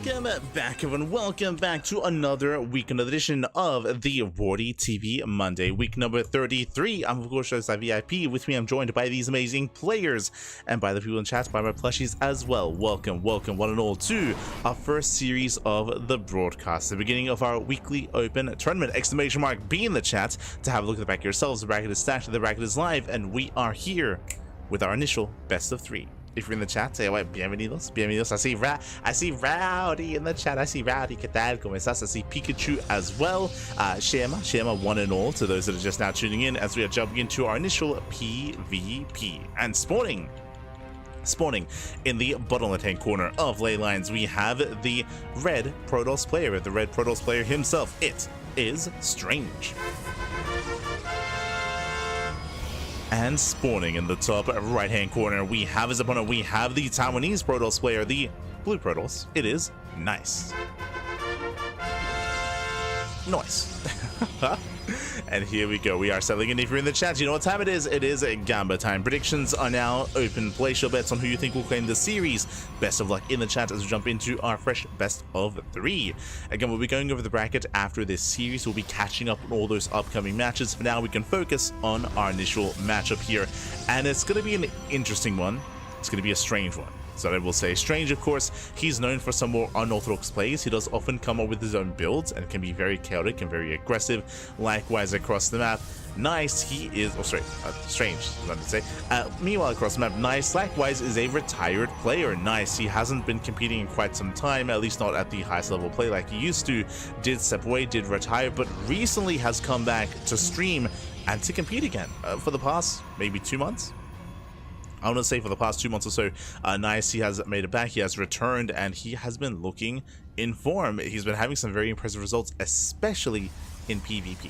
Welcome back, everyone. Welcome back to another weekend edition of the WardiTV Monday, week number 33. I'm of course ShoWTimE VIP. With me, I'm joined by these amazing players and by the people in chat, by my plushies as well. Welcome, one and all to our first series of the broadcast, the beginning of our weekly open tournament. Exclamation mark be in the chat to have a look at the bracket yourselves. The bracket is stacked, the bracket is live, and we are here with our initial best of three. If you're in the chat, say, bienvenidos. I see Rowdy in the chat. I see Rowdy. ¿Qué tal? ¿Cómo estás? I see Pikachu as well. Shema, one and all, to those that are just now tuning in as we are jumping into our initial PvP. And spawning in the bottom left-hand corner of ley lines, we have the red Protoss player, himself. It is Strange. And spawning in the top right-hand corner, we have his opponent. We have the Taiwanese Protoss player, the blue Protoss. It is Nice. And here we go. We are settling in. If you're in the chat, you know what time it is. It is Gamba time. Predictions are now open. Place your bets on who you think will claim the series. Best of luck in the chat as we jump into our fresh best of three. Again, we'll be going over the bracket after this series. We'll be catching up on all those upcoming matches. For now, we can focus on our initial matchup here. And it's going to be an interesting one. It's going to be a strange one. So I will say Strange, of course, he's known for some more unorthodox plays. He does often come up with his own builds and can be very chaotic and very aggressive. Likewise, across the map, Nice, he is, Strange, I was to say. Meanwhile, across the map, Nice, likewise, is a retired player. Nice, he hasn't been competing in quite some time, at least not at the highest level play like he used to. Did step away, did retire, but recently has come back to stream and to compete again for the past maybe 2 months. I want to say for the past 2 months or so, Nice, he has made it back, he has returned, and he has been looking in form. He's been having some very impressive results, especially in PvP.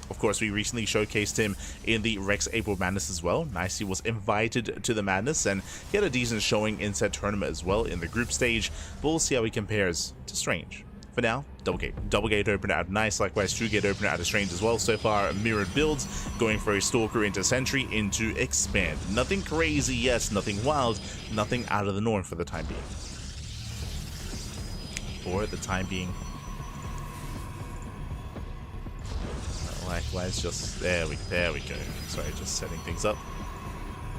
Of course, we recently showcased him in the Rex April Madness as well. Nice, he was invited to the Madness, and he had a decent showing in said tournament as well in the group stage, but we'll see how he compares to Strange. For now, double gate opener out of Nice, likewise true gate opener out of Strange as well. So far, mirrored builds, going for a Stalker into Sentry into Expand. Nothing crazy, yes, nothing wild, nothing out of the norm for the time being. Likewise, just there we go. Sorry, just setting things up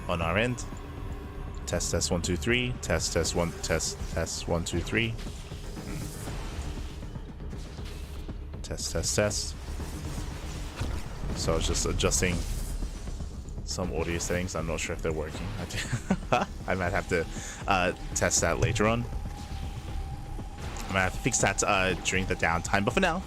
on our end. Test 1 2 3. Test 1 2 3. Test. So I was just adjusting some audio settings. I'm not sure if they're working. I might have to test that later on. I might have to fix that during the downtime. But for now,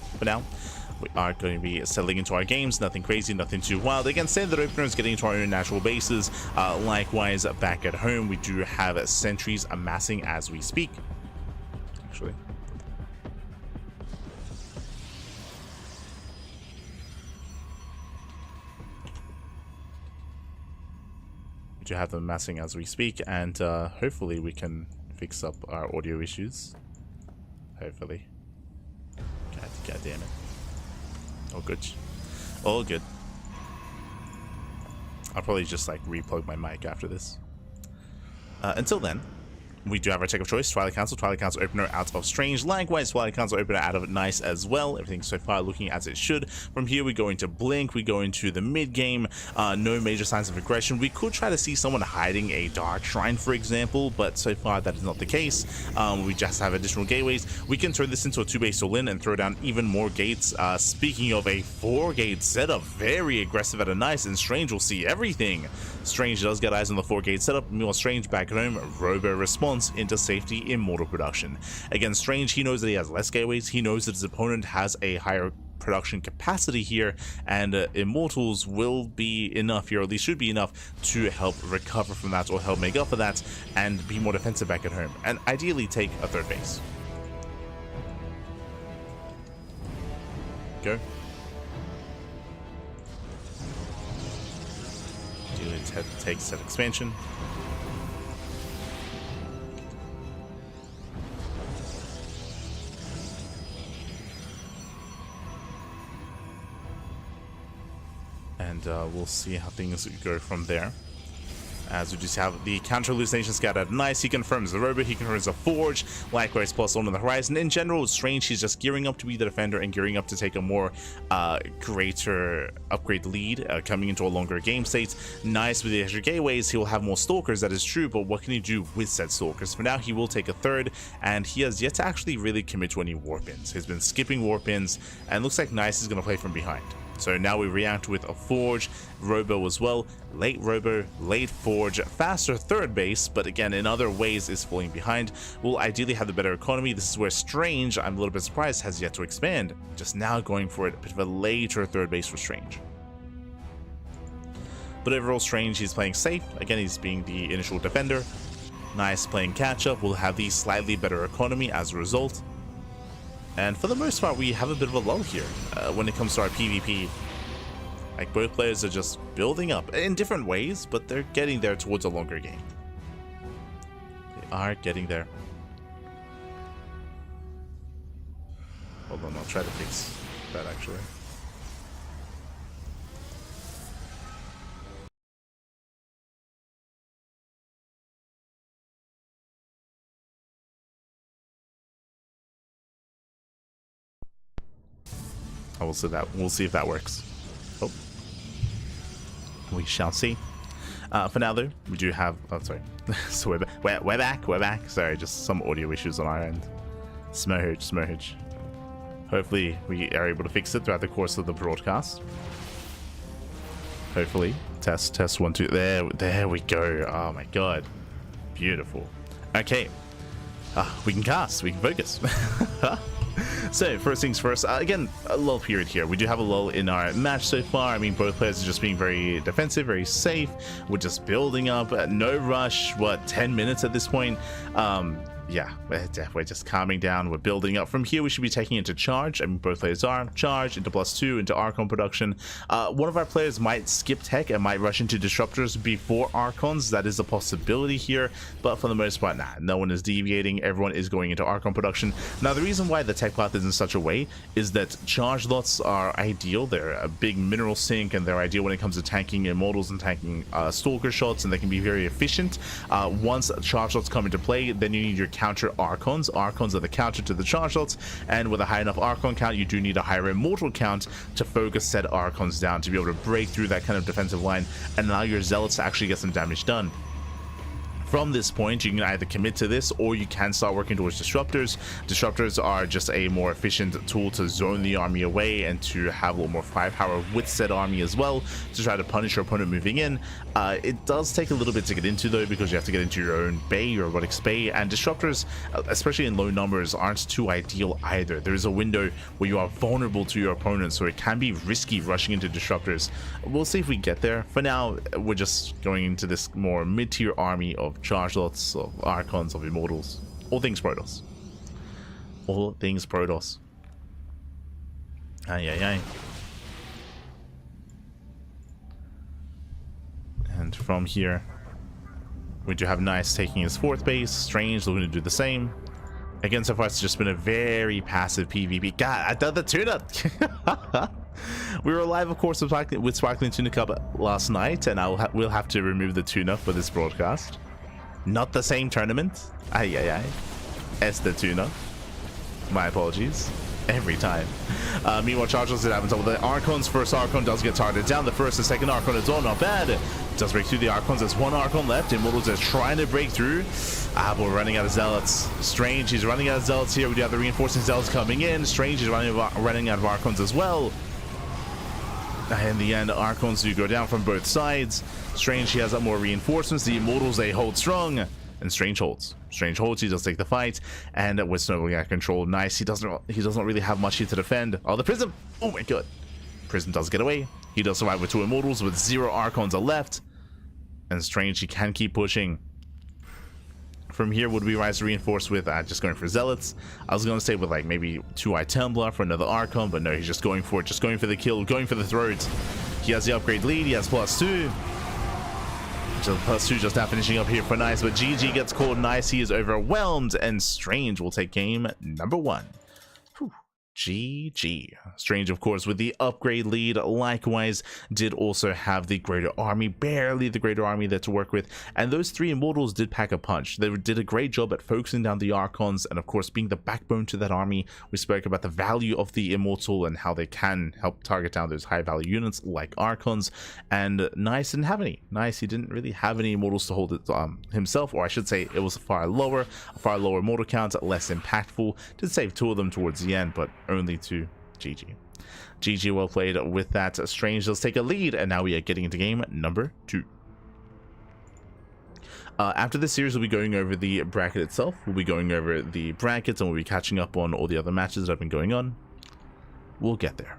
we are going to be settling into our games. Nothing crazy, nothing too wild. Again, standard openers, getting into our own natural bases. Likewise, back at home, we do have sentries amassing as we speak. Actually. To have them amassing as we speak, and hopefully we can fix up our audio issues. Hopefully. God damn it. All good. I'll probably just like replug my mic after this. Until then, we do have our tech of choice, Twilight Council opener out of Strange, likewise Twilight Council opener out of Nice as well. Everything so far looking as it should. From here we go into Blink, we go into the mid game, no major signs of aggression. We could try to see someone hiding a Dark Shrine, for example, but so far that is not the case. We just have additional gateways. We can turn this into a 2-base all-in and throw down even more gates. Speaking of a 4-gate setup, very aggressive at a Nice, and Strange will see everything. Strange does get eyes on the 4-gate setup. Meanwhile, Strange back at home, Robo response into safety immortal production. Again, Strange, he knows that he has less gateways, he knows that his opponent has a higher production capacity here, and immortals will be enough here, or at least should be enough to help recover from that or help make up for that and be more defensive back at home, and ideally take a 3rd base. Go. Ideally take set expansion. And we'll see how things go from there. As we just have the counter hallucination scattered. Nice, he confirms the robot, he confirms the forge, likewise plus on the horizon. In general, it's strange, he's just gearing up to be the defender and gearing up to take a more greater upgrade lead, coming into a longer game state. Nice, with the extra gateways, he will have more stalkers, that is true, but what can he do with said stalkers? For now, he will take a third, and he has yet to actually really commit to any warp-ins. He's been skipping warp-ins, and looks like Nice is going to play from behind. So now we react with a Forge, Robo as well, late Robo, late Forge, faster third base, but again in other ways is falling behind. Will ideally have the better economy. This is where Strange, I'm a little bit surprised, has yet to expand. Just now going for it, a bit of a later third base for Strange. But overall Strange, he's playing safe. Again, he's being the initial defender. Nice playing catch up, will have the slightly better economy as a result. And for the most part, we have a bit of a lull here when it comes to our PvP. Like, both players are just building up in different ways, but they're getting there towards a longer game. They are getting there. Hold on, I'll try to fix that actually. We'll see if that works. Oh, we shall see. For now, though, we do have. Oh, sorry. So we're back. Sorry, just some audio issues on our end. Smurge. Hopefully, we are able to fix it throughout the course of the broadcast. Hopefully, test 1 2. There we go. Oh my god, beautiful. Okay, we can cast. We can focus. So, first things first, again, a lull period here. We do have a lull in our match so far. I mean, both players are just being very defensive, very safe. We're just building up, no rush, 10 minutes at this point? Yeah, we're just calming down, we're building up. From here, we should be taking into charge. I mean, both players are charge into +2 into Archon production. One of our players might skip tech and might rush into disruptors before Archons. That is a possibility here, but for the most part, nah, no one is deviating. Everyone is going into Archon production. Now, the reason why the tech path is in such a way is that charge lots are ideal. They're a big mineral sink, and they're ideal when it comes to tanking immortals and tanking stalker shots, and they can be very efficient. Once charge lots come into play, then you need your counter Archons. Archons are the counter to the charge lots, and with a high enough Archon count, you do need a higher immortal count to focus said Archons down to be able to break through that kind of defensive line and allow your zealots to actually get some damage done. From this point, you can either commit to this or you can start working towards disruptors. Disruptors are just a more efficient tool to zone the army away and to have a little more firepower with said army as well to try to punish your opponent moving in. It does take a little bit to get into though, because you have to get into your own bay, your robotics bay, and disruptors, especially in low numbers, aren't too ideal either. There is a window where you are vulnerable to your opponent, so it can be risky rushing into disruptors. We'll see if we get there. For now, we're just going into this more mid-tier army of charge lots, of Archons, of immortals, all things Protoss. All things Protoss. Aye. And from here, we do have Nice taking his 4th base, Strange looking to do the same. Again, so far it's just been a very passive PvP. God, I done the tune-up! We were live, of course, with Sparkling Tuna Cup last night, and we'll have to remove the tune-up for this broadcast. Not the same tournament. Aye. It's the tune-up. My apologies. Every time. Meanwhile, Chargers did happen. So the Archons, first Archon does get targeted down. The first and second Archon as well, not bad. Does break through the Archons. There's one Archon left. Immortals are trying to break through. But we're running out of Zealots. Strange, he's running out of Zealots here. We do have the reinforcing Zealots coming in. Strange is running out of Archons as well. In the end, Archons do go down from both sides. Strange, he has up more reinforcements. The Immortals, they hold strong. And Strange holds. Strange holds, he does take the fight. And with Snowballing at control, Nice. He doesn't really have much here to defend. Oh, the Prism! Oh my god. Prism does get away. He does survive with 2 Immortals, with 0 Archons are left. And Strange, he can keep pushing. From here, would we rise to reinforce with just going for Zealots? I was going to say with like maybe 2 Itemblar for another Archon, but no, he's just going for it. Just going for the kill, going for the throat. He has the upgrade lead, he has +2. Just +2 just now finishing up here for Nice, but GG gets called. Nice, he is overwhelmed, and Strange will take game number 1. Whew. GG. Strange, of course, with the upgrade lead, likewise did also have the greater army, barely the greater army there to work with, and those 3 immortals did pack a punch. They did a great job at focusing down the archons and of course being the backbone to that army. We spoke about the value of the immortal and how they can help target down those high value units like archons, and Nice didn't have any. Nice, he didn't really have any immortals to hold it himself, or I should say it was a far lower mortal count, less impactful. Did save 2 of them towards the end, but only 2. GG, well played with that. Strange does take a lead, and now we are getting into game number 2. After this series, we'll be going over the bracket itself. We'll be going over the brackets, and we'll be catching up on all the other matches that have been going on. We'll get there.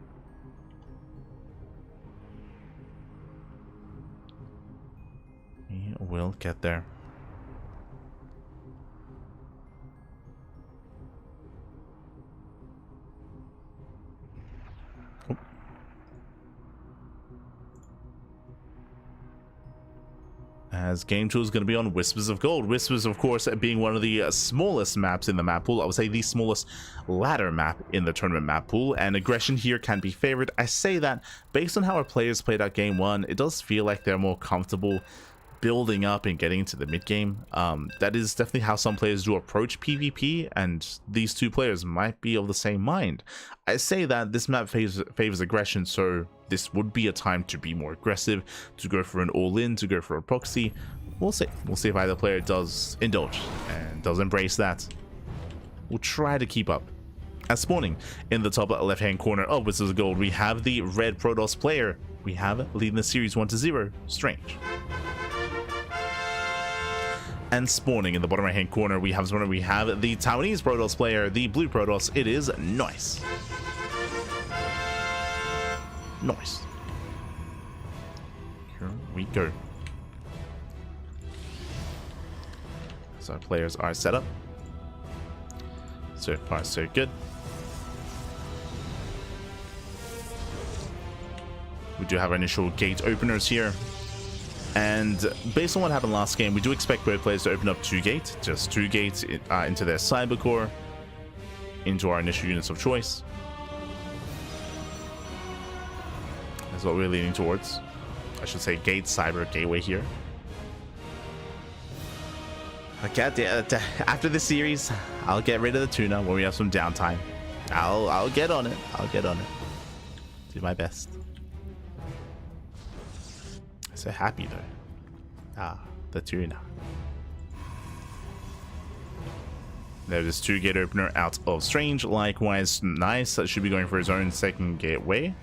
We'll get there. As game 2 is going to be on Whispers of Gold. Whispers, of course, being one of the smallest maps in the map pool. I would say the smallest ladder map in the tournament map pool, and aggression here can be favored. I say that based on how our players played out game 1, it does feel like they're more comfortable building up and getting into the mid game. That is definitely how some players do approach PvP, and these 2 players might be of the same mind. I say that this map favors aggression, so this would be a time to be more aggressive, to go for an all-in, to go for a proxy. We'll see if either player does indulge and does embrace that. We'll try to keep up. As spawning in the top left hand corner of Whispers of Gold, we have the red Protoss player. We have leading the series 1-0, Strange. And spawning in the bottom right hand corner, we have the Taiwanese Protoss player, the blue Protoss. It is Nice. Nice. Here we go. So our players are set up. So far, so good. We do have our initial gate openers here. And based on what happened last game, we do expect both players to open up 2 gates. Just 2 gates into their cyber core, into our initial units of choice. That's what we're leaning towards. I should say gate, cyber, gateway here. After this series, I'll get rid of the tuna when we have some downtime. I'll get on it. Do my best. So happy though. The tuna. There's 2 gate opener out of Strange. Likewise, Nice should be going for his own second gateway.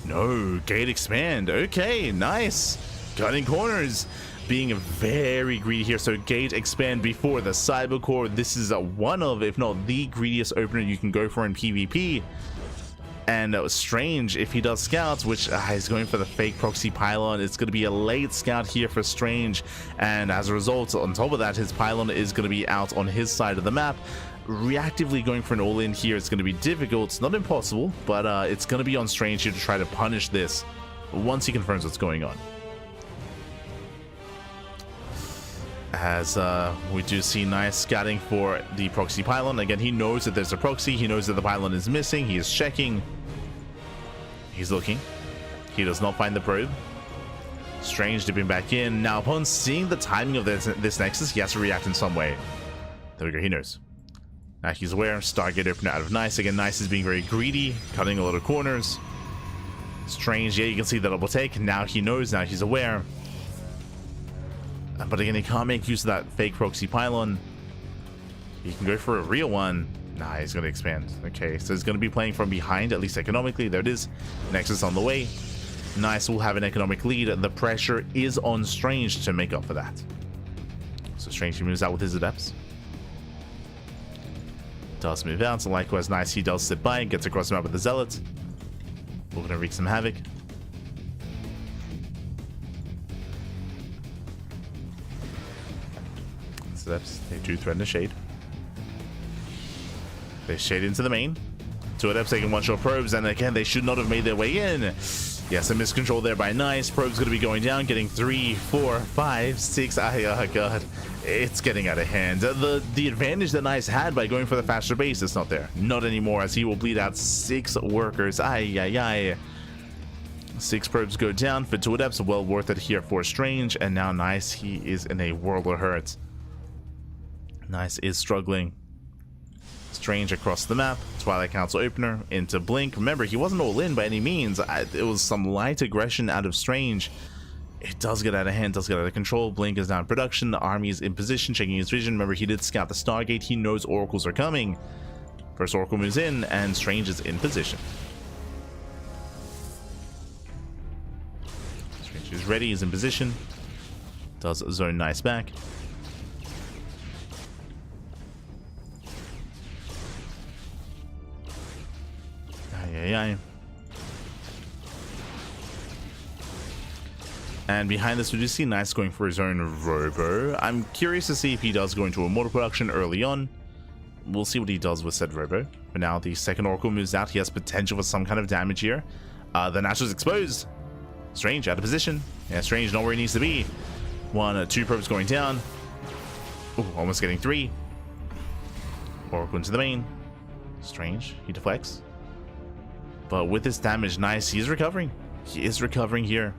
No, gate expand. Okay, Nice. Cutting corners. Being very greedy here. So gate expand before the cyber core. This is one of, if not the greediest opener you can go for in PvP. And Strange, if he does scouts, which he's going for the fake proxy pylon, it's going to be a late scout here for Strange, and as a result, on top of that, his pylon is going to be out on his side of the map. Reactively going for an all-in here, it's going to be difficult. It's not impossible, but it's going to be on Strange here to try to punish this once he confirms what's going on. As we do see Nice scouting for the proxy pylon. Again, he knows that there's a proxy. He knows that the pylon is missing. He is checking. He's looking. He does not find the probe. Strange dipping back in. Now, upon seeing the timing of this Nexus, he has to react in some way. There we go. He knows. Now he's aware. Stargate opener out of Nice. Again, Nice is being very greedy, cutting a lot of corners. Strange, yeah, you can see the double take. Now he knows. Now he's aware. But again, he can't make use of that fake proxy pylon. He can go for a real one. Nah, he's going to expand. Okay, so he's going to be playing from behind, at least economically. There it is. Nexus on the way. Nice will have an economic lead. The pressure is on Strange to make up for that. So Strange moves out with his adepts. Does move out. So likewise, Nice, he does sit by. Gets across the map with the Zealot. We're going to wreak some havoc. Adepts, they do threaten to shade. They shade into the main. 2 adepts taking 1-shot probes, and again, they should not have made their way in. Yes, a miscontrol there by Nice. Probe's going to be going down, getting 3, 4, 5, 6. Oh, God. It's getting out of hand. The advantage that Nice had by going for the faster base is not there. Not anymore, as he will bleed out 6 workers. Ay, ay, ay. 6 probes go down for 2 adepts. Well worth it here for Strange. And now Nice, he is in a world of hurt. Nice is struggling. Strange across the map. Twilight Council opener into Blink. Remember, he wasn't all in by any means. It was some light aggression out of Strange. It does get out of hand, does get out of control. Blink is now in production. The army is in position, checking his vision. Remember, he did scout the Stargate. He knows oracles are coming. First oracle moves in, and Strange is in position. Strange is ready, is in position. Does zone Nice back. Ay. And behind this, we do see Nice going for his own Robo. I'm curious to see if he does go into Immortal production early on. We'll see what he does with said Robo. For now, the second Oracle moves out. He has potential for some kind of damage here. The Natural's exposed. Strange out of position. Yeah, Strange not where he needs to be. 1, 2 probes going down. Ooh, almost getting 3. Oracle into the main. Strange, he deflects. But with this damage, Nice, he's recovering. He is recovering here.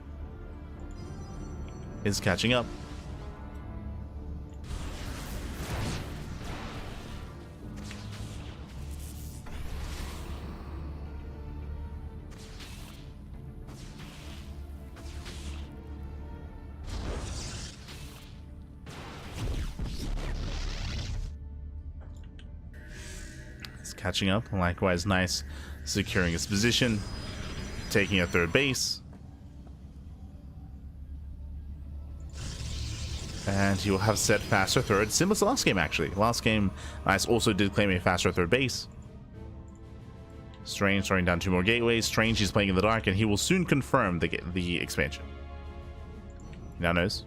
Is catching up. It's catching up. Likewise, Nice securing his position, taking a 3rd base. And he will have set faster 3rd, similar to last game actually. Last game, Nice also did claim a faster 3rd base. Strange throwing down 2 more gateways. Strange, he's playing in the dark, and he will soon confirm the expansion. He now knows.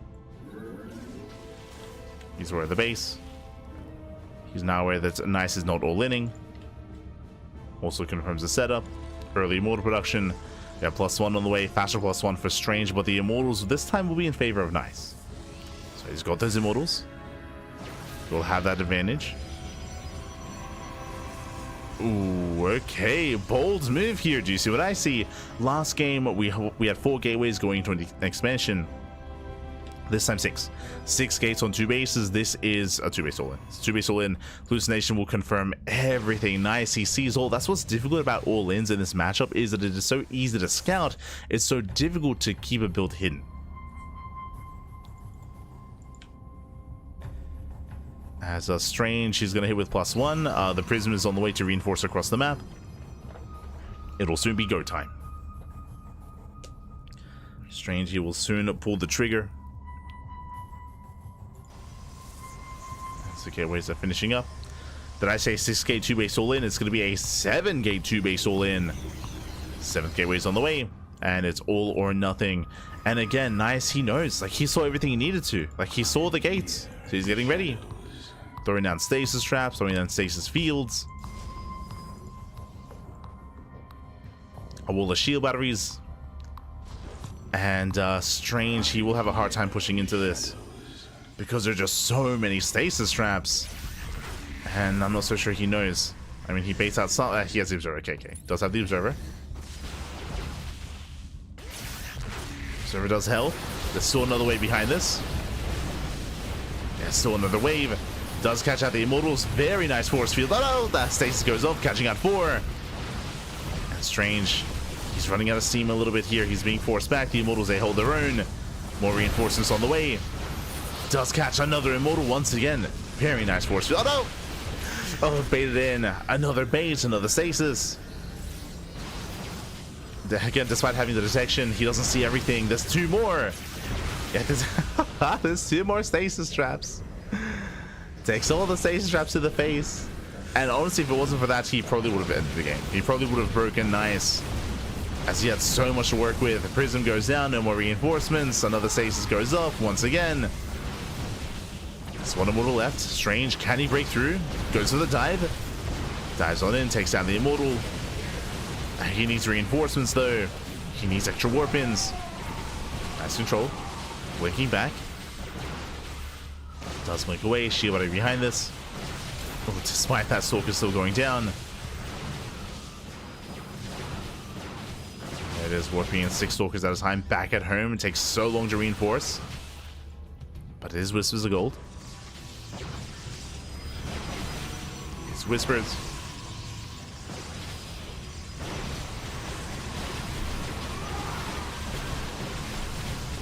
He's aware of the base. He's now aware that Nice is not all-inning. Also confirms the setup. Early Immortal production. We have +1 on the way. Faster +1 for Strange, but the Immortals this time will be in favor of Nice. So he's got those Immortals. He'll have that advantage. Ooh, okay. Bold move here. Do you see what I see? Last game, we had 4 gateways going into an expansion. This time 6. 6 gates on 2 bases. This is a 2 base all in. It's 2 base all in. Hallucination will confirm everything. Nice. He sees all. That's what's difficult about all ins in this matchup, is that it is so easy to scout. It's so difficult to keep a build hidden. As a Strange, he's going to hit with +1. The Prism is on the way to reinforce across the map. It'll soon be go time. Strange, he will soon pull the trigger. The gateways are finishing up. Did I say 6 gate 2 base all in? It's going to be a 7 gate 2 base all in. 7th gateway's on the way, and it's all or nothing. And again, Nice, he knows. Like, he saw everything he needed to. Like, he saw the gates, so he's getting ready. Throwing down stasis traps, throwing down stasis fields. A wall of shield batteries. And Strange, he will have a hard time pushing into this, because there are just so many stasis traps. And I'm not so sure he knows. I mean, he baits out some. He has the Observer. Okay. Does have the Observer. Observer does health. There's still another wave behind this. Yeah, still another wave. Does catch out the Immortals. Very nice force field. Oh, that stasis goes off, catching out 4. And Strange, he's running out of steam a little bit here. He's being forced back. The Immortals, they hold their own. More reinforcements on the way. Does catch another Immortal once again. Very nice force field. Oh no! Oh, baited in. Another bait, another stasis. Again, despite having the detection, he doesn't see everything. There's 2 more. Yeah, there's 2 more stasis traps. Takes all the stasis traps to the face. And honestly, if it wasn't for that, he probably would have ended the game. He probably would have broken Nice, as he had so much to work with. The Prism goes down, no more reinforcements. Another stasis goes up once again. There's 1 Immortal left. Strange, can he break through? Goes for the dive. Dives on in, takes down the Immortal. He needs reinforcements though. He needs extra warp ins. Nice control. Blinking back. Does blink away. Shield battery behind this. Oh, despite that, Stalker still going down. There it is, warping in 6 Stalkers at a time. Back at home. It takes so long to reinforce. But it is Whispers of Gold. It's Whispers.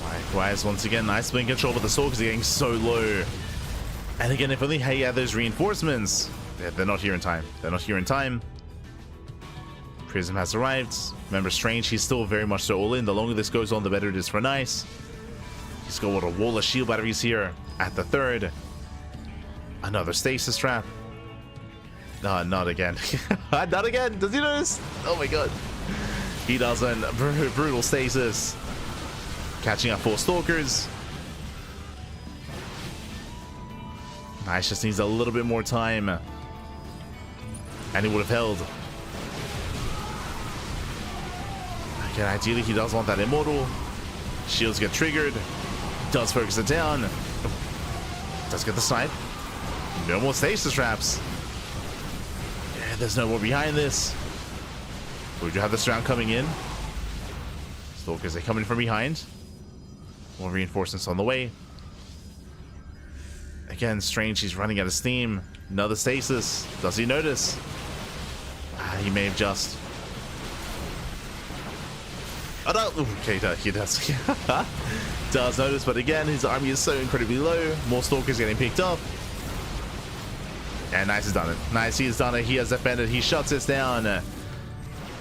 Likewise, once again, nice blink control, but the Stalkers are getting so low. And again, if only he had those reinforcements. They're not here in time. They're not here in time. Prism has arrived. Remember, Strange, he's still very much so all in. The longer this goes on, the better it is for Nice. He's got a wall of shield batteries here at the 3rd. Another stasis trap. No, not again. Not again. Does he notice? Oh my god. He doesn't. Brutal stasis. Catching up 4 Stalkers. Nice just needs a little bit more time. And he would have held. Again, ideally he does want that Immortal. Shields get triggered. Does focus it down. Does get the snipe. No more stasis traps. Yeah, there's no more behind this. We do have this round coming in. Stalkers, they come in from behind. More reinforcements on the way. Again, Strange, he's running out of steam. Another stasis. Does he notice? He may have just. Oh no! Okay, he does. Does notice, but again, his army is so incredibly low. More Stalkers getting picked up. And Nice has done it. Nice, he has done it. He has defended. He shuts this down.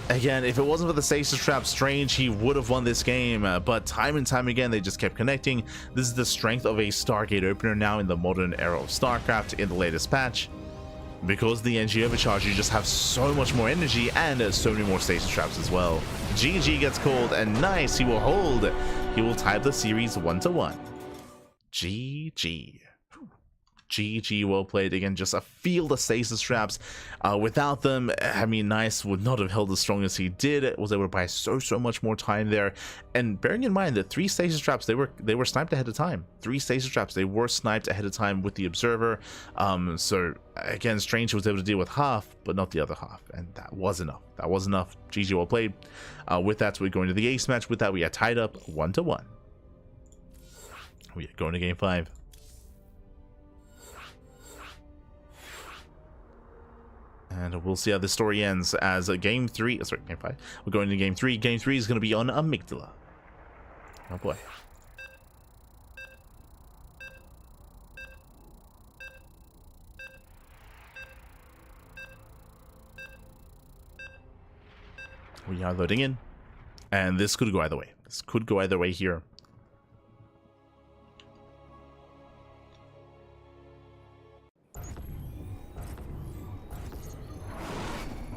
Again, if it wasn't for the stasis trap, Strange, he would have won this game. But time and time again, they just kept connecting. This is the strength of a Stargate opener now in the modern era of StarCraft in the latest patch. Because the NG overcharge, you just have so much more energy and so many more stasis traps as well. GG gets called, and Nice, he will hold. He will tie the series 1-1. GG. GG, well played. Again, just a field of stasis traps. Without them, I mean, Nice would not have held as strong as he did. Was able to buy so much more time there. And bearing in mind that 3 stasis traps, they were sniped ahead of time. 3 stasis traps, they were sniped ahead of time with the Observer. So again, Strange was able to deal with half, but not the other half, and that was enough. That was enough. GG, well played. With that, we're going to the ace match. With that, we are tied up 1-1. We are going to game 5. And we'll see how the story ends as game 3. Sorry, game 5. We're going to game 3. Game 3 is going to be on Amygdala. Oh boy. We are loading in. And this could go either way. This could go either way here.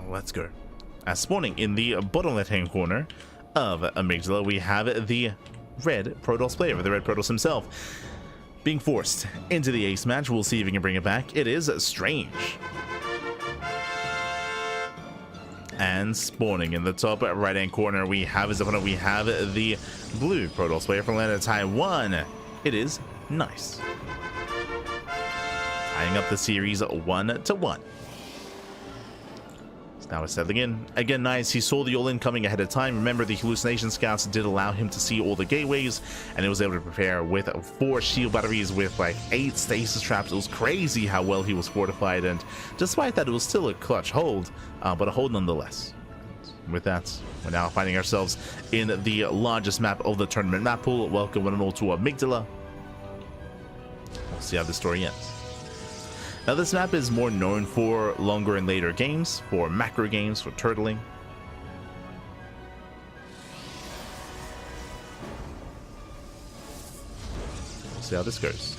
Let's go. As spawning in the bottom left-hand corner of Amygdala, we have the red Protoss player, the red Protoss himself, being forced into the ace match. We'll see if he can bring it back. It is Strange. And spawning in the top right-hand corner, we have his opponent. We have the blue Protoss player from land of Taiwan. It is Nice. Tying up the series 1-1. Now it's settling in. Again, Nice, he saw the all-in coming ahead of time. Remember, the hallucination scouts did allow him to see all the gateways, and he was able to prepare with 4 shield batteries with like 8 stasis traps. It was crazy how well he was fortified, and despite that, it was still a clutch hold, but a hold nonetheless. With that, we're now finding ourselves in the largest map of the tournament map pool. Welcome one and all to Amygdala. We'll see how the story ends. Now, this map is more known for longer and later games, for macro games, for turtling. We'll see how this goes.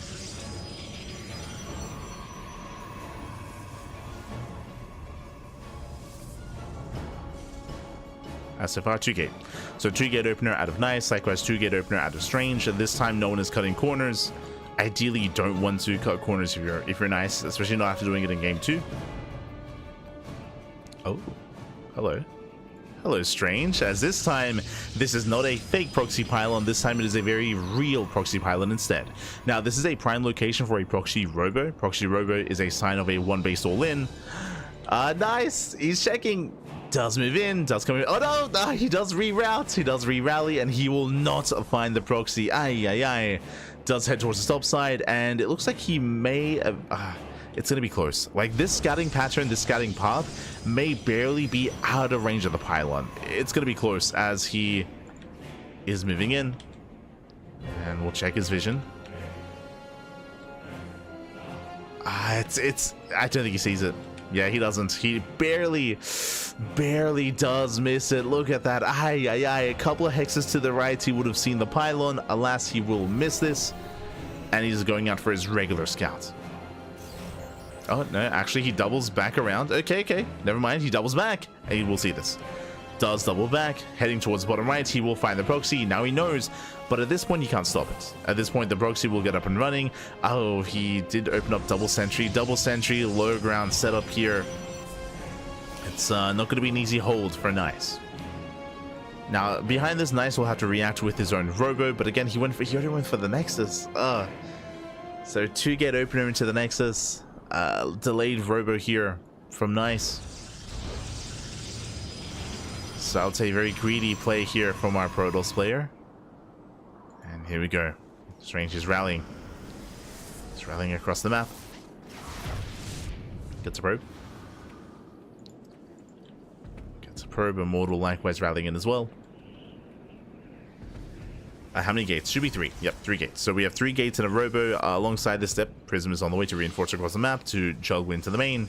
As so far, 2-gate. So 2-gate opener out of Nice, likewise 2-gate opener out of Strange. And this time, no one is cutting corners. Ideally, you don't want to cut corners if you're Nice, especially not after doing it in game 2. Oh, hello. Hello, Strange. As this time, this is not a fake proxy pylon. This time it is a very real proxy pylon instead. Now, this is a prime location for a proxy robo. Proxy robo is a sign of a one base all in. Nice. He's checking. Does move in. Does come in. Oh no! He does reroute. He does re-rally, and he will not find the proxy. Aye. Does head towards the stop side, and it looks like he may. It's going to be close. Like, this scouting pattern, this scouting path may barely be out of range of the pylon. It's going to be close as he is moving in. And we'll check his vision. I don't think he sees it. Yeah, he doesn't. He barely does miss it. Look at that. Aye. A couple of hexes to the right, he would have seen the pylon. Alas, he will miss this. And he's going out for his regular scout. Oh, no, actually, he doubles back around. Okay, never mind. He doubles back, and he will see this. Does double back, heading towards the bottom right. He will find the proxy. Now he knows, but at this point, he can't stop it. At this point, the proxy will get up and running. Oh, he did open up double sentry, low ground setup here. It's not going to be an easy hold for Nice. Now, behind this, Nice will have to react with his own robo, but again, he already went for the Nexus. So 2-gate opener into the Nexus. Delayed robo here from Nice. So I'll say very greedy play here from our Protoss player. And here we go. Strange is rallying. He's rallying across the map. Gets a probe. Gets a probe. Immortal likewise rallying in as well. How many gates? Should be 3. Yep, 3 gates. So we have 3 gates in a robo. Alongside this step, Prism is on the way to reinforce across the map to juggle into the main.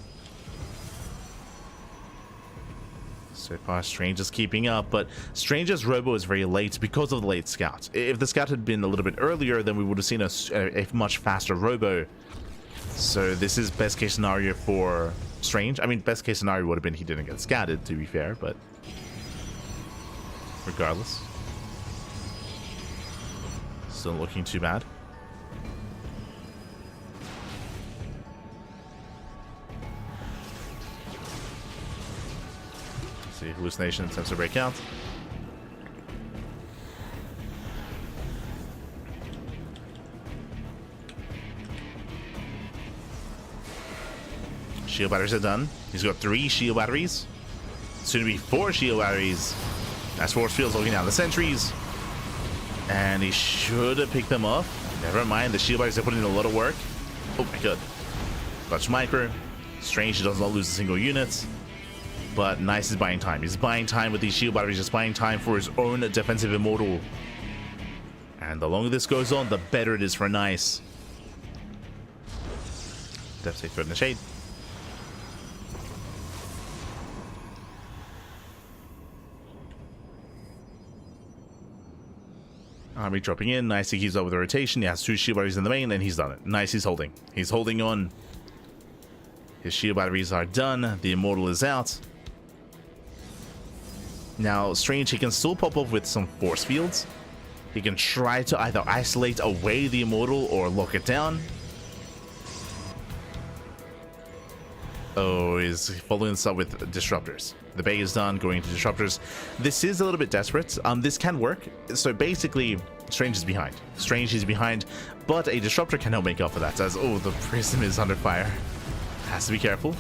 So far, Strange is keeping up, but Strange's robo is very late because of the late scout. If the scout had been a little bit earlier, then we would have seen a much faster robo. So this is best case scenario for Strange. I mean, best case scenario would have been he didn't get scouted, to be fair, but regardless. Still looking too bad. Let's see, hallucination attempts to break out. Shield batteries are done. He's got 3 shield batteries. Soon to be 4 shield batteries. As force fields looking down the sentries. And he should have picked them off. Never mind, the shield batteries are putting in a lot of work. Oh my god. Clutch micro. Strange, he does not lose a single unit. But Nice is buying time. He's buying time with these shield batteries, just buying time for his own defensive immortal. And the longer this goes on, the better it is for Nice. Depth safe thread in the shade. Army dropping in. Nice, he keeps up with the rotation. He has 2 shield batteries in the main, and he's done it. Nice, he's holding. He's holding on. His shield batteries are done. The immortal is out. Now, Strange, he can still pop off with some force fields. He can try to either isolate away the immortal or lock it down. Oh, he's following this up with disruptors. The bay is done, going into disruptors. This is a little bit desperate. This can work. So basically, Strange is behind. Strange is behind, but a disruptor can help make up for that. As oh, the Prism is under fire. Has to be careful.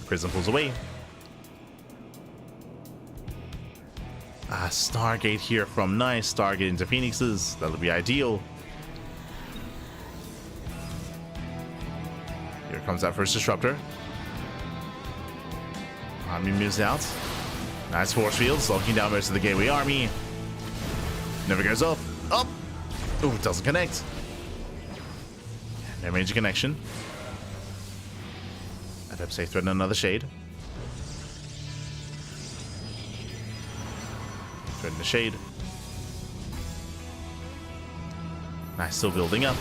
Prism pulls away. Stargate here from Nice. Stargate into Phoenixes. That'll be ideal. Here comes that first disruptor. Army moves out. Nice force fields, locking down most of the gateway army. Never goes off. Up. Oh, it doesn't connect. No major connection. Adept safe thread and another shade. Thread in the shade. Nice, still building up.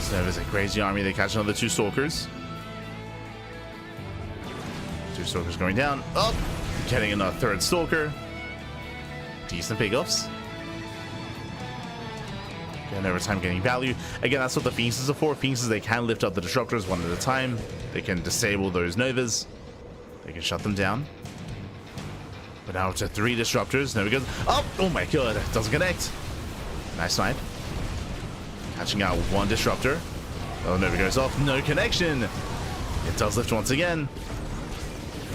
So there's a crazy army. They catch another 2 stalkers. 2 stalkers going down. Oh, getting another 3rd stalker. Decent pickoffs. And over time getting value. Again, that's what the Phoenixes are for. Phoenixes, they can lift up the Disruptors one at a time. They can disable those Novas. They can shut them down. But now to 3 Disruptors. There we go. Oh my god. Doesn't connect. Nice snipe. Catching out 1 Disruptor. Oh, Nova goes off. No connection. It does lift once again.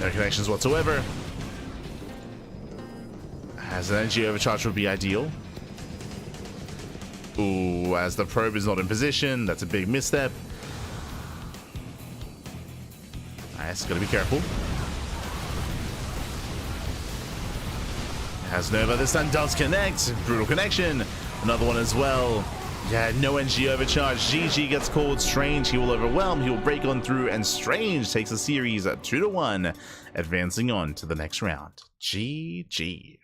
No connections whatsoever. As an energy overcharge would be ideal. Ooh, as the probe is not in position. That's a big misstep. Nice, gotta be careful. Has Nova this time, does connect. Brutal connection. Another one as well. Yeah, no NG overcharge. GG gets called. Strange, he will overwhelm. He will break on through, and Strange takes the series at 2-1, advancing on to the next round. GG.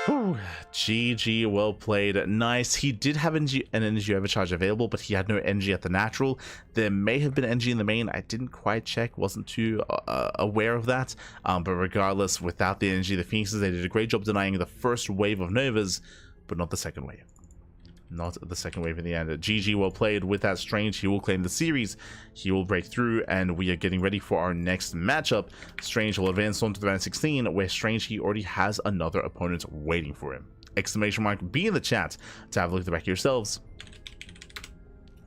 Whew. GG, well played. Nice. He did have an energy overcharge available, but he had no energy at the natural. There may have been energy in the main. I didn't quite check, wasn't too aware of that. But regardless, without the energy, the Phoenixes, they did a great job denying the first wave of Novas, but not the second wave. Not the second wave in the end. GG, well played. With that, Strange, he will claim the series. He will break through, and we are getting ready for our next matchup. Strange will advance on to the round 16, where Strange, he already has another opponent waiting for him. Exclamation mark, be in the chat to have a look at the back yourselves.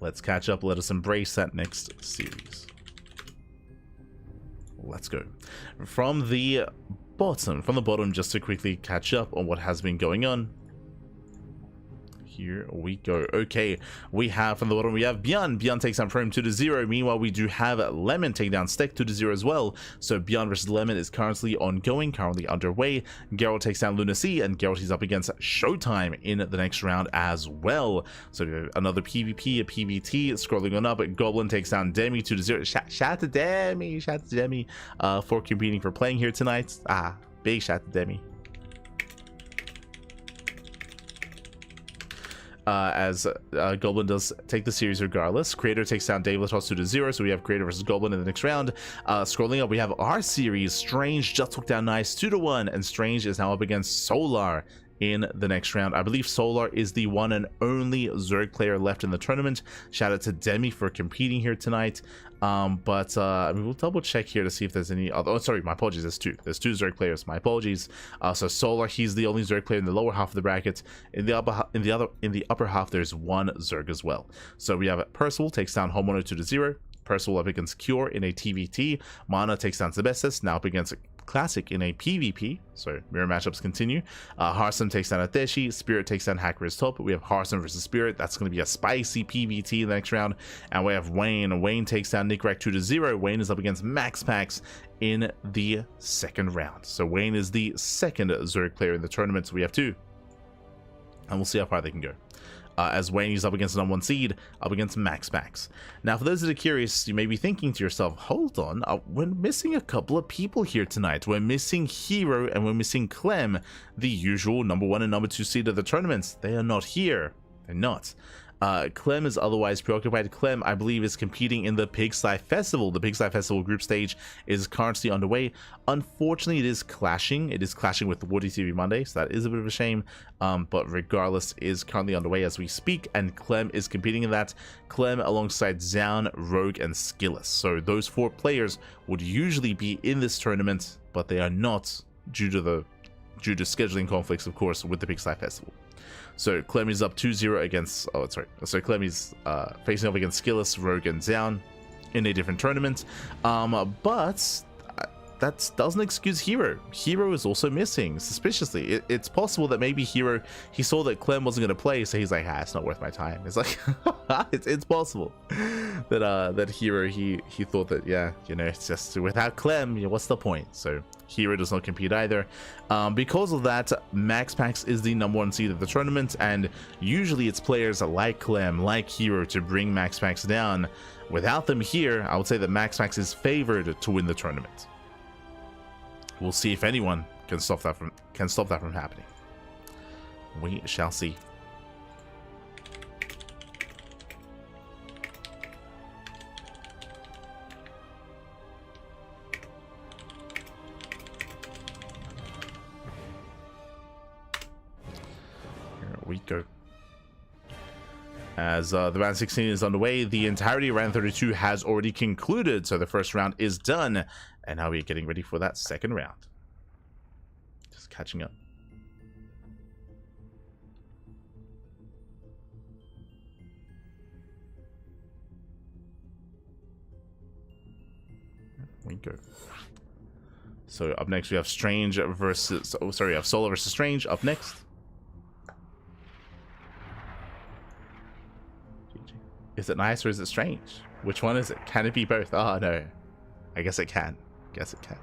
Let's catch up. Let us embrace that next series. Let's go. From the bottom, just to quickly catch up on what has been going on. Here we go. Okay, we have from the bottom, we have ByuN. ByuN takes down Prime 2-0. Meanwhile, we do have Lemon take down Steck 2-0 as well. So ByuN versus Lemon is currently ongoing, currently underway. Geralt takes down Lunacy, and Geralt is up against ShoWTimE in the next round as well. So we have another PvP, a PvT, scrolling on up. Goblin takes down Demi 2-0. Shout out to Demi, for competing, for playing here tonight. Big shout out to Demi. As Goblin does take the series regardless. Creator takes down Dave Latos 2-0, so we have Creator versus Goblin in the next round. Scrolling up, we have our series. Strange just took down Nice 2-1, and Strange is now up against Solar in the next round. I believe Solar is the one and only Zerg player left in the tournament. Shout out to Demi for competing here tonight. But I mean, we'll double check here to see if there's any other. Oh, sorry, my apologies. There's two Zerg players. My apologies. So Solar, he's the only Zerg player in the lower half of the bracket. In the upper half, there's one Zerg as well. So we have Percival takes down Homeowner 2-0. Percival up against Cure in a TVT. Mana takes down Sebestus, now up against Classic in a PvP. So mirror matchups continue. Harsam takes down Ateshi. Spirit takes down Hacker's Top. We have Harsam versus Spirit. That's going to be a spicy PvT in the next round. And we have Wayne. Wayne takes down Nickrak 2-0. Wayne is up against MaxPax in the second round. So Wayne is the second Zerg player in the tournament. So we have 2. And we'll see how far they can go. As Wayne is up against the #1 seed, up against MaxPax. Now, for those that are curious, you may be thinking to yourself, hold on, we're missing a couple of people here tonight. We're missing Hero and we're missing Clem, the usual #1 and #2 seed of the tournaments. They are not here. They're not. Clem is otherwise preoccupied. Clem, I believe, is competing in the Pigsty Festival. The Pigsty Festival group stage is currently underway. Unfortunately, it is clashing. It is clashing with the WardiTV Monday, so that is a bit of a shame. But regardless, is currently underway as we speak, and Clem is competing in that. Clem alongside Zaun, Rogue, and Skillis. So those 4 players would usually be in this tournament, but they are not due to scheduling conflicts, of course, with the Pigsty Festival. So Clem is up 2-0 against, so Clem is facing off against Skillis, Rogue, and Zaun in a different tournament. But that doesn't excuse Hero. Hero is also missing, suspiciously. It's possible that maybe Hero, he saw that Clem wasn't going to play, so he's like, it's not worth my time. It's like, it's possible that Hero, he thought that, it's just without Clem, what's the point? So Hero does not compete either. Because of that, MaxPax is the #1 seed of the tournament, and usually it's players like Clem, like Hero, to bring MaxPax down. Without them here, I would say that MaxPax is favored to win the tournament. We'll see if anyone can stop that from happening. We shall see. we go. As the round 16 is underway, the entirety of round 32 has already concluded, so the first round is done, and now we're getting ready for that second round. Just catching up. We go. So up next we have Strange versus, oh sorry, we have Solar versus Strange up next. Is it nice or is it strange? Which one is it? Can it be both? Oh no. I guess it can. Guess it can.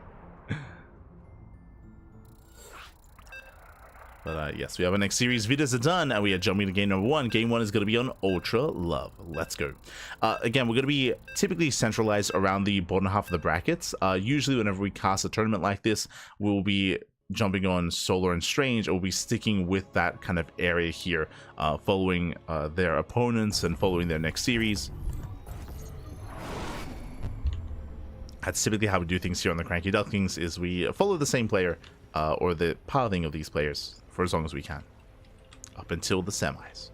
But yes, we have our next series. Videos are done, and we are jumping to game number 1. Game 1 is going to be on Ultra Love. Let's go. Again, we're going to be typically centralized around the bottom half of the brackets. Usually, whenever we cast a tournament like this, we'll be jumping on Solar and Strange, or we'll be sticking with that kind of area here, following their opponents and following their next series. That's typically how we do things here on the CranKy Ducklings, is we follow the same player, or the pathing of these players, for as long as we can, up until the semis.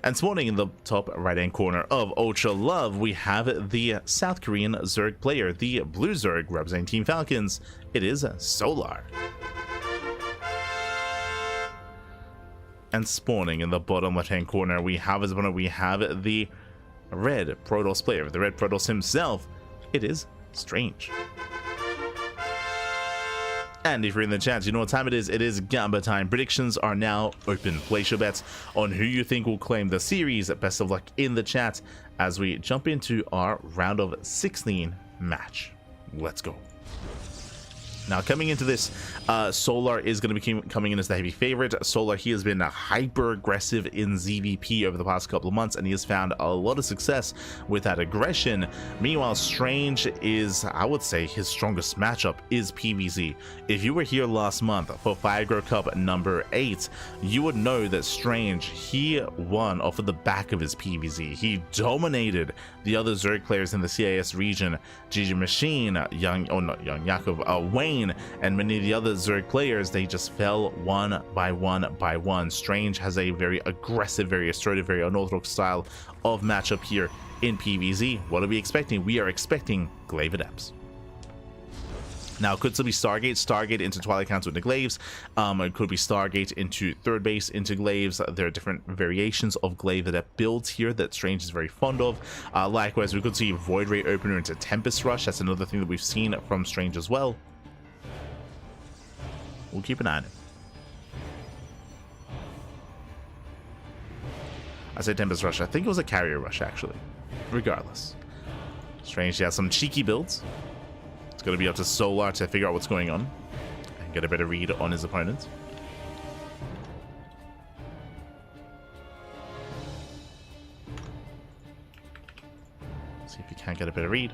And spawning in the top right hand corner of Ultra Love, we have the South Korean Zerg player, the Blue Zerg representing Team Falcons. It is Solar. And spawning in the bottom left hand corner, we have as opponent, we have the Red Protoss player, the Red Protoss himself. It is Strange. And if you're in the chat, you know what time it is. It is Gamba time. Predictions are now open. Place your bets on who you think will claim the series. Best of luck in the chat as we jump into our round of 16 match. Let's go. Now, coming into this, Solar is going to be coming in as the heavy favorite. Solar, he has been hyper aggressive in ZVP over the past couple of months, and he has found a lot of success with that aggression. Meanwhile, Strange is, I would say, his strongest matchup is PvZ. If you were here last month for Firegrow Cup number 8, you would know that Strange, he won off of the back of his PvZ. He dominated the other Zerg players in the CIS region. Gigi Machine, Wayne, and many of the other Zerg players, they just fell one by one. Strange has a very aggressive, very assertive, very unorthodox style of matchup here in PvZ. What are we expecting? We are expecting Glaive Adepts. Now, it could still be Stargate into Twilight Council into Glaives. It could be Stargate into Third Base into Glaives. There are different variations of Glaive Adept builds here that Strange is very fond of. Likewise, we could see Void Ray Opener into Tempest Rush. That's another thing that we've seen from Strange as well. We'll keep an eye on it. I said Tempest Rush. I think it was a Carrier Rush, actually. Regardless. Strange, he has some cheeky builds. It's going to be up to Solar to figure out what's going on and get a better read on his opponents. See if he can get a better read.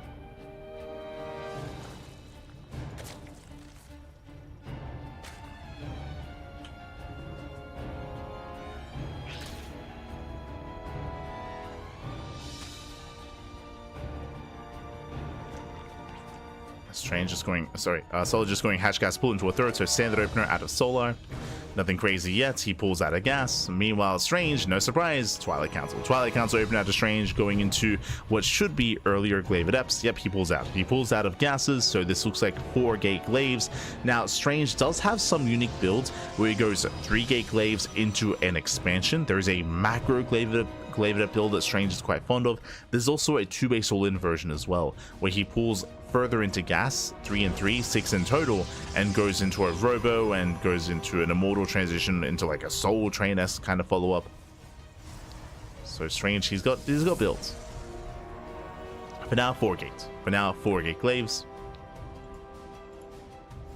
Strange just going, Solar just going Hatch Gas Pull into a third, so standard opener out of Solar. Nothing crazy yet. He pulls out a gas. Meanwhile, Strange, no surprise, Twilight Council. Twilight Council open out to Strange, going into what should be earlier Glaive Adepts. Yep, he pulls out. He pulls out of gases, so this looks like 4 Gate Glaives. Now, Strange does have some unique builds where he goes 3 Gate Glaives into an expansion. There's a macro Glaive Adept build that Strange is quite fond of. There's also a 2-base all-in version as well, where he pulls further into gas, 3 and 3, 6 in total, and goes into a Robo and goes into an Immortal transition into like a Soul Train-esque kind of follow-up. So Strange, he's got builds. For now, 4 gates. For now, 4 Gate Glaives.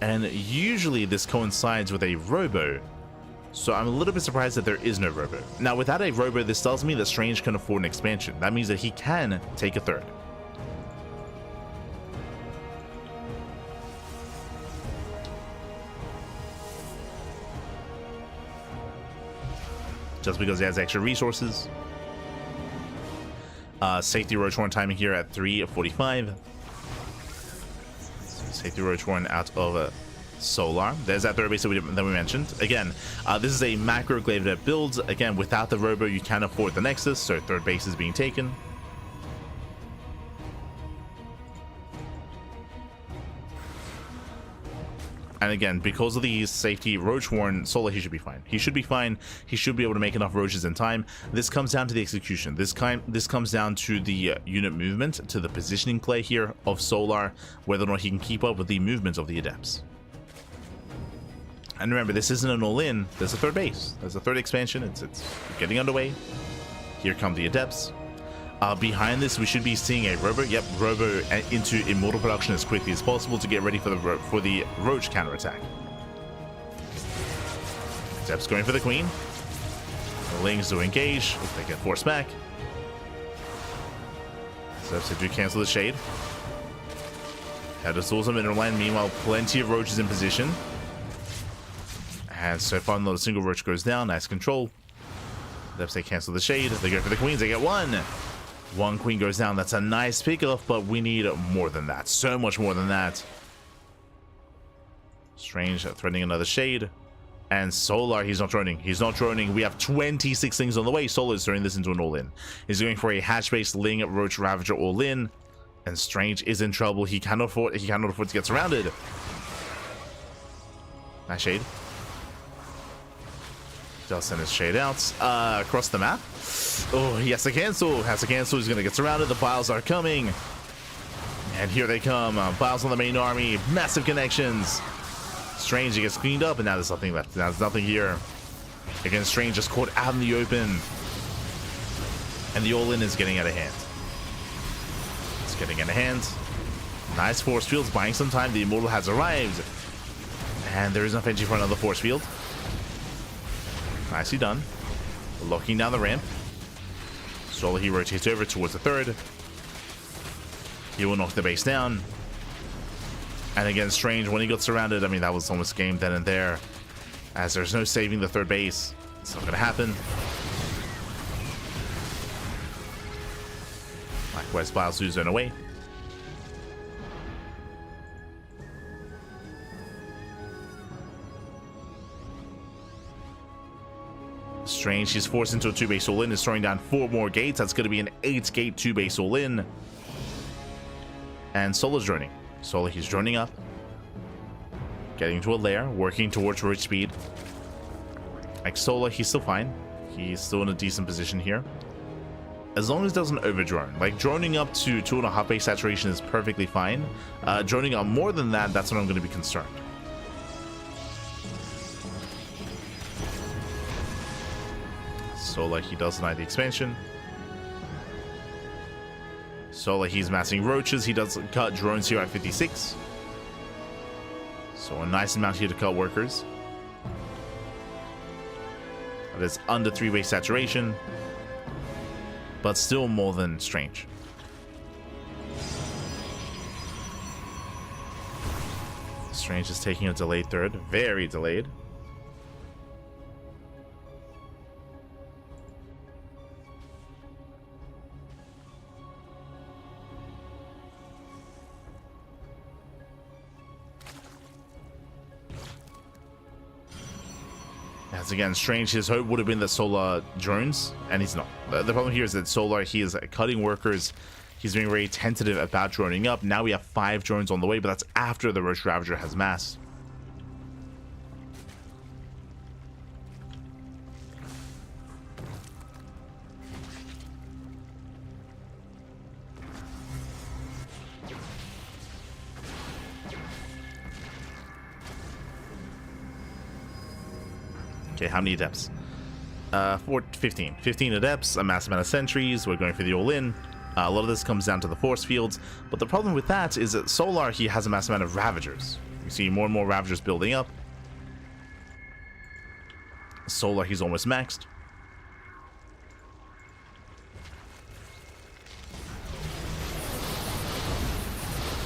And usually this coincides with a Robo, so I'm a little bit surprised that there is no Robo. Now, without a Robo, this tells me that Strange can afford an expansion. That means that he can take a third. Just because he has extra resources. Safety Roachhorn timing here at 3:45. Safety Roachhorn out of Solar. There's that third base that we mentioned. Again, this is a macro glaive that builds. Again, without the robo, you can't afford the Nexus, so third base is being taken. And again, because of the safety Roach Warren, Solar, he should be fine. He should be fine. He should be able to make enough Roaches in time. This comes down to the execution. This comes down to the unit movement, to the positioning play here of Solar, whether or not he can keep up with the movement of the Adepts. And remember, this isn't an all-in. There's a third base. There's a third expansion. It's getting underway. Here come the Adepts. Behind this, we should be seeing a Robo. Yep, Robo into Immortal production as quickly as possible to get ready for the Roach counterattack. Adepts going for the Queen. The Lings do engage. They get forced back. Adepts do cancel the Shade. Had a source of Mineral Line. Meanwhile, plenty of Roaches in position. And so far, not a single Roach goes down. Nice control. Adepts, they cancel the Shade. They go for the Queens. They get one. One Queen goes down. That's a nice pickoff, but we need more than that. So much more than that. Strange threatening another Shade. And Solar, he's not droning. He's not droning. We have 26 things on the way. Solar is turning this into an all-in. He's going for a hatch-based Ling Roach Ravager all-in. And Strange is in trouble. He cannot afford to get surrounded. Nice Shade. Does send his Shade out across the map. Oh, he has to cancel. He's gonna get surrounded. The Biles are coming, and here they come. Biles on the main army. Massive connections. Strange, he gets cleaned up, and now there's nothing left. Now there's nothing here. Again, Strange just caught out in the open, and the all-in is getting out of hand. It's getting out of hand. Nice force fields, buying some time. The Immortal has arrived, and there is enough energy for another force field. Nicely done. Locking down the ramp. Slowly he rotates over towards the third. He will knock the base down. And again, Strange, when he got surrounded, I mean, that was almost game then and there. As there's no saving the third base. It's not going to happen. Likewise, Biles lose zone away. Strange, he's forced into a 2-base all-in, is throwing down 4 more gates. That's going to be an 8-gate 2-base all-in. And Solar's droning. Solar, he's droning up. Getting to a lair, working towards Roach speed. Like Solar, he's still fine. He's still in a decent position here. As long as it doesn't over-drone. Like, droning up to 2.5 base saturation is perfectly fine. Droning up more than that, that's when I'm going to be concerned. Solar, he does deny the expansion. Solar, he's massing Roaches. He does cut drones here at 56. So a nice amount here to cut workers. That is under 3-base saturation, but still more than Strange. Strange is taking a delayed third. Very delayed. As again, Strange, his hope would have been that Solar drones, and he's not. The problem here is that Solar, he is cutting workers. He's being very tentative about droning up. Now we have 5 drones on the way, but that's after the Roach Ravager has massed. Okay, how many Adepts? 15. 15 Adepts, a massive amount of sentries. We're going for the all-in. A lot of this comes down to the force fields, but the problem with that is that Solar, he has a massive amount of Ravagers. You see more and more Ravagers building up. Solar, he's almost maxed.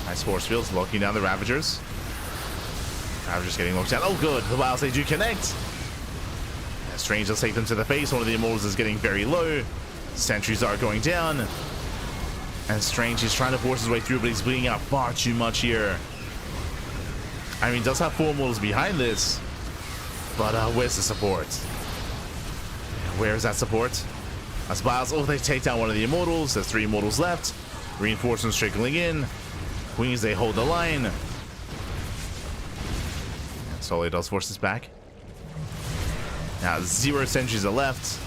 Nice force fields, locking down the Ravagers. Ravagers getting locked down. Oh good, the Biles, they do connect. Strange will take them to the face. One of the Immortals is getting very low. Sentries are going down. And Strange is trying to force his way through, but he's bleeding out far too much here. I mean, does have 4 immortals behind this, but where's the support? Where is that support? As Biles, oh, they take down one of the immortals. There's 3 immortals left. Reinforcements trickling in. Queens, they hold the line. Solo does force this back. Now 0 sentries are left.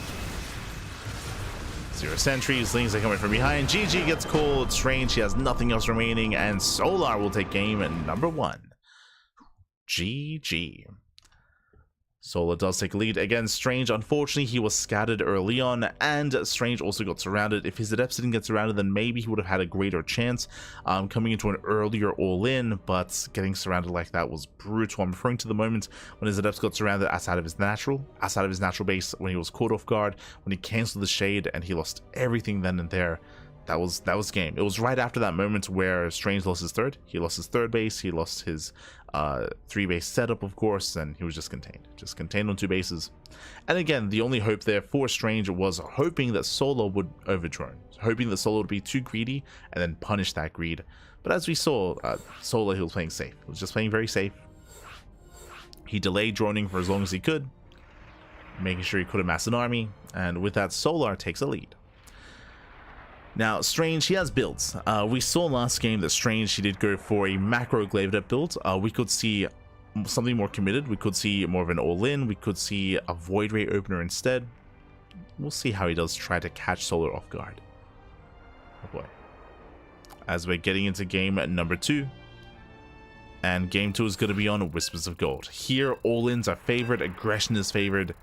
0 sentries. Lings are coming from behind. GG gets called. Strange, he has nothing else remaining, and Solar will take game number 1. GG. Solar does take a lead against Strange. Unfortunately, he was scattered early on, and Strange also got surrounded. If his Adepts didn't get surrounded, then maybe he would have had a greater chance coming into an earlier all-in, but getting surrounded like that was brutal. I'm referring to the moment when his Adepts got surrounded outside of his natural base, when he was caught off guard, when he cancelled the shade, and he lost everything then and there. That was game. It was right after that moment where Strange lost his third. He lost his third base. He lost his 3-base setup, of course, and he was just contained on 2 bases. And again, the only hope there for Strange was hoping that Solo would overdrone, hoping that Solo would be too greedy and then punish that greed. But as we saw, Solo, he was playing safe. He was just playing very safe. He delayed droning for as long as he could, making sure he could amass an army, and with that, Solar takes a lead. Now, Strange, he has builds. We saw last game that Strange, he did go for a macro glaive adept build. We could see something more committed. We could see more of an all-in. We could see a Void Ray opener instead. We'll see how he does try to catch Solar off guard. Oh boy. As we're getting into game number 2. And game 2 is going to be on Whispers of Gold. Here, all-ins are favored, aggression is favored,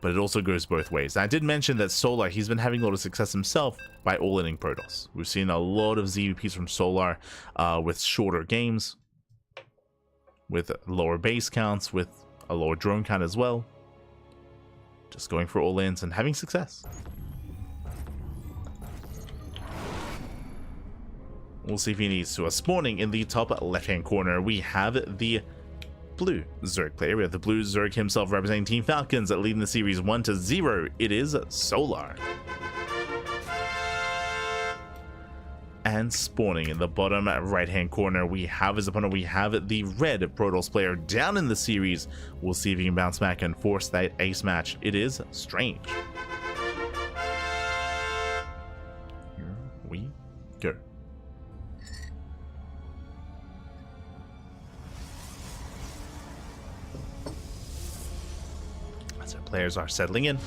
but it also goes both ways. I did mention that Solar, he's been having a lot of success himself by all-inning Protoss. We've seen a lot of ZVPs from Solar with shorter games, with lower base counts, with a lower drone count as well. Just going for all-ins and having success. We'll see if he needs to. Spawning in the top left-hand corner, we have the blue Zerg player. We have the blue Zerg himself representing Team Falcons, leading the series 1-0. It is Solar. And spawning in the bottom right-hand corner, we have his opponent. We have the red Protoss player down in the series. We'll see if he can bounce back and force that ace match. It is Strange. Here we go. Players are settling in,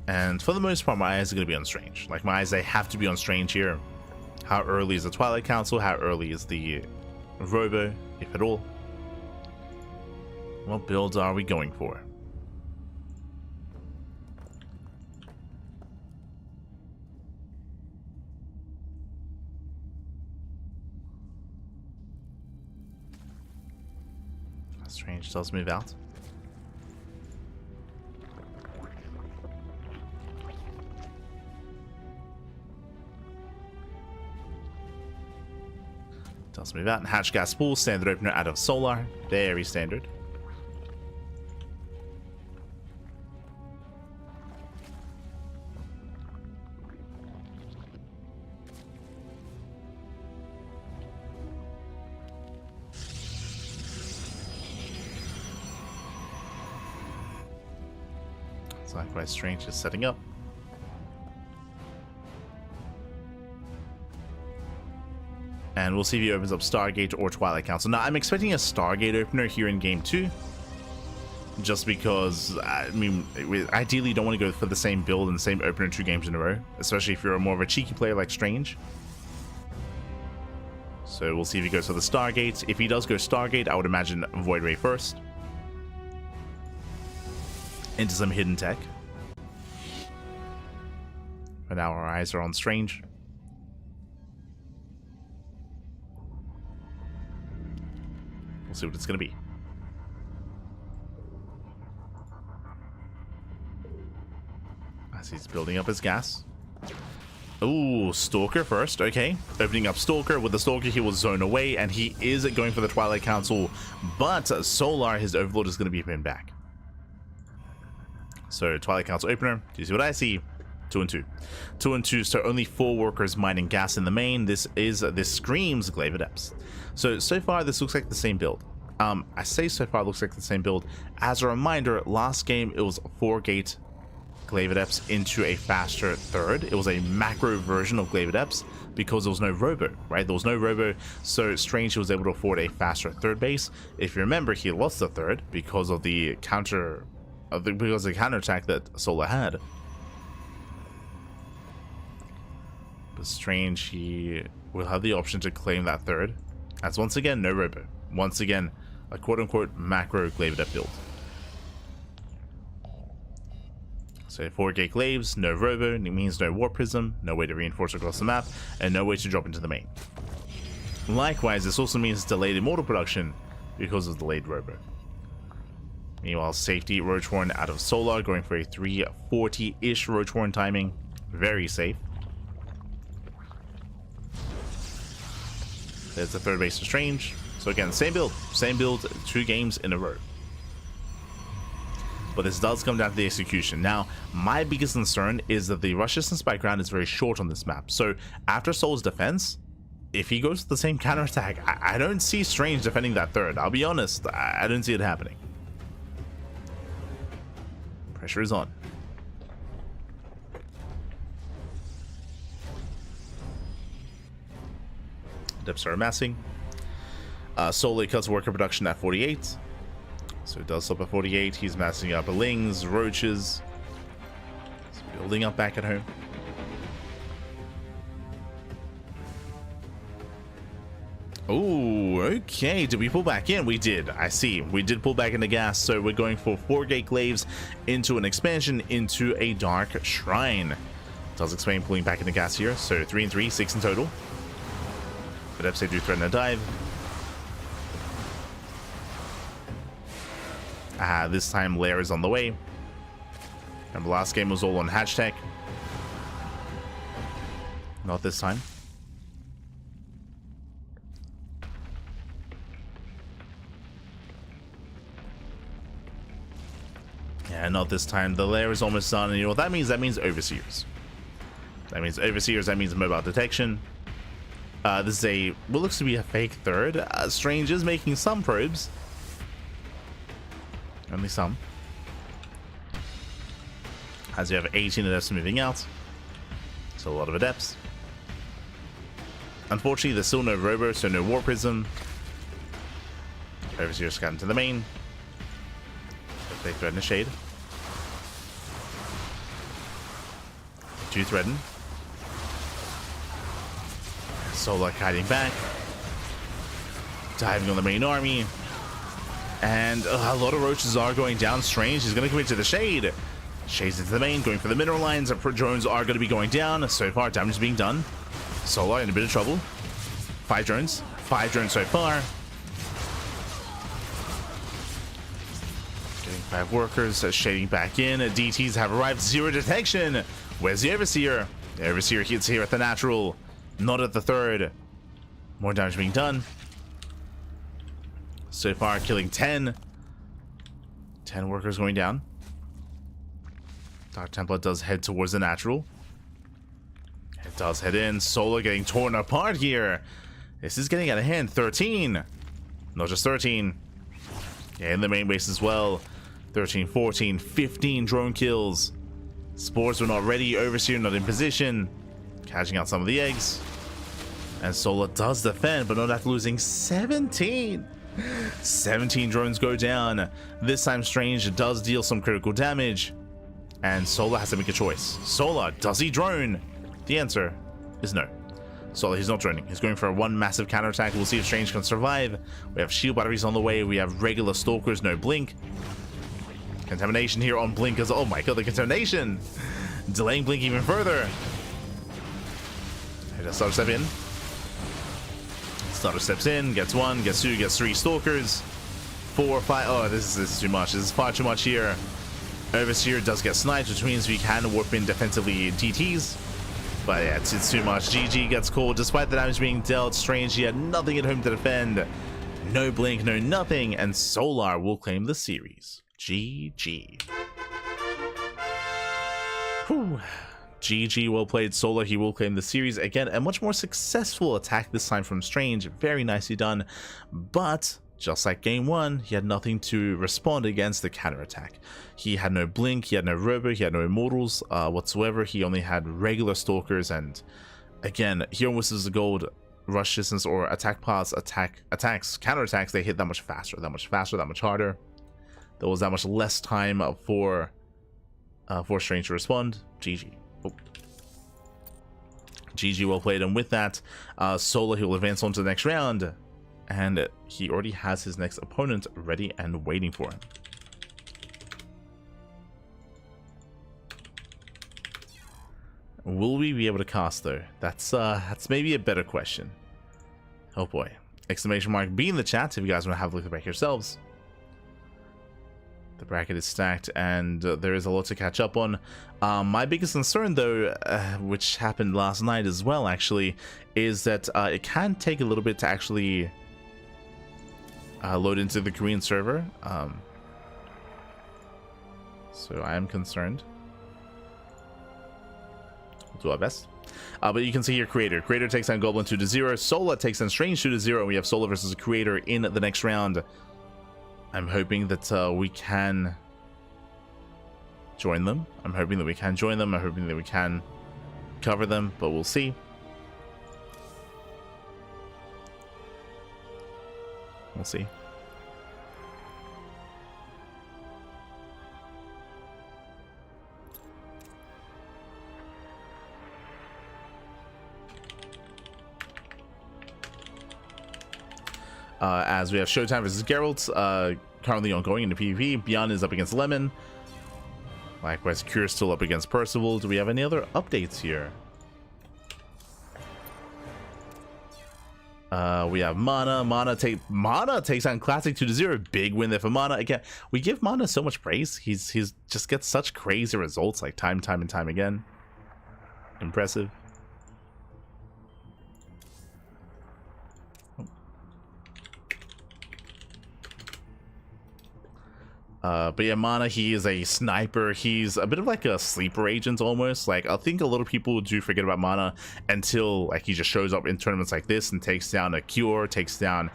and for the most part my eyes are going to be on Strange. Like, my eyes, they have to be on Strange here. How early is the Twilight Council? How early is the Robo, if at all? What builds are we going for? Strange does move out. Does move out. And Hatch Gas Pool, standard opener out of Solar. Very standard. So likewise, Strange is setting up. And we'll see if he opens up Stargate or Twilight Council. Now, I'm expecting a Stargate opener here in game 2. Just because, I mean, ideally you don't want to go for the same build and the same opener 2 games in a row. Especially if you're more of a cheeky player like Strange. So we'll see if he goes for the Stargate. If he does go Stargate, I would imagine Void Ray first. Into some hidden tech. But now our eyes are on Strange. See what it's going to be. As he's building up his gas. Ooh, Stalker first. Okay. Opening up Stalker. With the Stalker, he will zone away, and he is going for the Twilight Council. But Solar, his Overlord, is going to be pinned back. So, Twilight Council opener. Do you see what I see? 2 and 2. 2 and 2, so only 4 workers mining gas in the main. This screams Glaive Adepts. So far this looks like the same build. I say so far it looks like the same build. As a reminder, last game it was 4 gate Glaive Adepts into a faster third. It was a macro version of Glaive Adepts because there was no robo, right? There was no robo, so Strange was able to afford a faster third base. If you remember, he lost the third because of the counterattack that Solar had. But Strange, he will have the option to claim that third. As once again, no robo. Once again, a quote-unquote macro Glaive Adept build. So 4 gate glaives, no robo, it means no warp prism, no way to reinforce across the map, and no way to drop into the main. Likewise, this also means delayed immortal production because of delayed robo. Meanwhile, safety Roach Horn out of Solar, going for a 340-ish Roach Horn timing. Very safe. There's the third base of Strange. So again, same build, 2 games in a row. But this does come down to the execution. Now, my biggest concern is that the rush distance by ground is very short on this map. So after Soul's defense, if he goes to the same counterattack, I don't see Strange defending that third. I'll be honest, I don't see it happening. Pressure is on. Depths are amassing. Solar cuts worker production at 48. So it does stop at 48. He's massing up lings, roaches. He's building up back at home. Oh, okay. Did we pull back in? We did. I see. We did pull back into gas. So we're going for 4 gate glaives into an expansion into a dark shrine. Does explain pulling back into gas here. So 3 and 3, 6 in total. But Epsay do threaten a dive. This time Lair is on the way. Remember last game was all on hatch tech. Not this time. Yeah, not this time. The Lair is almost done, and you know what that means? That means Overseers. That means Overseers, that means mobile detection. This is what looks to be a fake third. Strange is making some probes. Only some. As you have 18 adepts moving out. So a lot of adepts. Unfortunately, there's still no robo, so no war prism. Overseer scan into the main. They threaten a shade. They do threaten. Solar hiding back. Diving on the main army. And a lot of roaches are going down. Strange is going to commit to the shade. Shades into the main, going for the mineral lines. Drones are going to be going down. So far, damage is being done. Solar in a bit of trouble. 5 drones. 5 drones so far. Getting 5 workers. Shading back in. DTs have arrived. 0 detection. Where's the Overseer? The Overseer hits here at the natural. Not at the third. More damage being done. So far, killing 10. 10 workers going down. Dark Templar does head towards the natural. It does head in. Solar getting torn apart here. This is getting out of hand. 13. Not just 13. Yeah, in the main base as well. 13, 14, 15 drone kills. Spores were not ready. Overseer not in position. Catching out some of the eggs. And Solar does defend, but not after losing 17. 17 drones go down. This time Strange does deal some critical damage. And Solar has to make a choice. Solar, does he drone? The answer is no. Solar, he's not droning. He's going for a 1 massive counterattack. We'll see if Strange can survive. We have shield batteries on the way. We have regular stalkers, no blink. Contamination here on blink as oh my god, the contamination! Delaying blink even further. Here, let's step in. Starter steps in, gets 1, gets 2, gets 3 stalkers. 4, 5. Oh, this is too much. This is far too much here. Overseer does get sniped, which means we can warp in defensively DTs. But yeah, it's too much. GG gets called. Despite the damage being dealt, Strange, he had nothing at home to defend. No blink, no nothing. And Solar will claim the series. GG. Whew. GG, well played, Solar. He will claim the series. Again, a much more successful attack this time from Strange. Very nicely done. But just like game one, he had nothing to respond against the counterattack. He had no Blink, he had no Robo, he had no Immortals whatsoever. He only had regular Stalkers, and again, Hero versus the Gold rush distance or attack paths, attacks, counterattacks, they hit that much faster, that much harder. There was that much less time for Strange to respond. GG. Oh. GG, well played. And with that, Solar, he will advance on to the next round. And he already has his next opponent ready and waiting for him. Will we be able to cast though? That's maybe a better question. Oh boy. Exclamation mark B in the chat if you guys want to have a look at the bracket yourselves. The bracket is stacked and there is a lot to catch up on. My biggest concern though, which happened last night as well actually, is that it can take a little bit to actually load into the Korean server. So I am concerned. We'll do our best. But you can see here Creator. Creator takes on Goblin 2-0. Solar takes on Strange 2-0. And we have Solar versus Creator in the next round. I'm hoping that we can join them. I'm hoping that we can cover them, but we'll see. We'll see. As we have ShoWTimE versus Geralt, currently ongoing in the PvP. ByuN is up against Lemon. Likewise, Cure still up against Percival. Do we have any other updates here? We have Mana. Mana takes on Classic 2-0. Big win there for Mana. Again, we give Mana so much praise. He's just gets such crazy results, like time and time again. Impressive. But yeah, Mana, he is a sniper. He's a bit of like a sleeper agent almost. Like, I think a lot of people do forget about Mana until like he just shows up in tournaments like this and takes down a Cure, takes down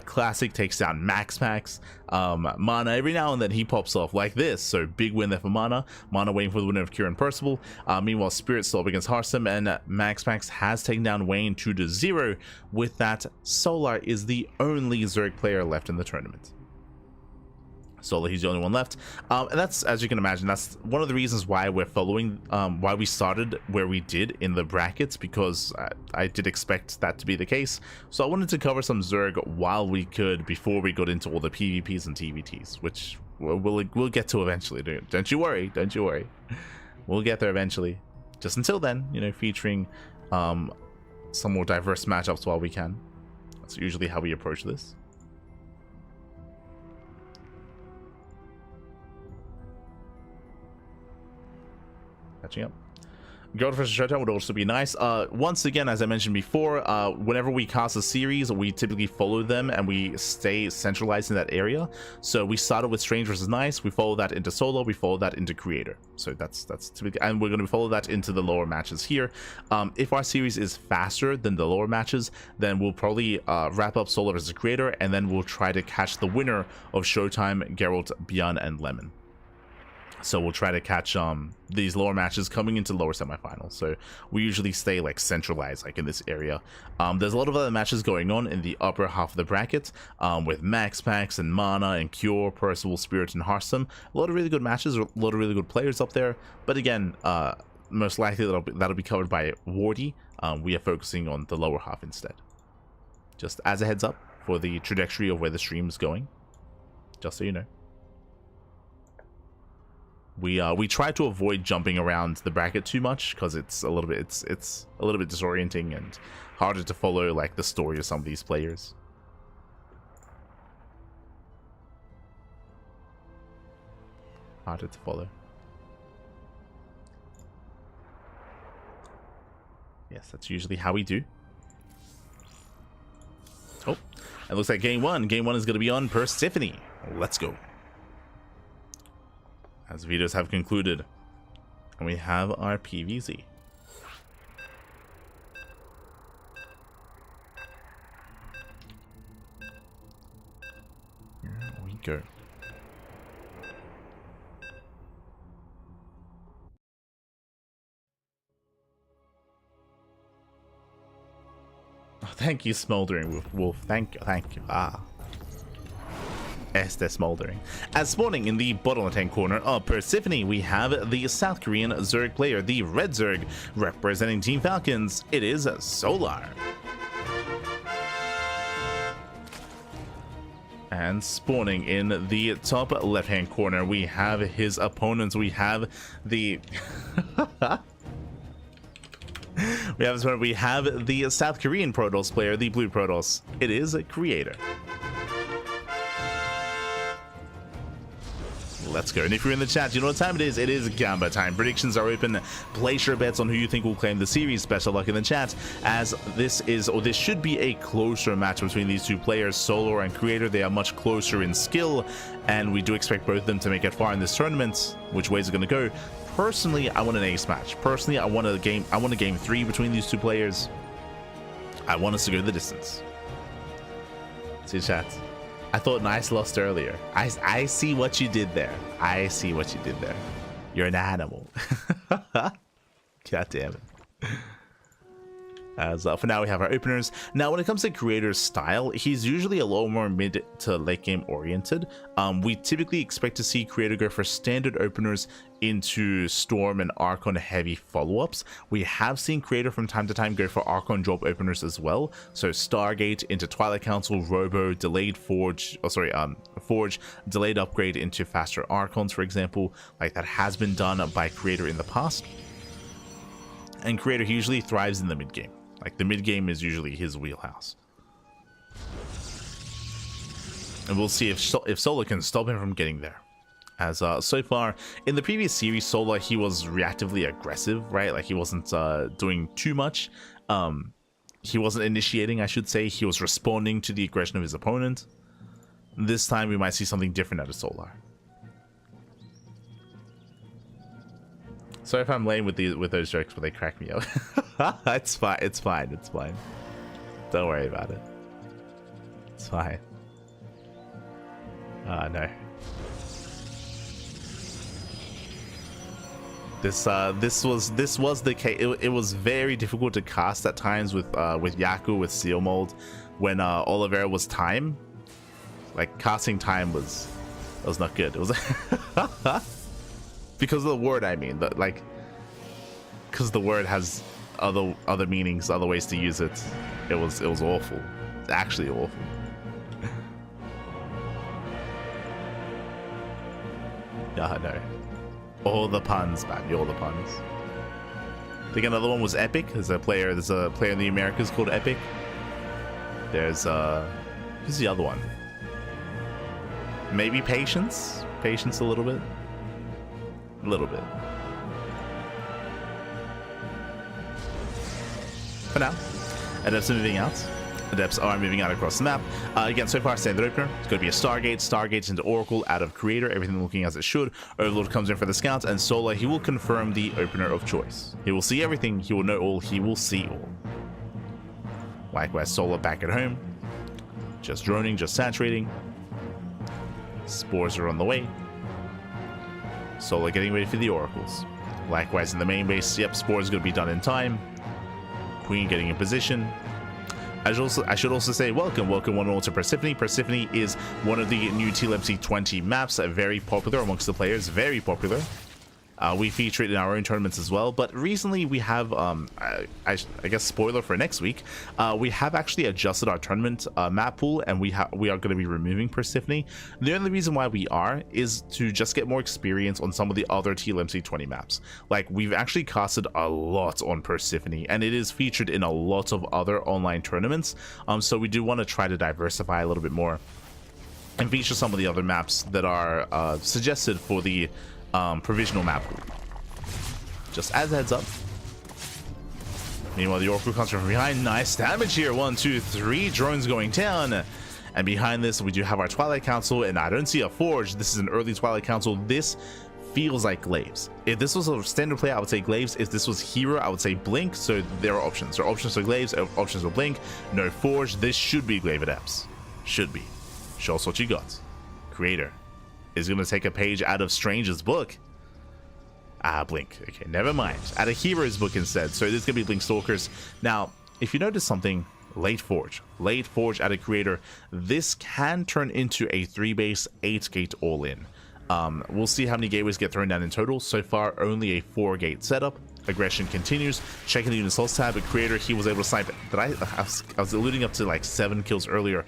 Classic, takes down Max Packs. Mana, every now and then he pops off like this. So big win there for Mana. Mana waiting for the winner of Cure and Percival. Meanwhile, Spirit still up against Hearthstone, and Max Packs has taken down Wayne 2-0. With that, Solar is the only Zerg player left in the tournament. Solar, he's the only one left, and that's, as you can imagine, that's one of the reasons why we're following, why we started where we did in the brackets, because I did expect that to be the case. So I wanted to cover some Zerg while we could, before we got into all the PvPs and TVTs, which we'll get to eventually. Don't you worry, we'll get there eventually. Just until then, you know, featuring some more diverse matchups while we can. That's usually how we approach this. Catching up. Go for ShoWTimE would also be nice. Once again, as I mentioned before, whenever we cast a series, we typically follow them and we stay centralized in that area. So we started with Strange versus Nice, we follow that into Solo, we follow that into Creator. So that's typically, and we're going to follow that into the lower matches here. If our series is faster than the lower matches, then we'll probably wrap up Solo versus Creator, and then we'll try to catch the winner of ShoWTimE, Geralt, ByuN, and Lemon. So we'll try to catch these lower matches coming into lower semifinals. So we usually stay like centralized, like in this area. There's a lot of other matches going on in the upper half of the bracket, with Max Packs and Mana and Cure, Percival, Spirit, and Hearthstone. A lot of really good matches, a lot of really good players up there. But again, most likely that'll be covered by Wardy. We are focusing on the lower half instead. Just as a heads up for the trajectory of where the stream is going, just so you know. We try to avoid jumping around the bracket too much, because it's a little bit disorienting and harder to follow like the story of some of these players. Harder to follow. Yes, that's usually how we do. Oh, it looks like game one. Game one is going to be on Persephone. Let's go. As videos have concluded, And we have our PVZ. Here we go. Oh, thank you, Smoldering Wolf. Thank you. Ah. Esther Smoldering. As spawning in the bottom left-hand corner of Persephone, we have the South Korean Zerg player, the Red Zerg, representing Team Falcons. It is Solar. And spawning in the top left-hand corner, we have his opponents. We have the we have the South Korean Protoss player, the Blue Protoss. It is a Creator. Let's go. And if you're in the chat, you know what time it is. It is Gamba time. Predictions are open. Place your bets on who you think will claim the series. Best of luck in the chat, as this should be a closer match between these two players, Solar and Creator. They are much closer in skill, and we do expect both of them to make it far in this tournament. Which way is it going to go? Personally, I want an ace match. Personally, I want a game 3 between these two players. I want us to go the distance. See, chat. I thought Nice lost earlier. I see what you did there. I see what you did there. You're an animal. God damn it. As for now, we have our openers. Now, when it comes to Creator's style, he's usually a little more mid to late game oriented. We typically expect to see Creator go for standard openers into Storm and Archon heavy follow-ups. We have seen Creator from time to time go for Archon drop openers as well. So Stargate into Twilight Council, Robo, delayed Forge, Forge, delayed upgrade into faster Archons, for example. Like that has been done by Creator in the past. And Creator usually thrives in the mid game. Like the mid game is usually his wheelhouse. And we'll see if Solar can stop him from getting there. As so far in the previous series, Solar, he was reactively aggressive, right? Like he wasn't doing too much. He wasn't initiating, I should say. He was responding to the aggression of his opponent. This time we might see something different out of Solar. Sorry if I'm lame with those jokes, but they crack me up. It's fine. It's fine. It's fine. Don't worry about it. It's fine. No. This was the case. It was very difficult to cast at times with Yaku, with Seal Mold, when Oliveira was time. Like casting time was not good. It was because of the word, I mean, like because the word has other meanings, other ways to use it. It was awful. It's actually awful. No. All the puns, man. All the puns. I think another one was Epic. There's a player in the Americas called Epic. There's who's the other one? Maybe Patience? Patience a little bit. A little bit. For now, Adepts are moving out. Adepts are moving out across the map. Again, so far, standard opener. It's going to be a Stargate. Stargate's into Oracle out of Creator. Everything looking as it should. Overlord comes in for the Scouts, and Solar, he will confirm the opener of choice. He will see everything. He will know all. He will see all. Likewise, Solar back at home. Just droning, just saturating. Spores are on the way. Solar getting ready for the Oracles. Likewise in the main base, yep, Spores going to be done in time. Queen getting in position. I should also say welcome one and all to Persephone. Persephone is one of the new TLMC 20 maps, very popular amongst the players, very popular. We feature it in our own tournaments as well, but recently we have, I guess spoiler for next week, we have actually adjusted our tournament map pool, and we are going to be removing Persephone. The only reason why we are is to just get more experience on some of the other TLMC 20 maps. Like, we've actually casted a lot on Persephone, and it is featured in a lot of other online tournaments, so we do want to try to diversify a little bit more and feature some of the other maps that are suggested for the provisional map. Just as a heads up. Meanwhile, the Oracle comes from behind. Nice damage here. 1, 2, 3 drones going down. And behind this, we do have our Twilight Council, and I don't see a Forge. This is an early Twilight Council. This feels like Glaives. If this was a standard play, I would say Glaives. If this was Hero, I would say Blink. So there are options. There are options for Glaives, options for Blink. No Forge. This should be Glaive Adepts. Should be. Show us what you got. Creator is going to take a page out of Strange's book. Ah, Blink. Okay, never mind. Out of Hero's book instead. So this is going to be Blink Stalkers. Now, if you notice something, Late Forge out of Creator, this can turn into a 3-base 8-gate all-in. We'll see how many gateways get thrown down in total. So far, only a 4-gate setup. Aggression continues. Checking the unit source tab, but Creator, he was able to snipe. I was alluding up to like 7 kills earlier.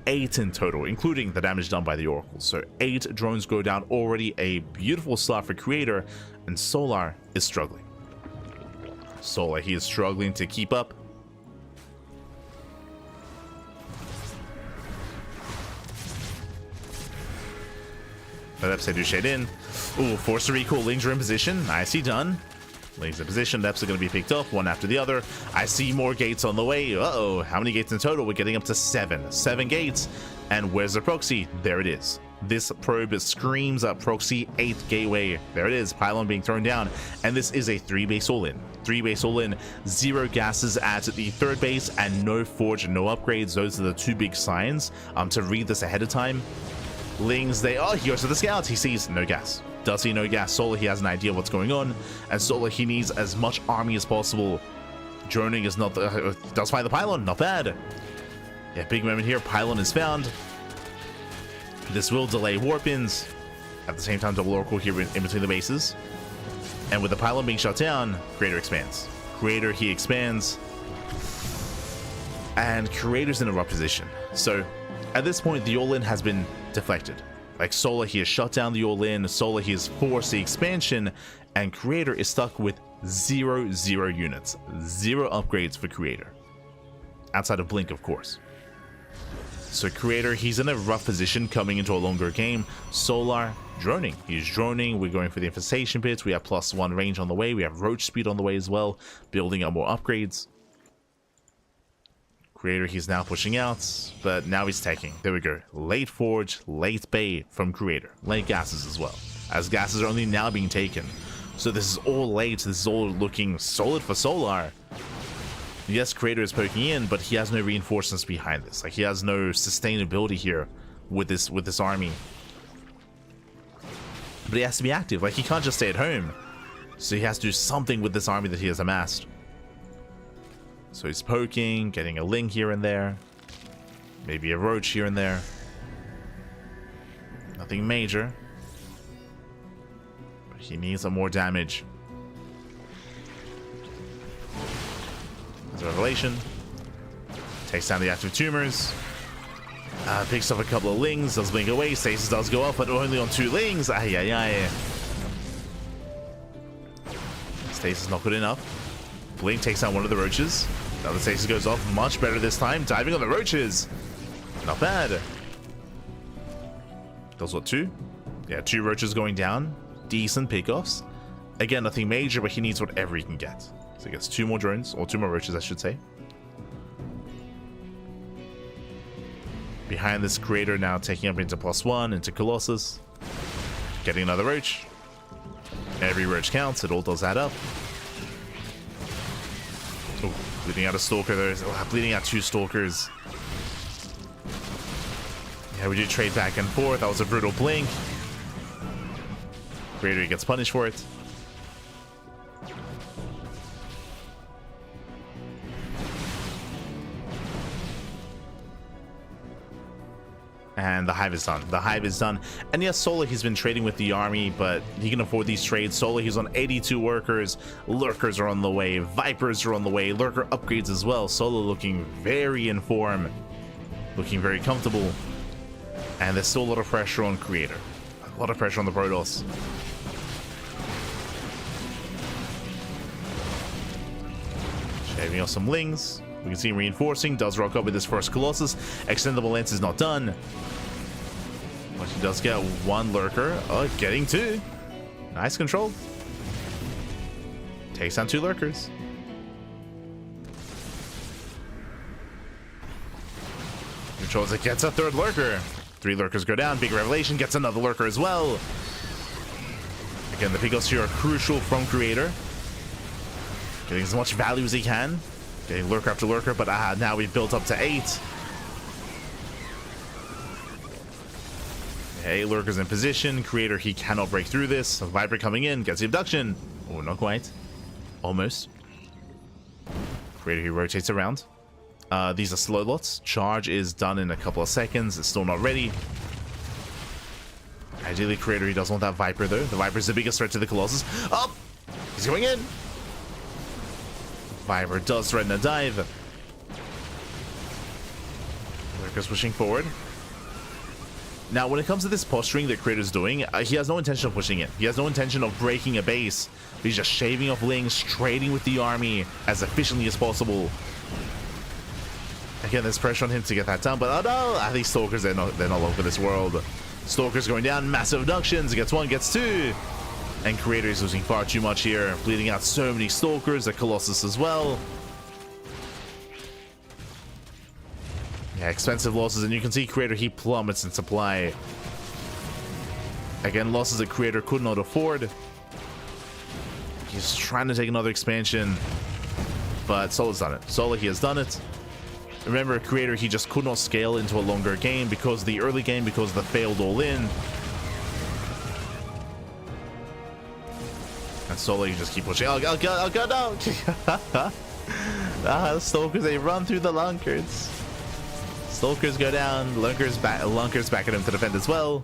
8 in total, including the damage done by the Oracle. So 8 drones go down, already a beautiful start for Creator, and Solar is struggling. Solar, he is struggling to keep up. Let Epsa do shade in. Ooh, force to recall. Lings are in position. Nicely done. Lings in position. Epsa are going to be picked up one after the other. I see more gates on the way. Uh-oh. How many gates in total? We're getting up to 7. 7 gates. And where's the proxy? There it is. This probe screams up proxy 8th gateway. There it is. Pylon being thrown down. And this is a 3-base all-in. 3-base all-in. 0 gases at the 3rd base and no forge, no upgrades. Those are the 2 big signs to read this ahead of time. Lings, he goes to the scouts. He sees no gas. Does he no gas? Solar, he has an idea what's going on. And Solar, he needs as much army as possible. Droning is not does find the pylon. Not bad. Yeah, big moment here. Pylon is found. This will delay warp-ins. At the same time, double Oracle here in between the bases. And with the pylon being shut down, Creator expands. Creator, he expands. And Creator's in a rough position. So at this point, the all-in has been deflected. Like Solar, he has shut down the all-in. Solar, he has forced the expansion. And Creator is stuck with 0 units. 0 upgrades for Creator. Outside of Blink, of course. So Creator, he's in a rough position coming into a longer game. Solar, droning. He's droning. We're going for the infestation pits. We have +1 range on the way. We have roach speed on the way as well. Building up more upgrades. Creator, he's now pushing out, but now he's taking. There we go. Late Forge, late Bay from Creator. Late gases as well, as gases are only now being taken. So this is all late. This is all looking solid for Solar. Yes, Creator is poking in, but he has no reinforcements behind this. Like, he has no sustainability here with this army. But he has to be active. Like, he can't just stay at home. So he has to do something with this army that he has amassed. So he's poking, getting a Ling here and there. Maybe a Roach here and there. Nothing major. But he needs some more damage. There's a Revelation. Takes down the active tumors. Picks up a couple of Lings. Does blink away. Stasis does go up, but only on 2 Lings. Ay, ay, ay. Stasis not good enough. Blink takes down one of the Roaches. Now the Stasis goes off much better this time. Diving on the Roaches. Not bad. Those what, 2? Yeah, 2 Roaches going down. Decent pickoffs. Again, nothing major, but he needs whatever he can get. So he gets 2 more drones, or 2 more Roaches, I should say. Behind this Creator now taking up into +1, into Colossus. Getting another Roach. Every Roach counts, it all does add up. Oh, bleeding out a Stalker. There's bleeding out 2 Stalkers. Yeah, we do trade back and forth. That was a brutal blink. Creator gets punished for it. And the Hive is done. The Hive is done. And yes, Solar, he's been trading with the army, but he can afford these trades. Solar, he's on 82 workers. Lurkers are on the way. Vipers are on the way. Lurker upgrades as well. Solar looking very in form. Looking very comfortable. And there's still a lot of pressure on Creator. A lot of pressure on the Protoss. Shaving off some Lings. We can see him reinforcing. Does rock up with his first Colossus. Extendable lance is not done. But he does get 1 Lurker. Oh, getting 2. Nice control. Takes down 2 Lurkers. Controls it, gets a 3rd Lurker. 3 Lurkers go down. Big Revelation gets another Lurker as well. Again, the pickups here are crucial from Creator. Getting as much value as he can. Getting lurker after lurker, but now we've built up to 8. Hey, lurkers in position. Creator, he cannot break through this. Viper coming in, gets the abduction. Oh, not quite. Almost. Creator, he rotates around. These are slow lots. Charge is done in a couple of seconds. It's still not ready. Ideally, Creator, he does want that Viper, though. The Viper is the biggest threat to the Colossus. Oh! He's going in! Viper does threaten a dive. Lurker's pushing forward. Now, when it comes to this posturing that Creator's doing, he has no intention of pushing it. He has no intention of breaking a base. He's just shaving off links, trading with the army as efficiently as possible. Again, there's pressure on him to get that done, but oh no! These Stalkers, they're not over this world. Stalkers going down, massive abductions, gets 1, gets 2. And Creator is losing far too much here, bleeding out so many Stalkers, the Colossus as well. Yeah, expensive losses, and you can see Creator, he plummets in supply. Again, losses that Creator could not afford. He's trying to take another expansion, but Solo's done it. Solo, he has done it. Remember, Creator, he just could not scale into a longer game because the early game, because of the failed all-in. And Solo, you just keep pushing. Oh god, no! Stalkers, they run through the lunkers. Stalkers go down, lunkers back at him to defend as well.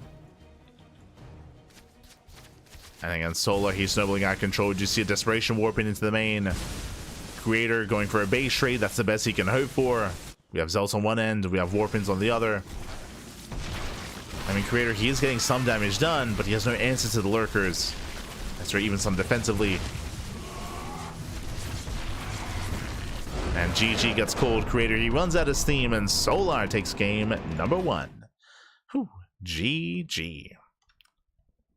And again, Solar, he's snowballing out of control. You see a desperation warping into the main. Creator going for a base trade, that's the best he can hope for. We have Zealous on one end, we have Warpins on the other. I mean, Creator, he is getting some damage done, but he has no answer to the lurkers. That's right, even some defensively. And GG gets called. Creator, he runs out of steam, and Solar takes game number 1. Whew, GG.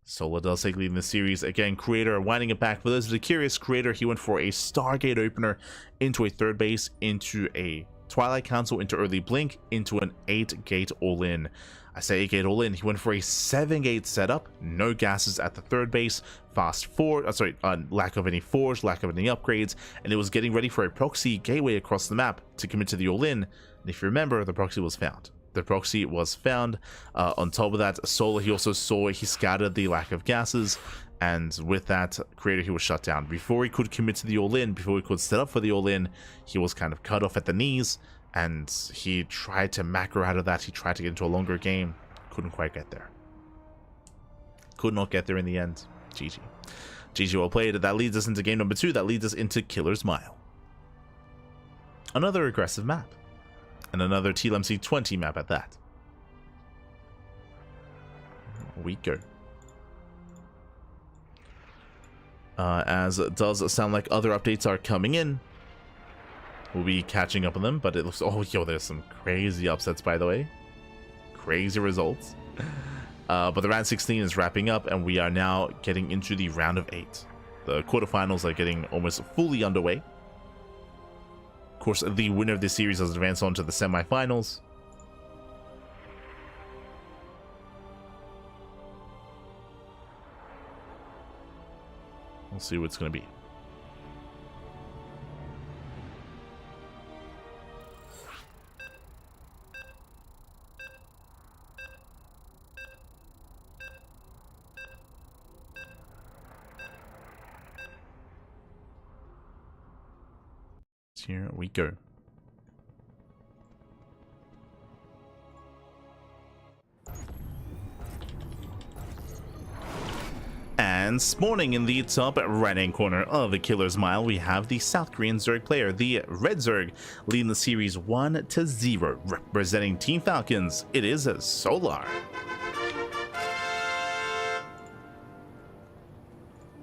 Solar does take lead in the series. Again, Creator winding it back. For those of the curious, Creator, he went for a Stargate opener into a 3rd base, into a Twilight Council, into early Blink, into an 8-gate all-in. I say 8-gate all-in. He went for a 7-gate setup, no gases at the 3rd base, fast forward, lack of any forge, lack of any upgrades, and it was getting ready for a proxy gateway across the map to commit to the all-in. And if you remember, the proxy was found. The proxy was found. On top of that, Solar, he also saw, he scattered the lack of gases, and with that, Creator, he was shut down. Before he could commit to the all-in, before he could set up for the all-in, he was kind of cut off at the knees, and he tried to macro out of that. He tried to get into a longer game. Couldn't quite get there. Could not get there in the end. GG. GG, well played. That leads us into game number 2. That leads us into Killer's Mile. Another aggressive map. And another TLMC 20 map at that. We go. As it does sound like other updates are coming in. We'll be catching up on them, but it looks... Oh, yo, there's some crazy upsets, by the way. Crazy results. But the round 16 is wrapping up, and we are now getting into the round of 8. The quarterfinals are getting almost fully underway. Of course, the winner of this series has advanced on to the semifinals. We'll see what it's going to be. Here we go. And spawning in the top right-hand corner of the Killer's Mile, we have the South Korean Zerg player, the Red Zerg, leading the series 1-0, representing Team Falcons. It is Solar.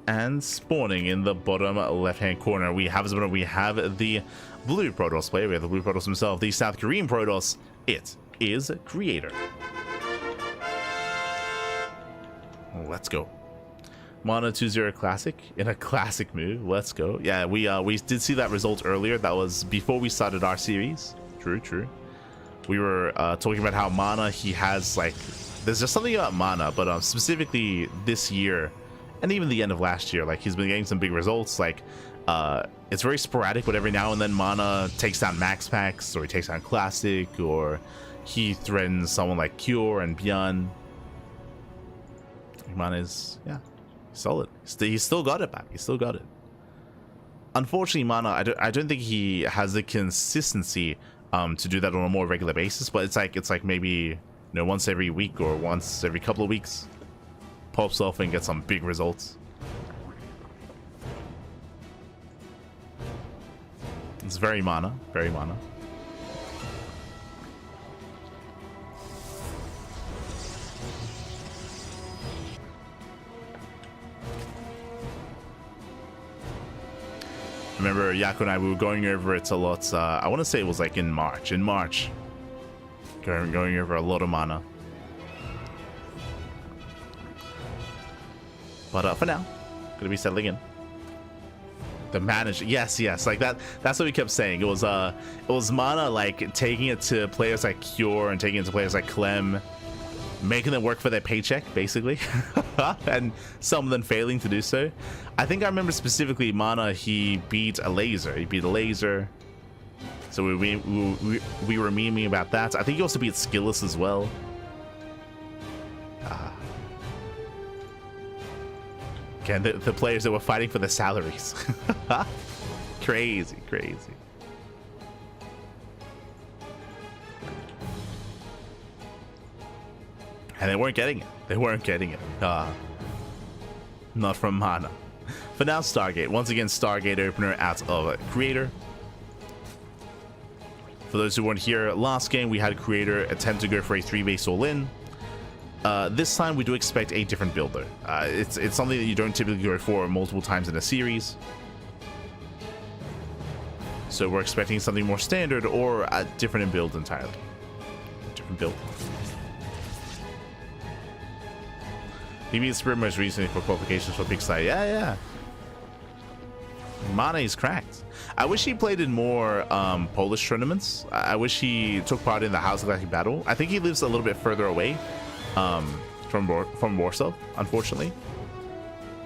And spawning in the bottom left-hand corner, we have the blue Protoss player. We have the blue Protoss himself, the South Korean Protoss. It is Creator. Let's go. Mana 2-0 classic in a classic move. Let's go. Yeah, we did see that result earlier. That was before we started our series. True. We were talking about how Mana, he has like, there's just something about Mana, but specifically this year, and even the end of last year. Like, he's been getting some big results. Like, it's very sporadic, but every now and then Mana takes down max packs, or he takes down classic, or he threatens someone like Cure and ByuN. Mana is, yeah, solid. He's still got it, man. He's still got it. Unfortunately, Mana, I don't think he has the consistency to do that on a more regular basis. But it's like maybe, you know, once every week or once every couple of weeks, pops off and gets some big results. It's very Mana, very Mana. Remember, Yako and I, we were going over it a lot. I want to say it was like in March. Going over a lot of Mana. But for now, gonna be settling in. The manager, yes, like that. That's what we kept saying. It was Mana, like taking it to players like Cure and taking it to players like Clem, making them work for their paycheck, basically, and some of them failing to do so. I think I remember specifically Mana. He beat a laser. So we were memeing about that. I think he also beat Skillless as well. Again, the players that were fighting for the salaries. Crazy. And they weren't getting it. Not from Mana. For now, Stargate. Once again, Stargate opener out of Creator. For those who weren't here, last game we had Creator attempt to go for a 3-base all-in. This time we do expect a different build though. It's something that you don't typically go for multiple times in a series. So we're expecting something more standard or different in build entirely. Different build. He beat Spirit most recently for qualifications for Big Side. Yeah. Mana is cracked. I wish he played in more Polish tournaments. I wish he took part in the House Galactic Battle. I think he lives a little bit further away from Warsaw, unfortunately.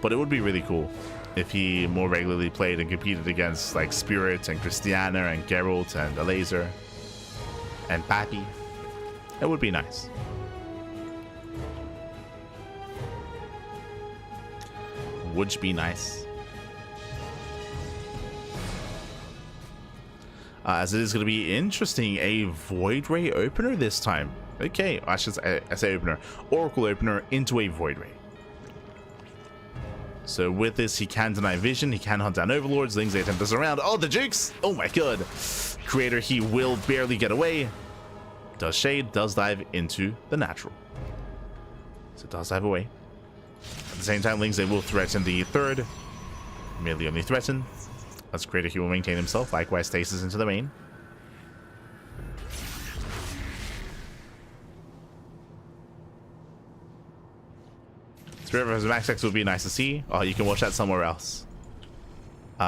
But it would be really cool if he more regularly played and competed against like Spirit and Christiana and Geralt and Laser and Pappy. It would be nice. Would be nice. As it is going to be interesting, a Void Ray opener this time. Okay, I say opener. Oracle opener into a Void Ray. So with this, he can deny vision, he can hunt down overlords, Ling's attempt us around. Oh, the jukes! Oh my god. Creator, he will barely get away. Does shade, does dive into the natural. So it does dive away. At the same time, Ling's will threaten the third. Merely only threaten. As Creator, he will maintain himself. Likewise, stasis into the main. Spirit versus Max X would be nice to see. Oh, you can watch that somewhere else.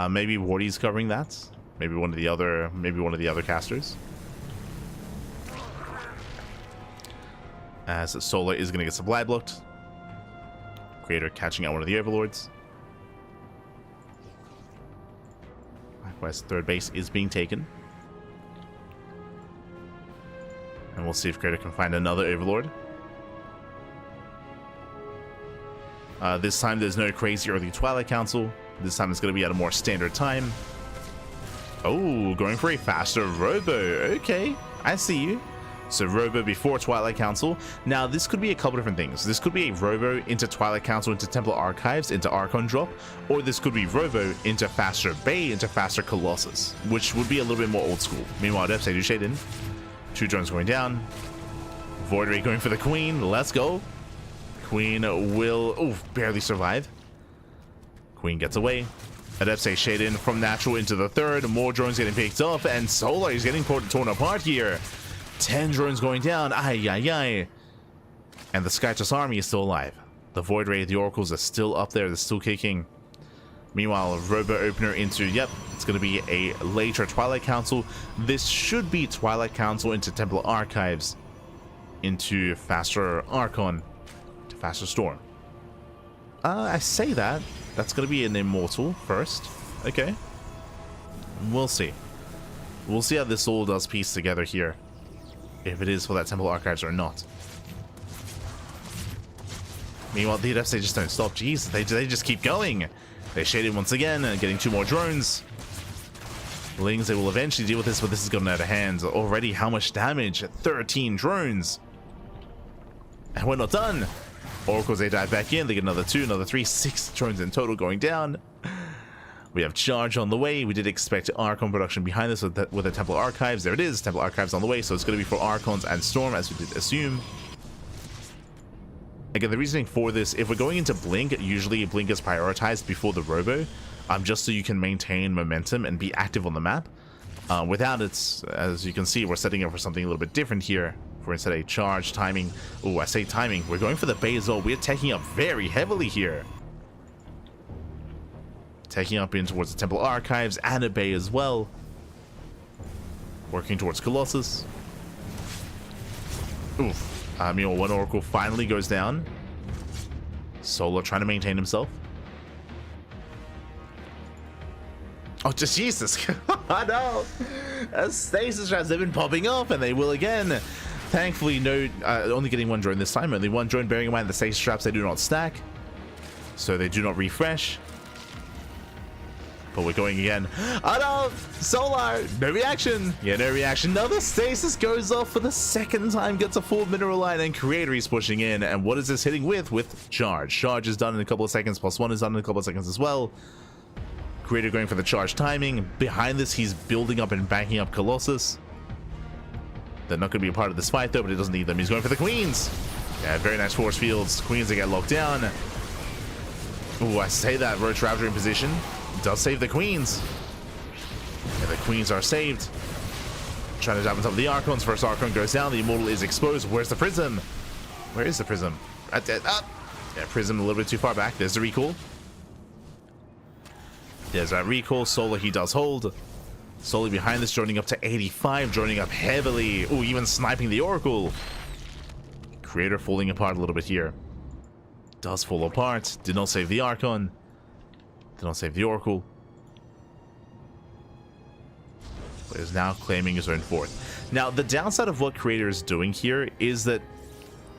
Maybe Wardy's covering that. Maybe one of the other casters. As Solar is going to get supply blocked. Creator catching out one of the overlords. Likewise, third base is being taken. And we'll see if Creator can find another overlord. This time there's no crazy early Twilight Council. This time it's going to be at a more standard time. Oh, going for a faster Robo. Okay, I see you. So Robo before Twilight Council. Now this could be a couple different things. This could be a Robo into Twilight Council into Templar Archives into Archon drop, or this could be Robo into faster Bay into faster Colossus, which would be a little bit more old school. Meanwhile, Depth do shade in. 2 drones going down. Void Ray going for the Queen. Let's go. Queen will barely survive. Queen gets away. Adepse shade in from natural into the third. More drones getting picked up, and Solar is getting torn apart here. 10 drones going down. Ay. And the Skytress army is still alive. The Void Ray, the Oracles are still up there. They're still kicking. Meanwhile, Robo opener into, it's going to be a later Twilight Council. This should be Twilight Council into Templar Archives into faster Archon. Faster Storm. I say that. That's going to be an immortal first. Okay. We'll see. We'll see how this all does piece together here. If it is for that Temple Archives or not. Meanwhile, the adepts, they just don't stop. Jeez, they just keep going. They shaded once again and getting 2 more drones. Lings, they will eventually deal with this, but this has gotten out of hand. Already, how much damage? 13 drones. And we're not done. Oracles, they dive back in. They get another 2, another 3, 6 drones in total going down. We have charge on the way. We did expect Archon production behind this with the Temple Archives. There it is, Temple Archives on the way. So it's going to be for Archons and Storm, as we did assume. Again, the reasoning for this, if we're going into Blink, usually Blink is prioritized before the Robo, just so you can maintain momentum and be active on the map. Without it, as you can see, we're setting up for something a little bit different here. For instead a charge timing. Oh, I say timing. We're going for the Bay as well. We're taking up very heavily here. Taking up in towards the Temple Archives and a Bay as well. Working towards Colossus. Oof. Meanwhile, one Oracle finally goes down. Solo trying to maintain himself. Oh, just Jesus. Oh no. Stasis traps, they've been popping up and they will again. Thankfully, no, only getting 1 drone this time. Only 1 drone, bearing in mind the stasis traps, they do not stack. So they do not refresh. But we're going again. Oh no! Solar! No reaction! Yeah, no reaction. Another stasis goes off for the 2nd time, gets a full mineral line, and Creator is pushing in. And what is this hitting with? With charge. Charge is done in a couple of seconds, +1 is done in a couple of seconds as well. Creator going for the charge timing. Behind this, he's building up and banking up Colossus. They're not going to be a part of this fight though, but he doesn't need them. He's going for the Queens. Yeah, very nice force fields. Queens, they get locked down. Ooh, I say that. Roach Raptor in position. Does save the Queens. Yeah, the Queens are saved. Trying to dive on top of the Archons. First Archon goes down. The Immortal is exposed. Where's the Prism? Where is the Prism? Right there. Up. Yeah, Prism a little bit too far back. There's the recall. There's that recall. Solar, he does hold. Solar behind this, joining up to 85, joining up heavily. Ooh, even sniping the Oracle. Creator falling apart a little bit here. Does fall apart. Did not save the Archon. Did not save the Oracle. But is now claiming his own 4th. Now, the downside of what Creator is doing here is that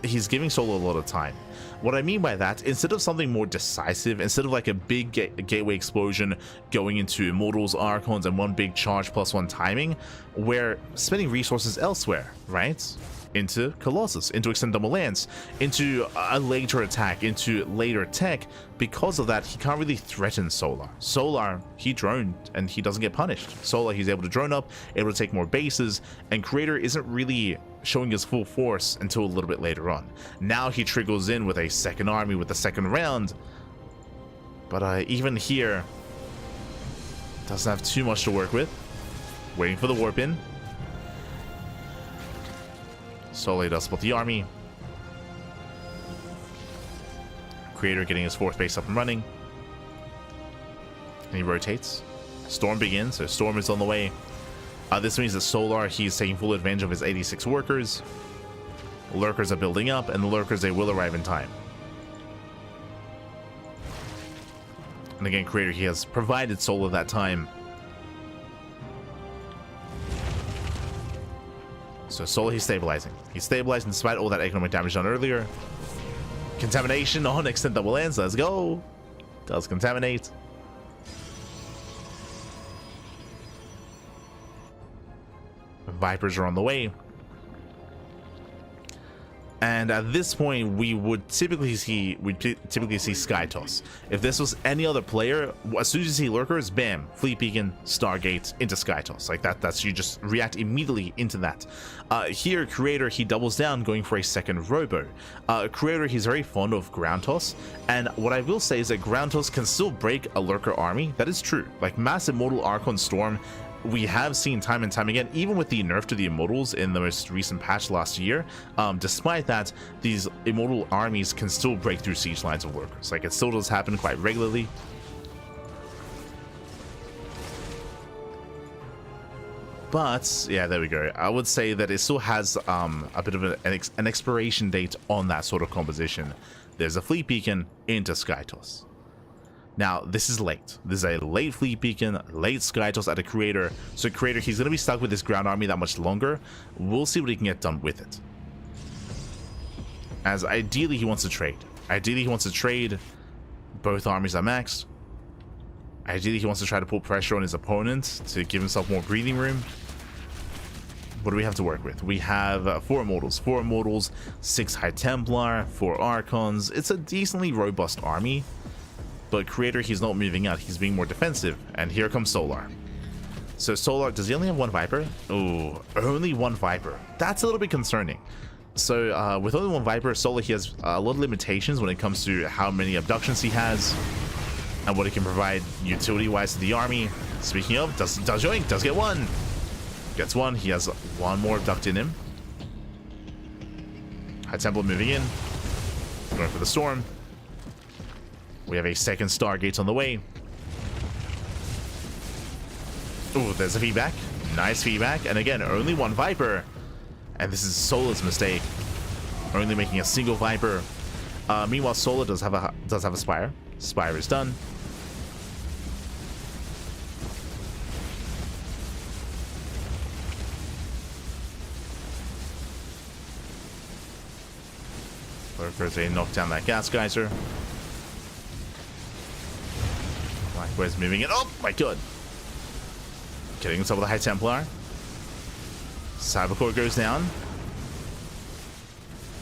he's giving Solo a lot of time. What I mean by that, instead of something more decisive, instead of like a big gateway explosion going into Immortals, Archons, and 1 big charge +1 timing, we're spending resources elsewhere, right? Into Colossus, into Extend Double Lance, into a later attack, into later tech. Because of that, he can't really threaten Solar. Solar, he droned and he doesn't get punished. Solar, he's able to drone up, able to take more bases, and Creator isn't really showing his full force until a little bit later on. Now he trickles in with a 2nd army with the 2nd round, but even here, doesn't have too much to work with. Waiting for the warp in. Solar does split the army. Creator getting his 4th base up and running. And he rotates. Storm begins, so Storm is on the way. This means that Solar, he's taking full advantage of his 86 workers. Lurkers are building up, and the Lurkers, they will arrive in time. And again, Creator, he has provided Solar that time. So Solar, he's stabilizing. He's stabilizing despite all that economic damage done earlier. Contamination on Extend Double Lance. Let's go. Does contaminate. Vipers are on the way. And at this point, we would typically see Sky Toss. If this was any other player, as soon as you see Lurkers, bam, Fleet Beacon, Stargate, into Sky Toss. Like that's you just react immediately into that. Here, Creator, he doubles down, going for a 2nd Robo. Creator, he's very fond of Ground Toss, and what I will say is that Ground Toss can still break a Lurker army. That is true. Like Mass Immortal Archon Storm, we have seen time and time again, even with the nerf to the Immortals in the most recent patch last year, despite that, these Immortal armies can still break through siege lines of Lurkers. Like, it still does happen quite regularly. But, yeah, there we go. I would say that it still has a bit of an expiration date on that sort of composition. there's a fleet beacon into Skytoss. Now, this is late. This is a late fleet beacon, late Skytoss at a creator. So creator, he's going to be stuck with this ground army that much longer. We'll see what he can get done with it. As ideally, he wants to trade. Ideally, he wants to trade. Both armies are maxed. Ideally, he wants to try to put pressure on his opponent to give himself more breathing room. What do we have to work with? We have 4 Immortals, 6 High Templar, 4 Archons. It's a decently robust army. But creator, he's not moving out. He's being more defensive. And here comes Solar. So Solar, does he only have 1 Viper? Oh, only 1 Viper. That's a little bit concerning. So with only 1 Viper, Solar, he has a lot of limitations when it comes to how many abductions he has and what it can provide utility-wise to the army. Speaking of, does yoink, does get 1. Gets 1. He has 1 more abduct in him. High Templar moving in. Going for the storm. We have a second Stargate on the way. Oh, there's a feedback. Nice feedback. And again, only 1 Viper. And this is Solar's mistake. Only making a single Viper. Meanwhile, Solar does have a Spire. Spire is done. Lurkers, they knock down that gas geyser. Likewise moving it. Oh my god. Getting himself with a High Templar. Cybercore goes down.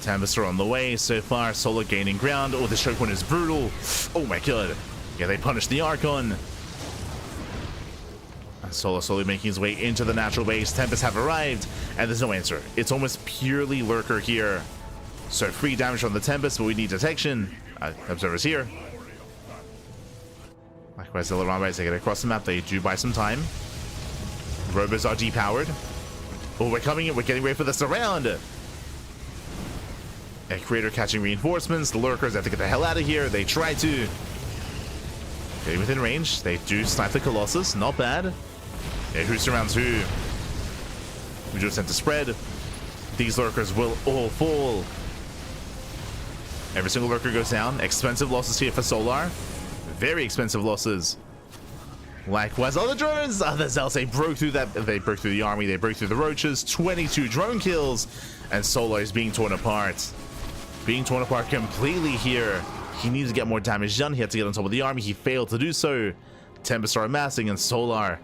Tempest are on the way. So far, Solar gaining ground. Oh, the choke point is brutal. Oh my god. Yeah, they punish the Archon. And Solar slowly making his way into the natural base. Tempests have arrived, and there's no answer. It's almost purely Lurker here. So free damage from the Tempest, but we need detection. Observers here. Likewise, the Larambe, as they get across the map, they do buy some time. Robos are depowered. Oh, we're coming in. We're getting ready for the surround. A creator catching reinforcements. The Lurkers have to get the hell out of here. They try to. Getting within range. They do snipe the Colossus. Not bad. Yeah, who surrounds who? We just sent to spread. These Lurkers will all fall. Every single Lurker goes down. Expensive losses here for Solar. Very expensive losses. Likewise, other drones. Other Zealots, they broke through that. They broke through the army. They broke through the roaches. 22 drone kills, and Solar is being torn apart. Being torn apart completely here. He needs to get more damage done. He had to get on top of the army. He failed to do so. Tempests are amassing, and Solar,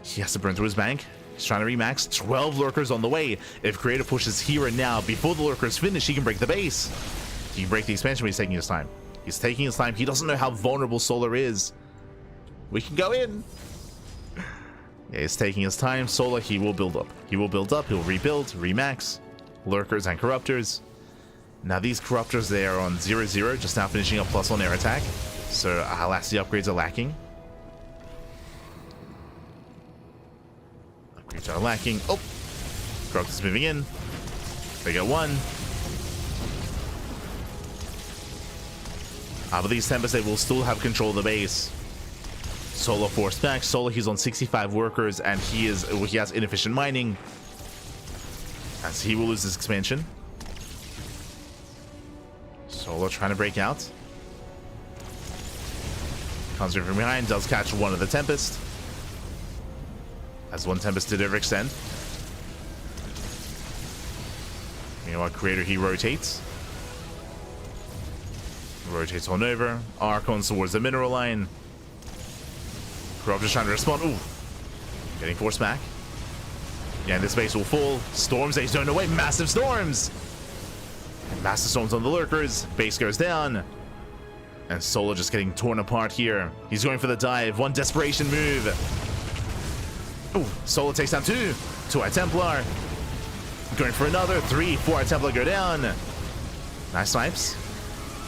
he has to burn through his bank. He's trying to remax. 12 Lurkers on the way. If Creator pushes here and now, before the Lurkers finish, he can break the base. He can break the expansion, but he's taking his time. He's taking his time. He doesn't know how vulnerable Solar is. We can go in. Yeah, he's taking his time. Solar, he will build up. He will build up. He'll rebuild, remax. Lurkers and Corruptors. Now these Corruptors, they are on 0-0, just now finishing up +1 air attack. So alas, the upgrades are lacking. Upgrades are lacking. Oh! Corruptors moving in. They get 1. But these Tempests, they will still have control of the base. Solar forced back. Solar, he's on 65 workers, and he has inefficient mining. As he will lose his expansion. Solar trying to break out. Comes in from behind, does catch one of the Tempest. As one Tempest did overextend. Meanwhile, Creator, he rotates. Rotates on over. Archons towards the mineral line. Corruptor's trying to respond. Ooh. Getting forced back. Yeah, and this base will fall. Storms, they don't away. Massive storms! And massive storms on the Lurkers. Base goes down. And Solar just getting torn apart here. He's going for the dive. One desperation move. Ooh, Solar takes down 2. 2 High Templar. Going for another. 3, 4 High Templar go down. Nice snipes.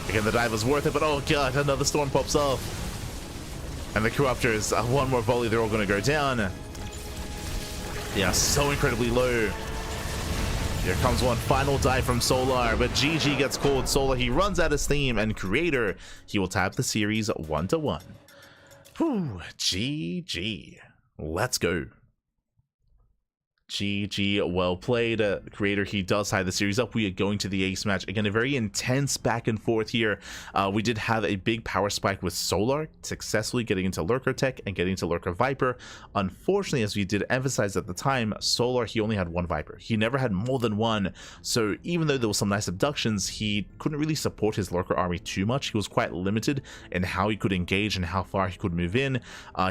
Again, the dive was worth it, but oh god, another storm pops off. And the Corruptors, one more volley, they're all going to go down. Yeah, so incredibly low. Here comes one final dive from Solar, but GG gets called. Solar, he runs out of steam, and Creator, he will tap the series 1-1. Whew, GG. Let's go. GG, well played. Creator, he does tie the series up. We are going to the ace match. Again, a very intense back and forth here. We did have a big power spike with Solar, successfully getting into Lurker Tech and getting into Lurker Viper. Unfortunately, as we did emphasize at the time, Solar, he only had one Viper. He never had more than one. So even though there was some nice abductions, he couldn't really support his Lurker army too much. He was quite limited in how he could engage and how far he could move in.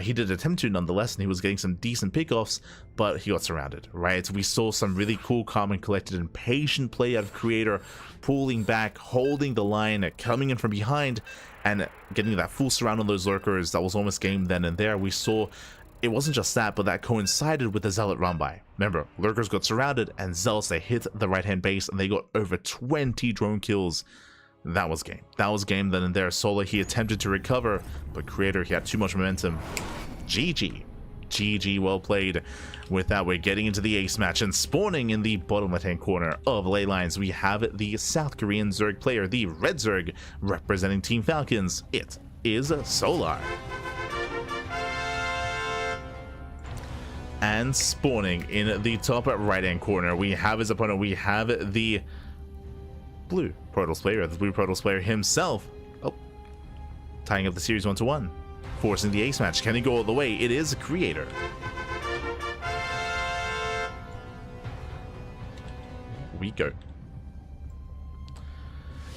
He did attempt to nonetheless, and he was getting some decent pickoffs, but he got surrounded, right? We saw some really cool, calm and collected and patient play out of Creator, pulling back, holding the line, coming in from behind and getting that full surround on those lurkers. That was almost game then and there. We saw it wasn't just that, but that coincided with the Zealot run by. Remember, lurkers got surrounded and Zealots, they hit the right hand base and they got over 20 drone kills. That was game. That was game then and there. Solar, he attempted to recover, but Creator, he had too much momentum. GG. GG, well played. With that, we're getting into the ace match, and spawning in the bottom left-hand corner of ley lines, we have the South Korean Zerg player, the Red Zerg, representing Team Falcons. It is Solar. And spawning in the top right-hand corner, we have his opponent. We have the blue Protoss player, the blue Protoss player himself. Oh, tying up the series 1-1. Forcing the ace match. Can he go all the way? It is Creator. We go.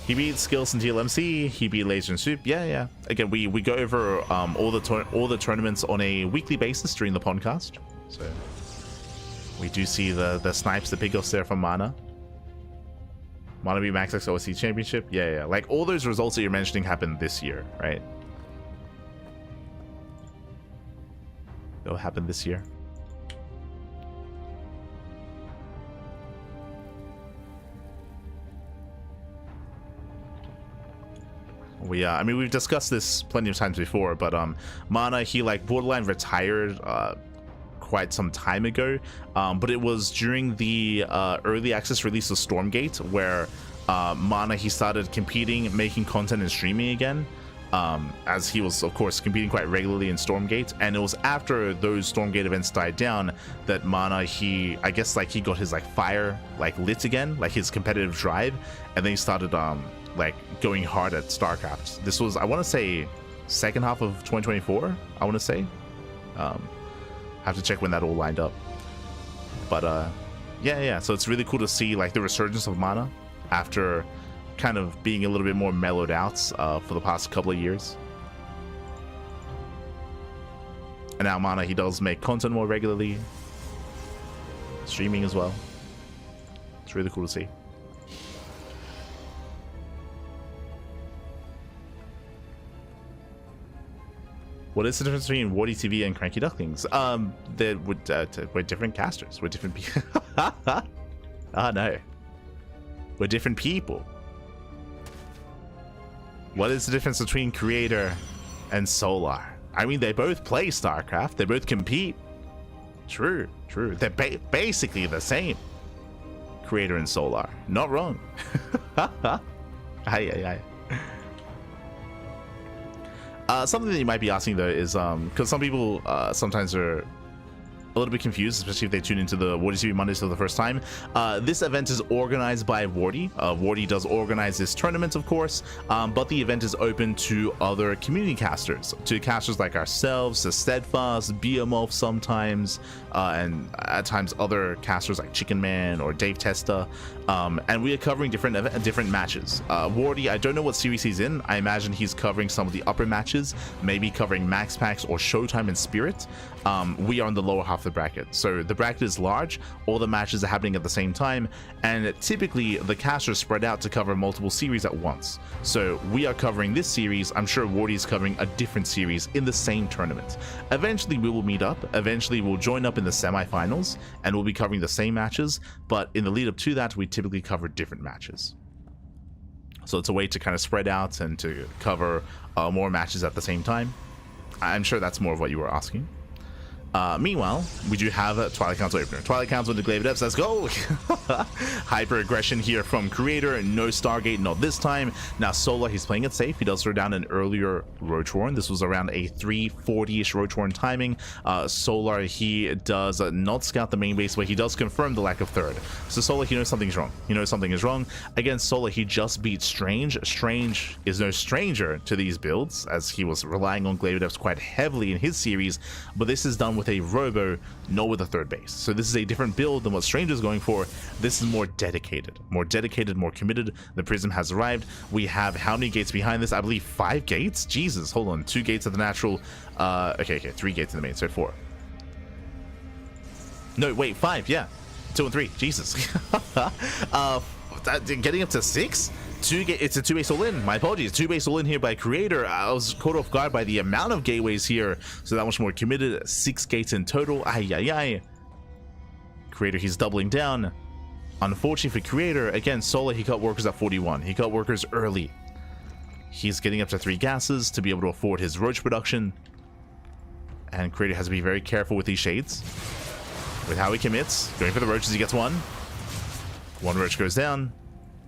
He beat Skills and TLMC. He beat Laser and Soup. Yeah. Again, we go over all the tournaments on a weekly basis during the podcast. So we do see the snipes, the pickoffs there from Mana. Mana beat Max X OSC Championship. Yeah. Like all those results that you're mentioning happened this year, right? It'll happen this year. I mean, we've discussed this plenty of times before, but Mana, he like borderline retired quite some time ago, but it was during the early access release of Stormgate where Mana, he started competing, making content and streaming again. As he was of course competing quite regularly in Stormgate, and it was after those Stormgate events died down that Mana, I guess like he got his like fire like lit again, like his competitive drive, and then he started like going hard at StarCraft. This was, I want to say, second half of 2024, I want to say. Have to check when that all lined up, but yeah, so it's really cool to see like the resurgence of Mana after kind of being a little bit more mellowed out for the past couple of years. And now Mana, he does make content more regularly, streaming as well. It's really cool to see. What is the difference between WardiTV and CranKy Ducklings? We're different casters. We're different people. Oh no. We're different people. What is the difference between Creator and Solar? I mean, they both play StarCraft. They both compete. True. They're basically the same. Creator and Solar. Not wrong. Aye. Something that you might be asking though is because some people sometimes are a little bit confused, especially if they tune into the WardiTV Mondays for the first time. This event is organized by Wardi. Wardi does organize this tournament, of course, but the event is open to other community casters, to casters like ourselves, to Steadfast, ByuN sometimes, and at times other casters like Chicken Man or Dave Testa. And we are covering different matches. Wardi, I don't know what series he's in. I imagine he's covering some of the upper matches, maybe covering Max Packs or ShoWTimE and Spirit. We are in the lower half of the bracket, so the bracket is large. All the matches are happening at the same time, and typically the casters spread out to cover multiple series at once. So we are covering this series. I'm sure Wardi is covering a different series in the same tournament. Eventually we will meet up. Eventually we'll join up in the semifinals, and we'll be covering the same matches, but in the lead up to that, we typically cover different matches. So it's a way to kind of spread out and to cover more matches at the same time. I'm sure that's more of what you were asking. Meanwhile, we do have a Twilight Council opener. Twilight Council with the Glaive Depths. Let's go. Hyper aggression here from Creator. No Stargate, not this time. Now Solar, he's playing it safe. He does throw down an earlier Roach Warren. This was around a 340-ish Roach Warren timing. Solar, he does not scout the main base, but he does confirm the lack of third. So Solar, he knows something's wrong. He knows something is wrong. Again, Solar, he just beat Strange. Strange is no stranger to these builds, as he was relying on Glaive Depths quite heavily in his series, but this is done with a robo, not with a third base. So this is a different build than what Strange is going for. This is more dedicated, more committed. The Prism has arrived. We have how many gates behind this? I believe 5 gates. Jesus, hold on. 2 gates at the natural. Okay, 3 gates in the main, so 4. No, wait, 5. Yeah, 2 and 3. Jesus. Getting up to 6. It's a 2 base all in. My apologies. 2 base all in here by Creator. I was caught off guard by the amount of gateways here. So that much more committed. 6 gates in total. Creator, he's doubling down. Unfortunately for Creator, again, Solar, he cut workers at 41. He cut workers early. He's getting up to 3 gases to be able to afford his Roach production. And Creator has to be very careful with these shades. With how he commits. Going for the Roaches, he gets 1. 1 Roach goes down.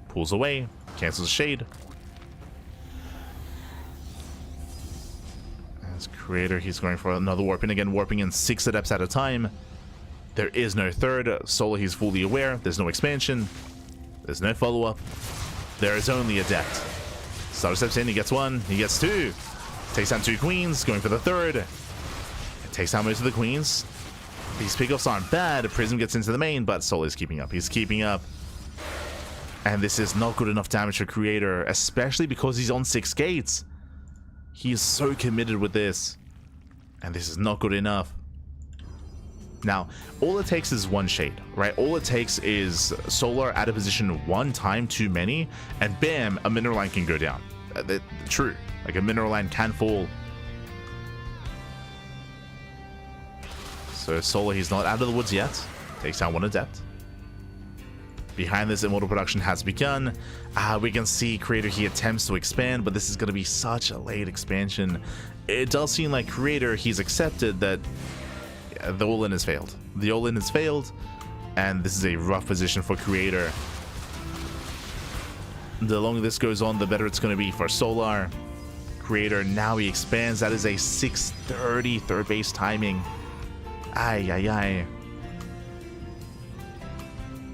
Pulls away. Cancels the shade. As Creator, he's going for another warping again, warping in 6 adepts at a time. There is no third. Solar, he's fully aware. There's no expansion. There's no follow-up. There is only adept. Starter steps in, he gets 1, he gets 2. Takes down 2 queens, going for the third. Takes down most of the queens. These pickoffs aren't bad. Prism gets into the main, but Solar is keeping up. He's keeping up. And this is not good enough damage for Creator, especially because he's on 6 gates. He is so committed with this. And this is not good enough. Now, all it takes is 1 shade, right? All it takes is Solar out of position 1 time too many, and bam, a mineral line can go down. True. Like, a mineral line can fall. So Solar, he's not out of the woods yet. Takes down 1 adept. Behind this, Immortal production has begun. We can see Creator, he attempts to expand, but this is going to be such a late expansion. It does seem like Creator, he's accepted that the all-in has failed. The all-in has failed, and this is a rough position for Creator. The longer this goes on, the better it's going to be for Solar. Creator, now he expands. That is a 6:30 third base timing.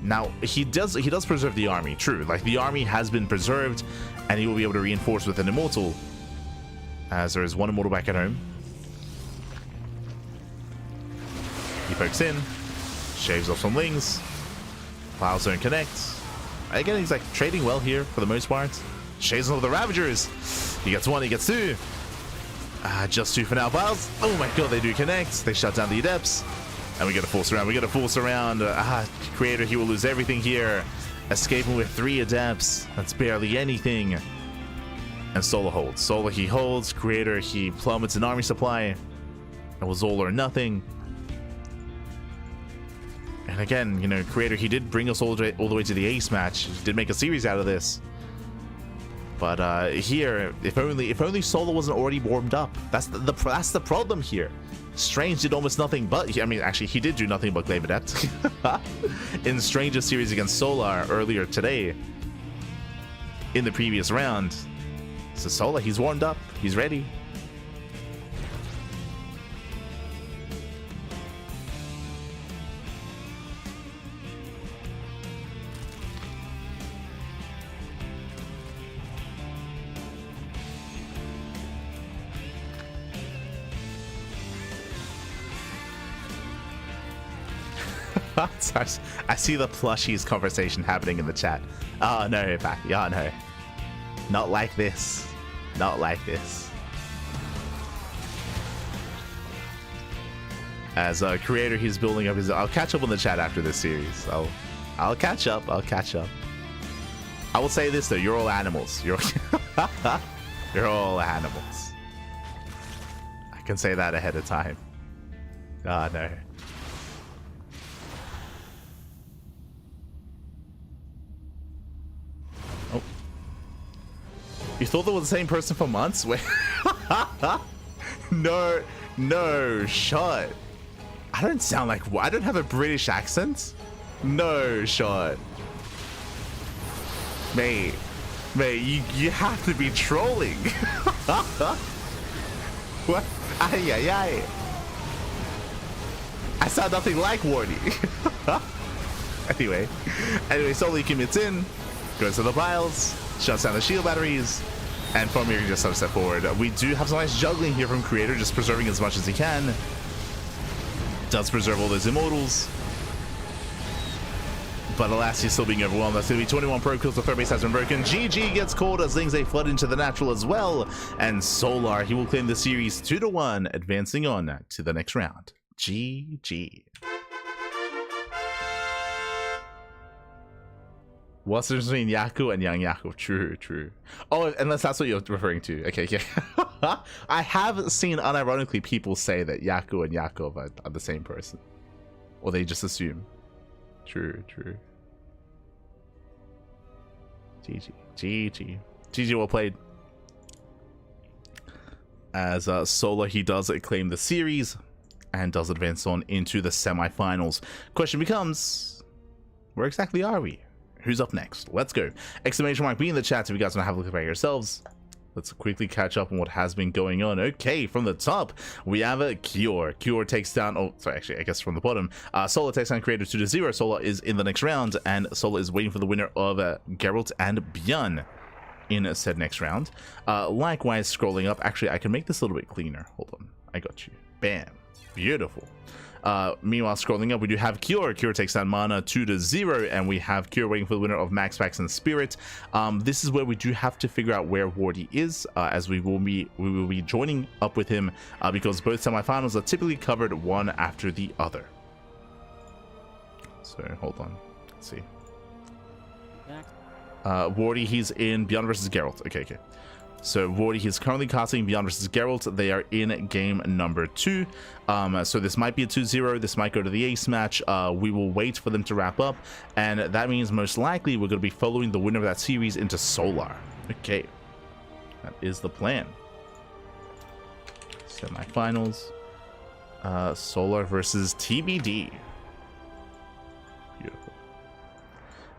Now, he does preserve the army, true. Like, the army has been preserved, and he will be able to reinforce with an Immortal, as there is 1 Immortal back at home. He pokes in, shaves off some Lings, Pile Zone connects. Again, he's like trading well here for the most part. Shaves off the Ravagers. He gets 1, he gets 2. Just 2 for now. Piles. Oh my god, they do connect. They shut down the Adepts. And we get a force around. Creator, he will lose everything here. Escaping with 3 Adepts. That's barely anything. And Solar holds. Solar, he holds. Creator, he plummets an army supply. It was all or nothing. And again, you know, Creator, he did bring us all the way to the ace match. He did make a series out of this. But here, if only Solar wasn't already warmed up. That's the problem here. Strange did almost nothing but, I mean, actually, he did do nothing but Glaive Adept in Strange's series against Solar earlier today in the previous round. So Solar, he's warmed up. He's ready. I see the plushies conversation happening in the chat. Oh no, back. Yeah, no. Not like this. Not like this. As a Creator, he's building up his... I'll catch up on the chat after this series. I'll catch up. I'll catch up. I will say this though, you're all animals. You're all animals. I can say that ahead of time. Oh no. You thought they were the same person for months? Wait. No shot. I don't sound like, I don't have a British accent. No shot. Mate, you have to be trolling. What? Ay, ay, ay. I sound nothing like Wardy. Anyway, Solo commits in, goes to the piles, shuts down the shield batteries, and from here, just step forward. We do have some nice juggling here from Creator, just preserving as much as he can. Does preserve all those immortals. But alas, he's still being overwhelmed. That's going to be 21 pro kills. The third base has been broken. GG gets called as Ling's a flood into the natural as well. And Solar, he will claim the series 2-1, advancing on to the next round. GG. What's the difference between Yaku and Young Yaku? True. Oh, unless that's what you're referring to. Okay. I have seen unironically people say that Yaku and Yakov are the same person. Or they just assume. True. GG, well played. As Solar, he does claim the series and does advance on into the semifinals. Question becomes, where exactly are we? Who's up next? Let's go. Exclamation mark be in the chat if you guys want to have a look at it yourselves. Let's quickly catch up on what has been going on. Okay, from the top, we have a Cure. Cure takes down, oh, sorry, actually, I guess from the bottom. Solar takes down Creator 2-0. Solar is in the next round, and Solar is waiting for the winner of Geralt and ByuN in said next round. Likewise, scrolling up, actually, I can make this a little bit cleaner. Hold on, I got you. Bam. Beautiful. Meanwhile, scrolling up, we do have Cure. Cure takes down Mana 2-0, and we have Cure waiting for the winner of Max Pax and Spirit. This is where we do have to figure out where Wardy is, as we will be joining up with him, because both semifinals are typically covered one after the other. So hold on, let's see. Wardy, he's in ByuN versus Geralt. Okay. So Wardy, he's currently casting ByuN versus Geralt. They are in game number 2. So this might be a 2-0. This might go to the ace match. We will wait for them to wrap up. And that means most likely we're going to be following the winner of that series into Solar. Okay. That is the plan. Semifinals. Solar versus TBD. Beautiful.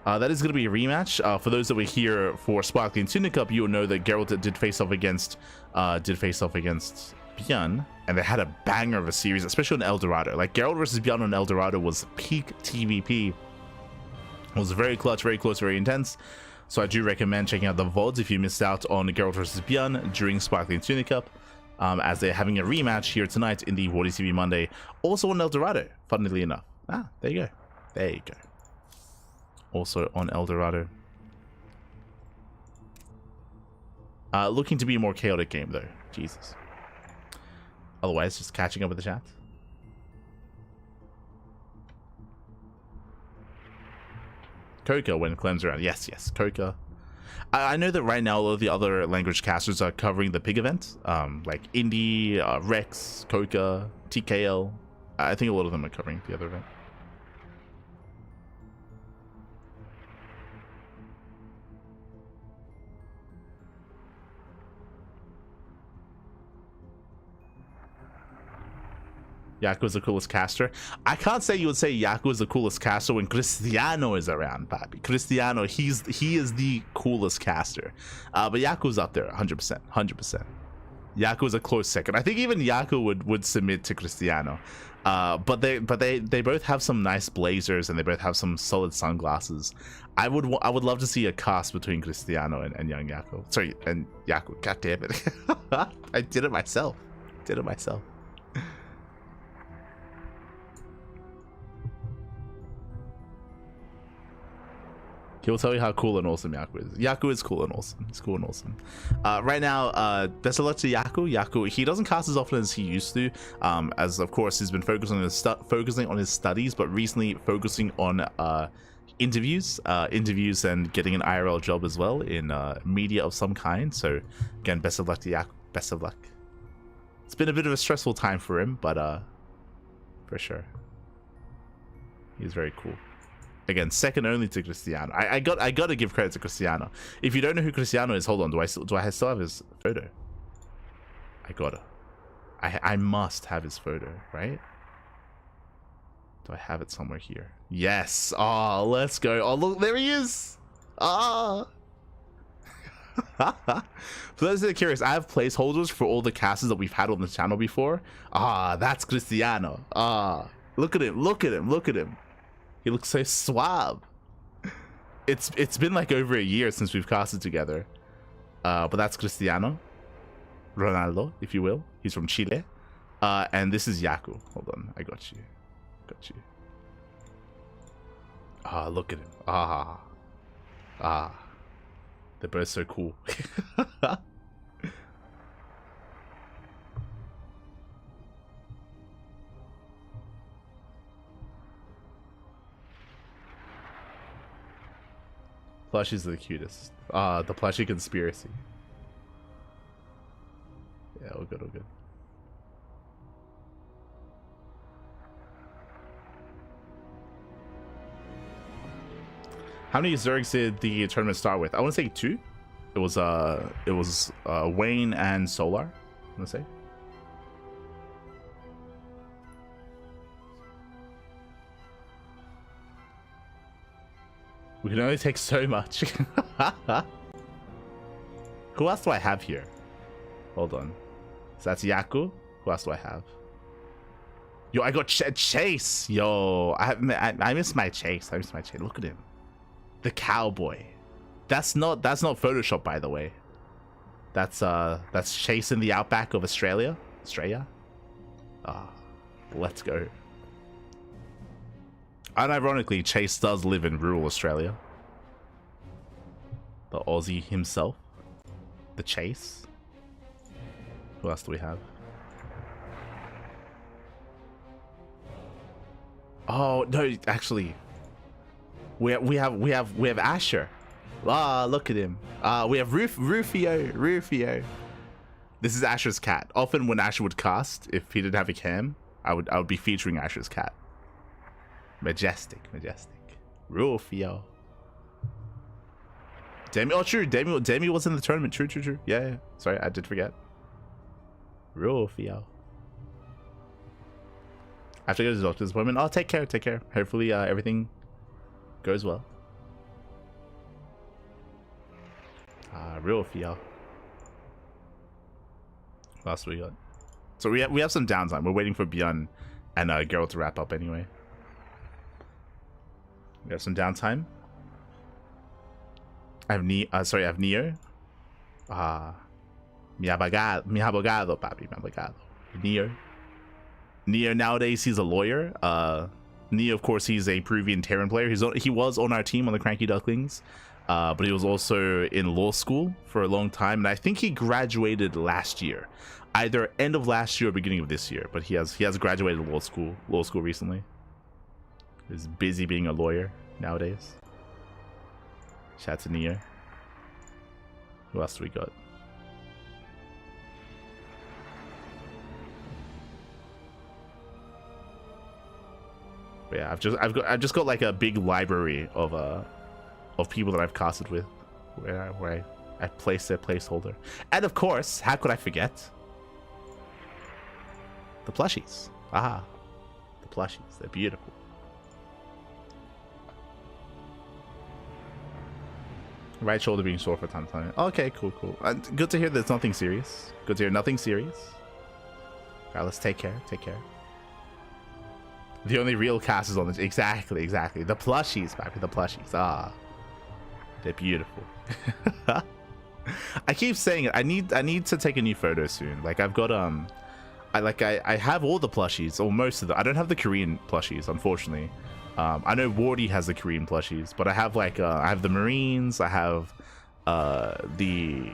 That is going to be a rematch. For those that were here for Sparkling Tunic Cup, you will know that Geralt did face off against ByuN, and they had a banger of a series, especially on El Dorado. Like Geralt versus ByuN on El Dorado was peak TVP. It was very clutch, very close, very intense. So I do recommend checking out the VODs if you missed out on Geralt versus ByuN during Sparkling Tunic Cup, as they're having a rematch here tonight in the WardiTV Monday, also on El Dorado, funnily enough. There you go. Also on El Dorado. Looking to be a more chaotic game though. Jesus. Otherwise, just catching up with the chat. Coca when Clem's around. Yes, Coca. I know that right now a lot of the other language casters are covering the pig event. Like Indy, Rex, Coca, TKL. I think a lot of them are covering the other event. Yaku is the coolest caster. I can't say you would say Yaku is the coolest caster when Cristiano is around, Bobby. Cristiano, he is the coolest caster. But Yaku's up there, 100%. Yaku is a close second. I think even Yaku would submit to Cristiano. But they both have some nice blazers, and they both have some solid sunglasses. I would love to see a cast between Cristiano and young Yaku. Sorry, and Yaku. God damn it. I did it myself. He'll tell you how cool and awesome Yaku is. Yaku is cool and awesome. He's cool and awesome. Right now, best of luck to Yaku. Yaku, he doesn't cast as often as he used to, as of course he's been focusing on his studies, but recently focusing on interviews and getting an IRL job as well in media of some kind. So again, best of luck to Yaku. Best of luck. It's been a bit of a stressful time for him, but for sure, he's very cool. Again, second only to Cristiano. I gotta give credit to Cristiano. If you don't know who Cristiano is, hold on. Do I still have his photo? I must have his photo, right? Do I have it somewhere here? Yes. Oh, let's go. Oh, look, there he is. Ah. For those that are curious, I have placeholders for all the casters that we've had on the channel before. Ah, that's Cristiano. Ah, look at him. Look at him. Look at him. He looks so suave. It's been like over a year since we've casted together. But that's Cristiano Ronaldo, if you will. He's from Chile. And this is Yaku. Hold on, I got you. Got you. Ah, look at him. Ah. Ah. They're both so cool. Plushies are the cutest. The plushie conspiracy. Yeah, all good, all good. How many Zergs did the tournament start with? I want to say 2. It was Wayne and Solar, I want to say. We can only take so much. Who else do I have here? Hold on. So that's Yaku. Who else do I have? Yo, I got Chase. Yo, I miss my Chase. I miss my Chase. Look at him. The cowboy. That's not Photoshop, by the way. That's Chase in the outback of Australia. Ah, let's go. Unironically, Chase does live in rural Australia. The Aussie himself. The Chase. Who else do we have? Oh no, actually, we have Asher. Ah, look at him. We have Rufio. This is Asher's cat. Often when Asher would cast, if he didn't have a cam, I would be featuring Asher's cat. Majestic. Rufio. Demi, oh true, Demi was in the tournament. True. Yeah. Sorry, I did forget. Rufio. I have to go to the doctor's appointment. Oh, take care. Hopefully everything goes well. Rufio. What else we got? So we have some downtime. We're waiting for ByuN and Geralt to wrap up anyway. We have some downtime. I have Neo. I have Neo. Mi abogado, papi, mi abogado. Neo nowadays he's a lawyer. Neo, of course, he's a Peruvian Terran player. He was on our team on the CranKy Ducklings, but he was also in law school for a long time, and I think he graduated last year, either end of last year or beginning of this year. But he has graduated law school recently. He's busy being a lawyer nowadays. Shout out to Neo. Who else do we got? But yeah, I've just got like a big library of people that I've casted with, where I place their placeholder, and of course, how could I forget the plushies? The plushies, they're beautiful. Right shoulder being sore for time. Okay, cool. Good to hear there's nothing serious. Good to hear nothing serious. Alright, let's take care. The only real cast is on this. Exactly. The plushies, baby. The plushies. They're beautiful. I keep saying it. I need to take a new photo soon. Like I've got I have all the plushies, or most of them. I don't have the Korean plushies, unfortunately. I know Wardy has the Korean plushies, but I have I have the Marines, I have the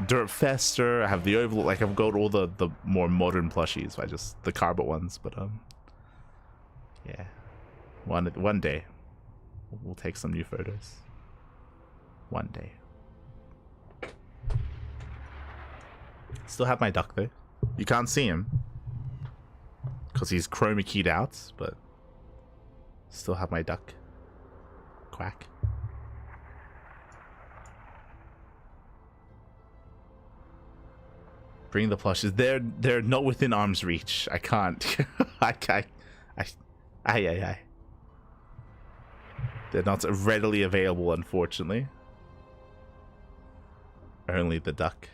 Dirt Fester, I have the Overlord. Like I've got all the more modern plushies. The carbon ones, but yeah, one day we'll take some new photos. One day. Still have my duck though. You can't see him because he's chroma keyed out, but still have my duck. Quack. Bring the plushes. They're not within arm's reach. I can't. I Aye, aye, aye. They're not readily available, unfortunately. Only the duck.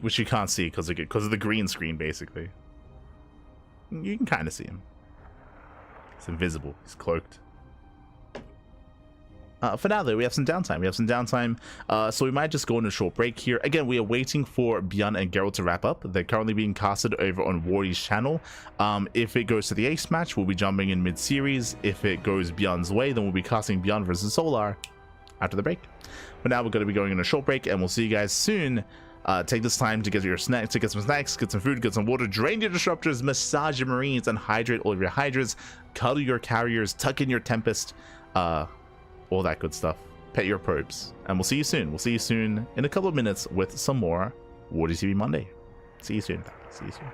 Which you can't see because of the green screen, basically. You can kind of see him. He's invisible. He's cloaked. For now, though, we have some downtime. So we might just go on a short break here. Again, we are waiting for ByuN and Geralt to wrap up. They're currently being casted over on Wardy's channel. If it goes to the ace match, we'll be jumping in mid-series. If it goes ByuN's way, then we'll be casting ByuN versus Solar after the break. But now we're going to be going on a short break, and we'll see you guys soon. Take this time to get your snacks, get some food, get some water, drain your disruptors, massage your marines, and hydrate all of your hydras, cuddle your carriers, tuck in your tempest, all that good stuff. Pet your probes, and we'll see you soon. We'll see you soon in a couple of minutes with some more WardiTV Monday. See you soon. See you soon.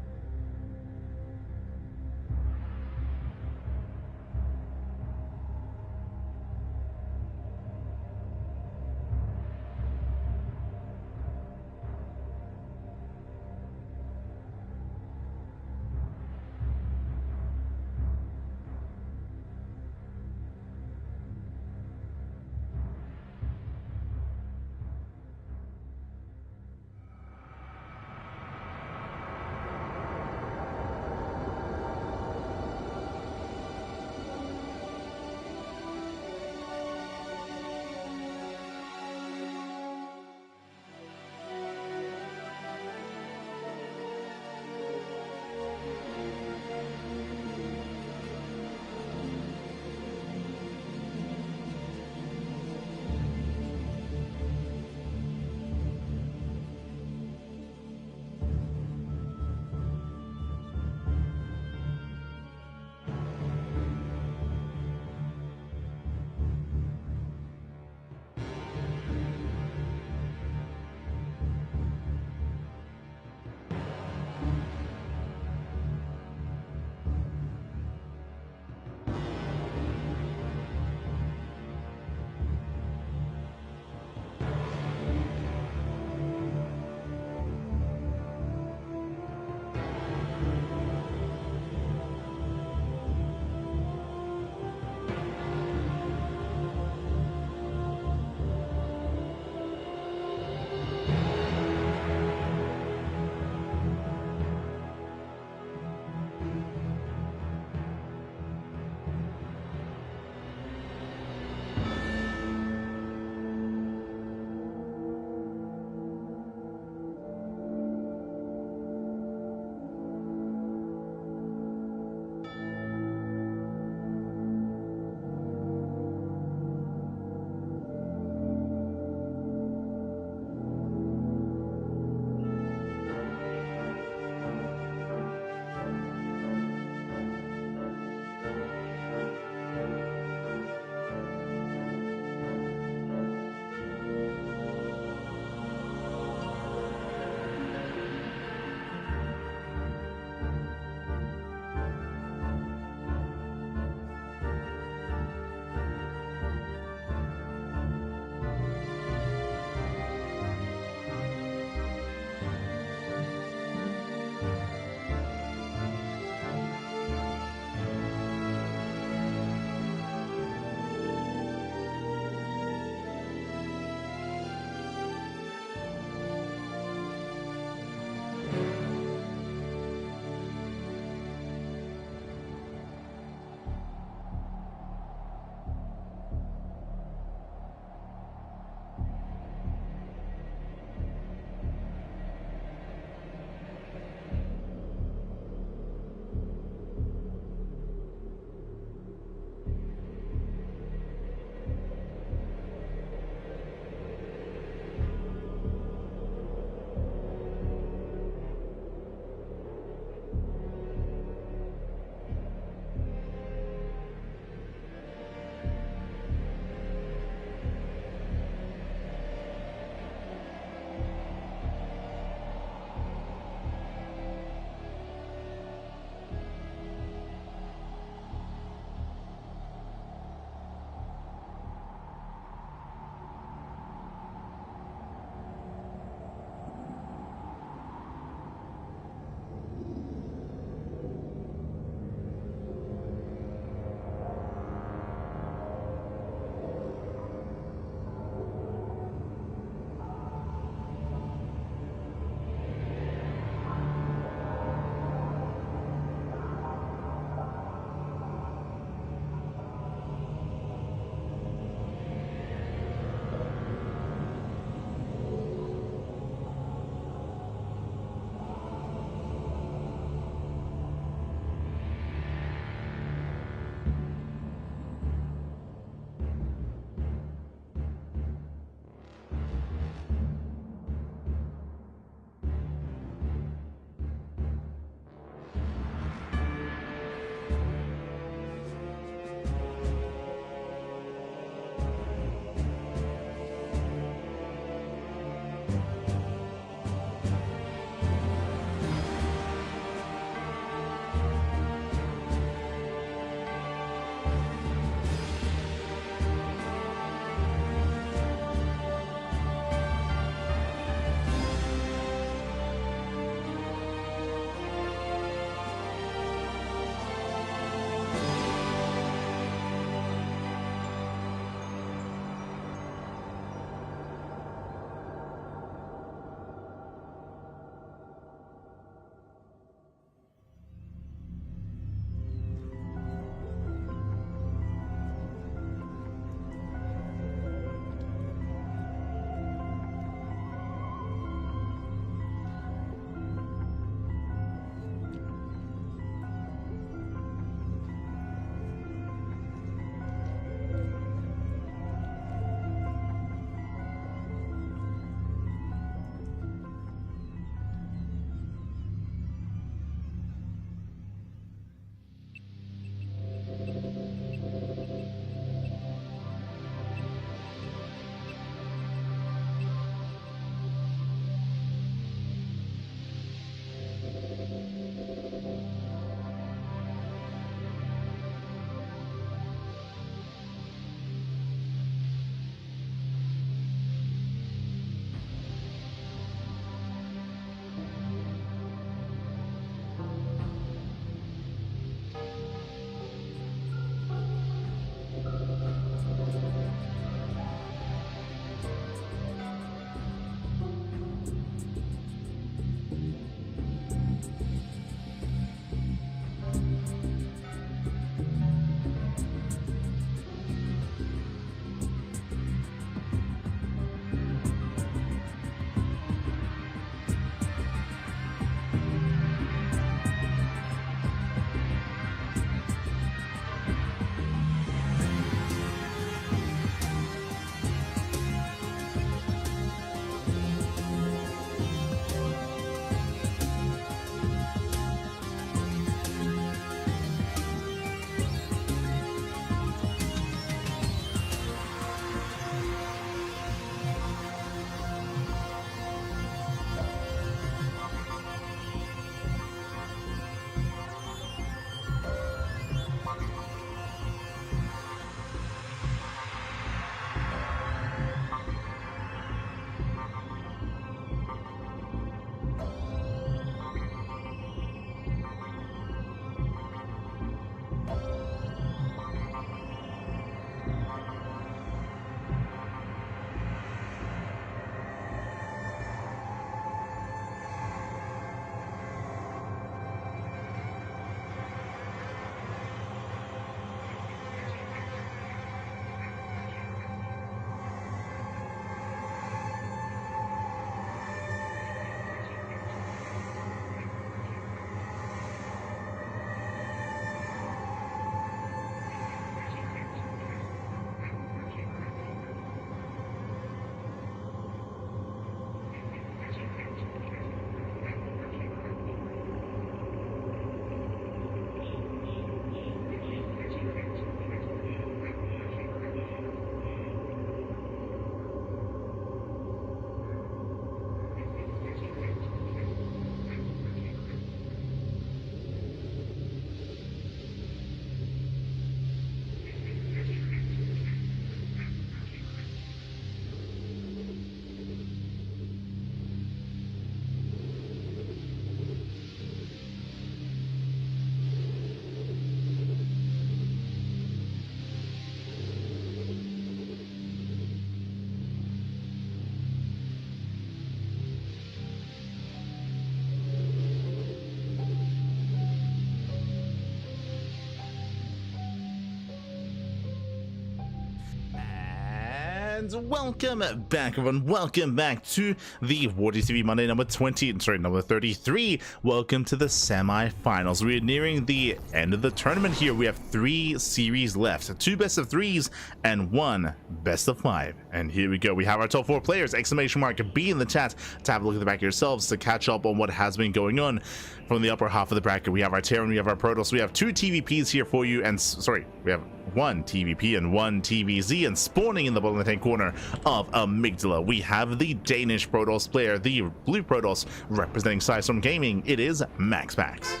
And welcome back, everyone. Welcome back to the WardiTV Monday number 33. Welcome to the semi-finals. We are nearing the end of the tournament here. We have 3 series left, 2 best of 3s and 1 best of 5. And here we go. We have our top 4 players. Exclamation mark B in the chat to have a look at the back yourselves to catch up on what has been going on. From the upper half of the bracket, we have our Terran, we have our Protoss, we have 2 TVPs here for you, and sorry, we have 1 TVP and 1 TVZ, and spawning in the bottom left-hand corner of Amygdala, we have the Danish Protoss player, the blue Protoss, representing ShoWTimE Gaming. It is MaxPax.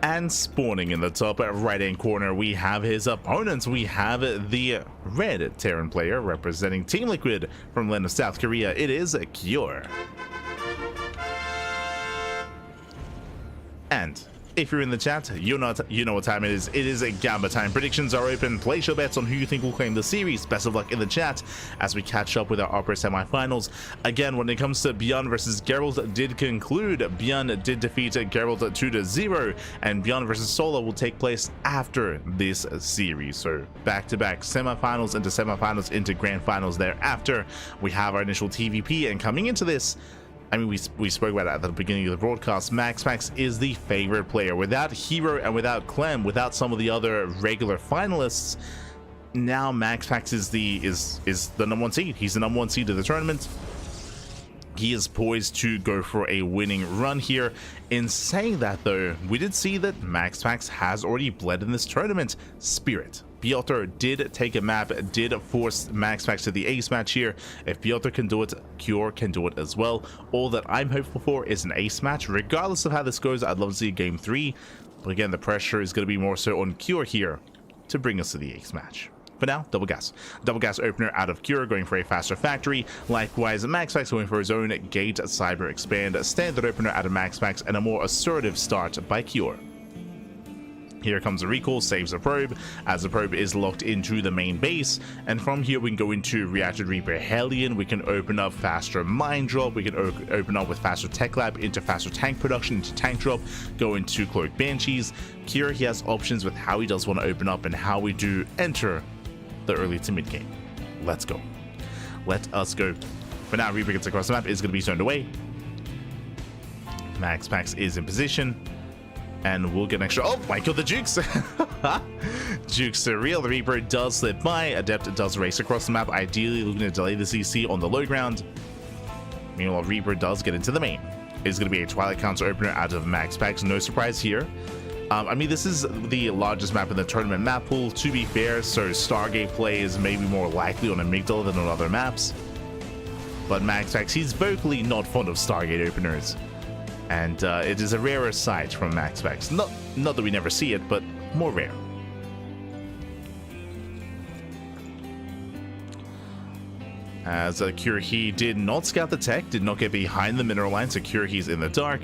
And spawning in the top right-hand corner, we have his opponents. We have the red Terran player, representing Team Liquid from land of South Korea. It is Cure. And if you're in the chat, you know what time it is. It is a Gamba time. Predictions are open. Place your bets on who you think will claim the series. Best of luck in the chat as we catch up with our upper semifinals. Again, when it comes to ByuN versus Geralt, did conclude. ByuN did defeat Geralt 2-0, and ByuN versus Sola will take place after this series. So back-to-back semifinals into semifinals into grand finals thereafter. We have our initial TVP, and coming into this, I mean, we spoke about it at the beginning of the broadcast. MaxPax is the favorite player. Without Hero and without Clem, without some of the other regular finalists, now MaxPax is the number 1 seed. He's the number 1 seed of the tournament. He is poised to go for a winning run here. In saying that, though, we did see that MaxPax has already bled in this tournament. Spirit. Piotr did take a map, did force MaxPax to the ace match here. If Piotr can do it, Cure can do it as well. All that I'm hopeful for is an ace match. Regardless of how this goes, I'd love to see game 3. But again, the pressure is going to be more so on Cure here to bring us to the ace match. For now, double gas opener out of Cure, going for a faster factory. Likewise, MaxPax going for his own gate cyber expand, standard opener out of MaxPax, and a more assertive start by Cure. Here comes a recall, saves a probe, as the probe is locked into the main base, and from here we can go into Reactor Reaper Hellion. We can open up faster mine drop, we can open up with faster tech lab into faster tank production, into tank drop, go into Cloak Banshees. Here he has options with how he does want to open up and how we do enter the early to mid game. Let's go. Let us go. For now, Reaper gets across the map, is going to be turned away. MaxPax is in position. And we'll get an extra. Oh my god, the Jukes! Jukes surreal. The Reaper does slip by. Adept does race across the map, ideally looking to delay the CC on the low ground. Meanwhile, Reaper does get into the main. It's going to be a Twilight Counter opener out of MaxPax. No surprise here. I mean, this is the largest map in the tournament map pool, to be fair, so Stargate play is maybe more likely on Amygdala than on other maps. But MaxPax, he's vocally not fond of Stargate openers. And it is a rarer sight from MaxPax. Not that we never see it, but more rare. As Cure, he did not scout the tech, did not get behind the mineral line, so Cure, he's in the dark.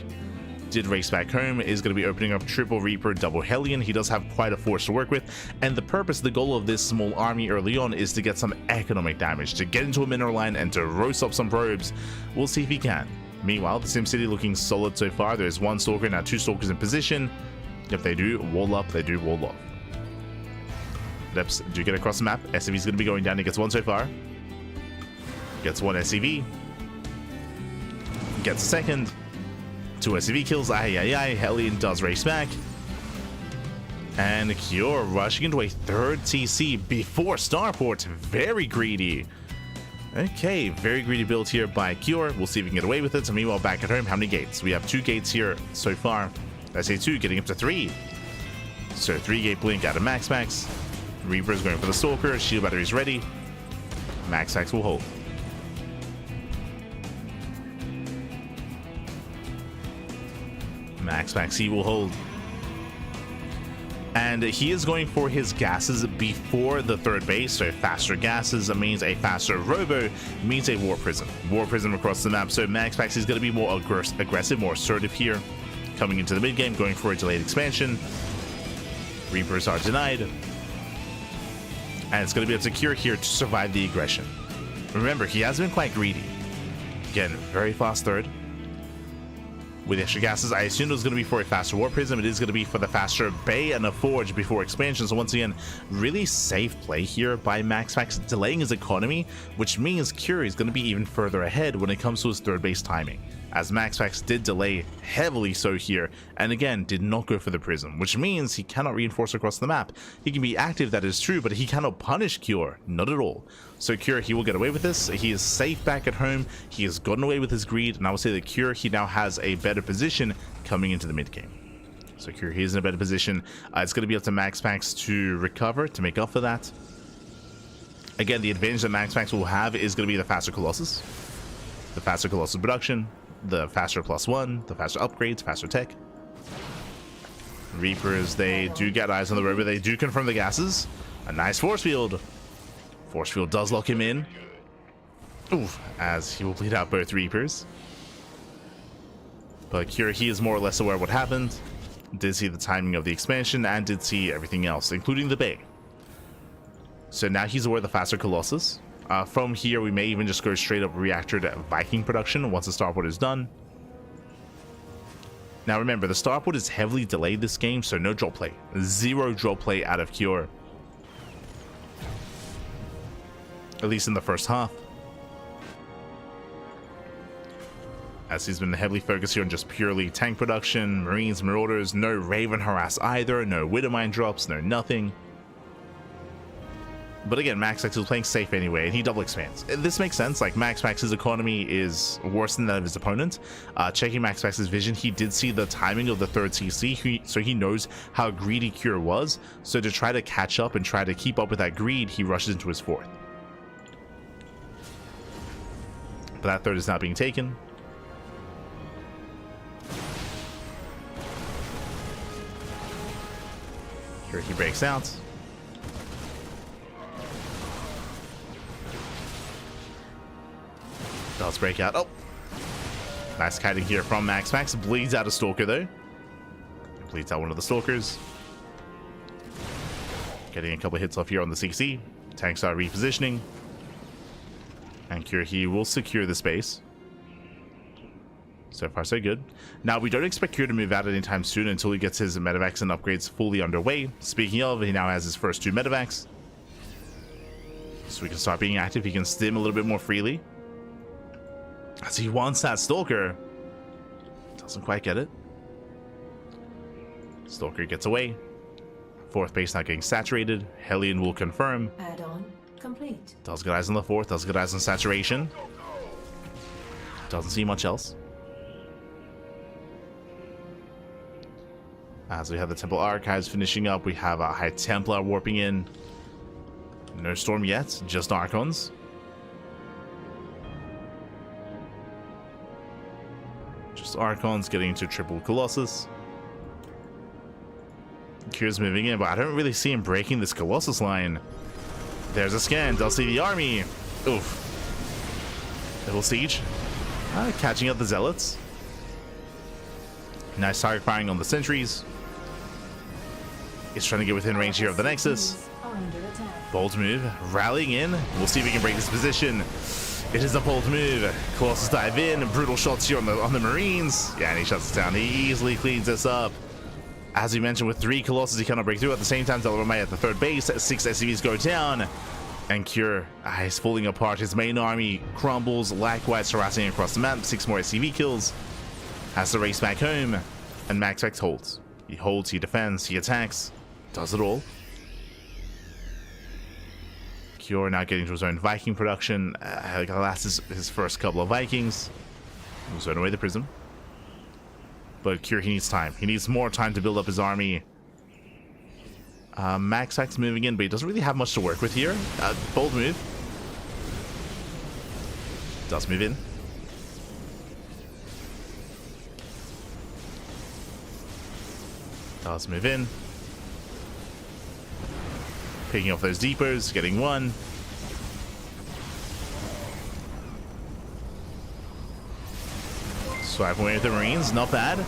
Did race back home, is going to be opening up triple Reaper, double Hellion. He does have quite a force to work with, and the purpose, the goal of this small army early on is to get some economic damage, to get into a mineral line and to roast up some probes. We'll see if he can. Meanwhile, the SimCity looking solid so far. There's 1 Stalker, now 2 Stalkers in position. If they do wall up, they do wall off. Depths do get across the map. SCV's going to be going down. He gets 1 so far. Gets 1 SCV. Gets a second. 2 SCV kills. Hellion does race back. And Cure rushing into a 3rd TC before Starport. Very greedy. Okay, very greedy build here by Cure. We'll see if we can get away with it. So meanwhile, back at home, how many gates? We have 2 gates here so far. I say 2, getting up to 3. So 3 gate blink out of MaxPax. Reaper's going for the Stalker. Shield battery's ready. MaxPax will hold. MaxPax, he will hold. And he is going for his gases before the 3rd base, so faster gases means a faster robo, means a War Prism. War Prism across the map, so MaxPax is going to be more aggressive, more assertive here. Coming into the mid game, going for a delayed expansion. Reapers are denied. And it's going to be able to Cure here to survive the aggression. Remember, he has been quite greedy. Again, very fast 3rd. with extra gases. I assumed it was going to be for a faster War Prism. It is going to be for the faster Bay and a Forge before expansion. So once again, really safe play here by MaxFax, delaying his economy, which means Cure is going to be even further ahead when it comes to his third base timing, as MaxFax did delay heavily so here, and again did not go for the Prism, which means he cannot reinforce across the map. He can be active, that is true, but he cannot punish Cure, not at all. So Cure, he will get away with this. He is safe back at home. He has gotten away with his greed, and I would say that Cure, he now has a better position coming into the mid game. So Cure, he is in a better position. It's going to be up to MaxFax to recover, to make up for that. Again, the advantage that MaxFax will have is going to be the faster Colossus. The faster Colossus production, the faster +1, the faster upgrades, faster tech. Reapers, they do get eyes on the road, but they do confirm the gases. A nice force field. Force field does lock him in. Oof, as he will bleed out both Reapers. But Cure, he is more or less aware of what happened. Did see the timing of the expansion and did see everything else, including the Bay. So now he's aware of the faster Colossus. From here, we may even just go straight up reactor to Viking production once the starport is done. Now remember, the starport is heavily delayed this game, so no drop play. Zero drop play out of Cure. At least in the first half. As he's been heavily focused here on just purely tank production, Marines, Marauders, no Raven harass either, no Widowmine drops, no nothing. But again, MaxFax is playing safe anyway, and he double expands. This makes sense. Like, MaxFax's economy is worse than that of his opponent. Checking MaxFax's vision, he did see the timing of the third CC, so he knows how greedy Cure was. So to try to catch up and try to keep up with that greed, he rushes into his fourth. But that third is not being taken. Here he breaks out. Does break out. Oh, nice kiting here from MaxFax. Bleeds out a Stalker though. Bleeds out one of the Stalkers. Getting a couple of hits off here on the CC. Tanks are repositioning. And Cure, he will secure the space. So far so good. Now we don't expect Cure to move out anytime soon until he gets his medevacs and upgrades fully underway. Speaking of, he now has his first 2 medevacs. So we can start being active. He can stim a little bit more freely. As he wants that Stalker. Doesn't quite get it. Stalker gets away. Fourth base not getting saturated. Hellion will confirm. Add-on complete. Does get eyes on the fourth. Does get eyes on saturation. Doesn't see much else. As we have the Temple Archives finishing up, we have a High Templar warping in. No Storm yet, just Archons. Just Archons getting into triple Colossus. Cure's moving in, but I don't really see him breaking this Colossus line. There's a scan, does see the army. Oof. Little siege. Catching up the Zealots. Nice target firing on the sentries. He's trying to get within range here of the Nexus. Bold move, rallying in. We'll see if we can break this position. It is a bold move. Colossus dive in, brutal shots here on the Marines. Yeah, and he shuts it down. He easily cleans this up. As we mentioned, with 3 Colossus, he cannot break through. At the same time, Delramai at the third base. 6 SCVs go down. And Cure is falling apart. His main army crumbles, likewise harassing across the map. 6 more SCV kills. Has to race back home. And MaxFax holds. He holds, he defends, he attacks. Does it all. Cure now getting to his own Viking production. Last is his first couple of Vikings. He'll zone away the Prism. But Cure, he needs time. He needs more time to build up his army. MaxFax moving in, but he doesn't really have much to work with here. Bold move. Does move in. Does move in. Picking off those depots, getting 1. Swiping away with the Marines, not bad.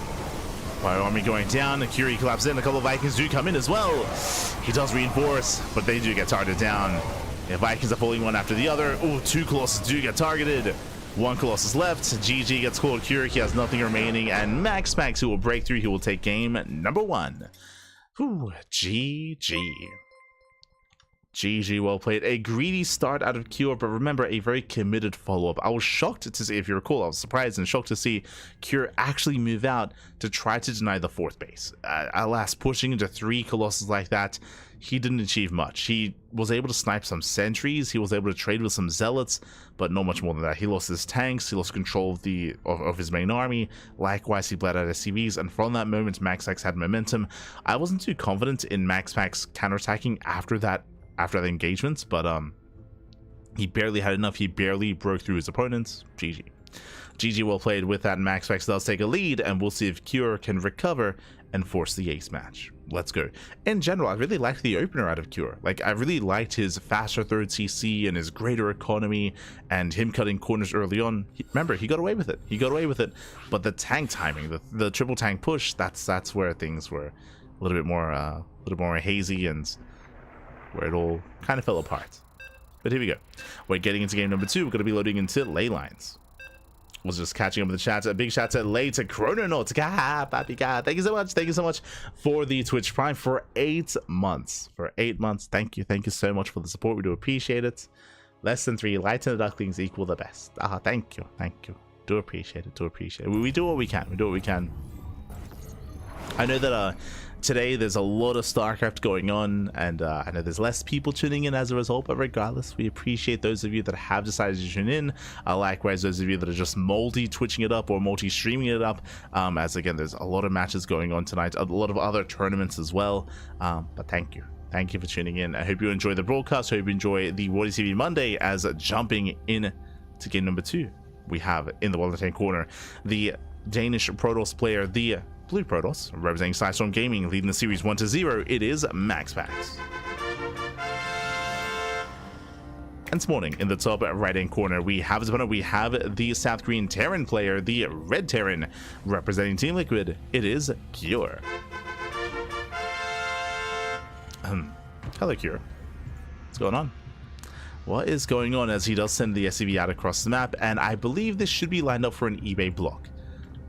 Bio army going down, the Curie collapses in, a couple of Vikings do come in as well. He does reinforce, but they do get targeted down. The Vikings are pulling one after the other. Oh, 2 Colossus do get targeted. One Colossus left. GG gets called Cure. He has nothing remaining. And Max, who will break through. He will take game number 1. Whew, GG. GG, well played. A greedy start out of Cure, but remember, a very committed follow-up. I was shocked to see, if you recall, I was surprised and shocked to see Cure actually move out to try to deny the 4th base. Alas, pushing into 3 Colossus like that, he didn't achieve much. He was able to snipe some sentries, he was able to trade with some zealots, but not much more than that. He lost his tanks, he lost control of his main army. Likewise, he bled out SCVs, and from that moment, MaxPax had momentum. I wasn't too confident in MaxPax counterattacking after the engagement, but he barely had enough. He barely broke through his opponents. GG, well played. With that, MaxPax does take a lead, and we'll see if Cure can recover and force the ace match. Let's go. In general, I really liked the opener out of Cure. Like, I really liked his faster 3rd CC and his greater economy and him cutting corners early on. Remember, he got away with it. But the tank timing, the triple tank push, that's where things were a little bit more hazy and where it all kind of fell apart. But here we go. We're getting into game number 2. We're going to be loading into ley lines. Was just catching up with the chat. A big shout out late to Chrononaut. Papi God. Thank you so much. Thank you so much for the Twitch Prime for 8 months. Thank you. Thank you so much for the support. We do appreciate it. Less than 3. Light and the Ducklings equal the best. Thank you. Do appreciate it. We do what we can. I know that today there's a lot of StarCraft going on, and I know there's less people tuning in as a result, but regardless, we appreciate those of you that have decided to tune in. Likewise, those of you that are just multi-twitching it up or multi-streaming it up, as again, there's a lot of matches going on tonight, a lot of other tournaments as well, but thank you for tuning in. I hope you enjoy the broadcast. I hope you enjoy the WardiTV Monday. As jumping in to game number 2, we have in the left-hand corner the Danish Protoss player, the Blue Protoss, representing Sidestorm Gaming, leading the series 1-0. It is MaxPax. And this morning, in the top right-hand corner, we have his opponent. We have the South Korean Terran player, the Red Terran, representing Team Liquid. It is Cure. Hello, Cure. What's going on? What is going on? As he does send the SCV out across the map, and I believe this should be lined up for an eBay block.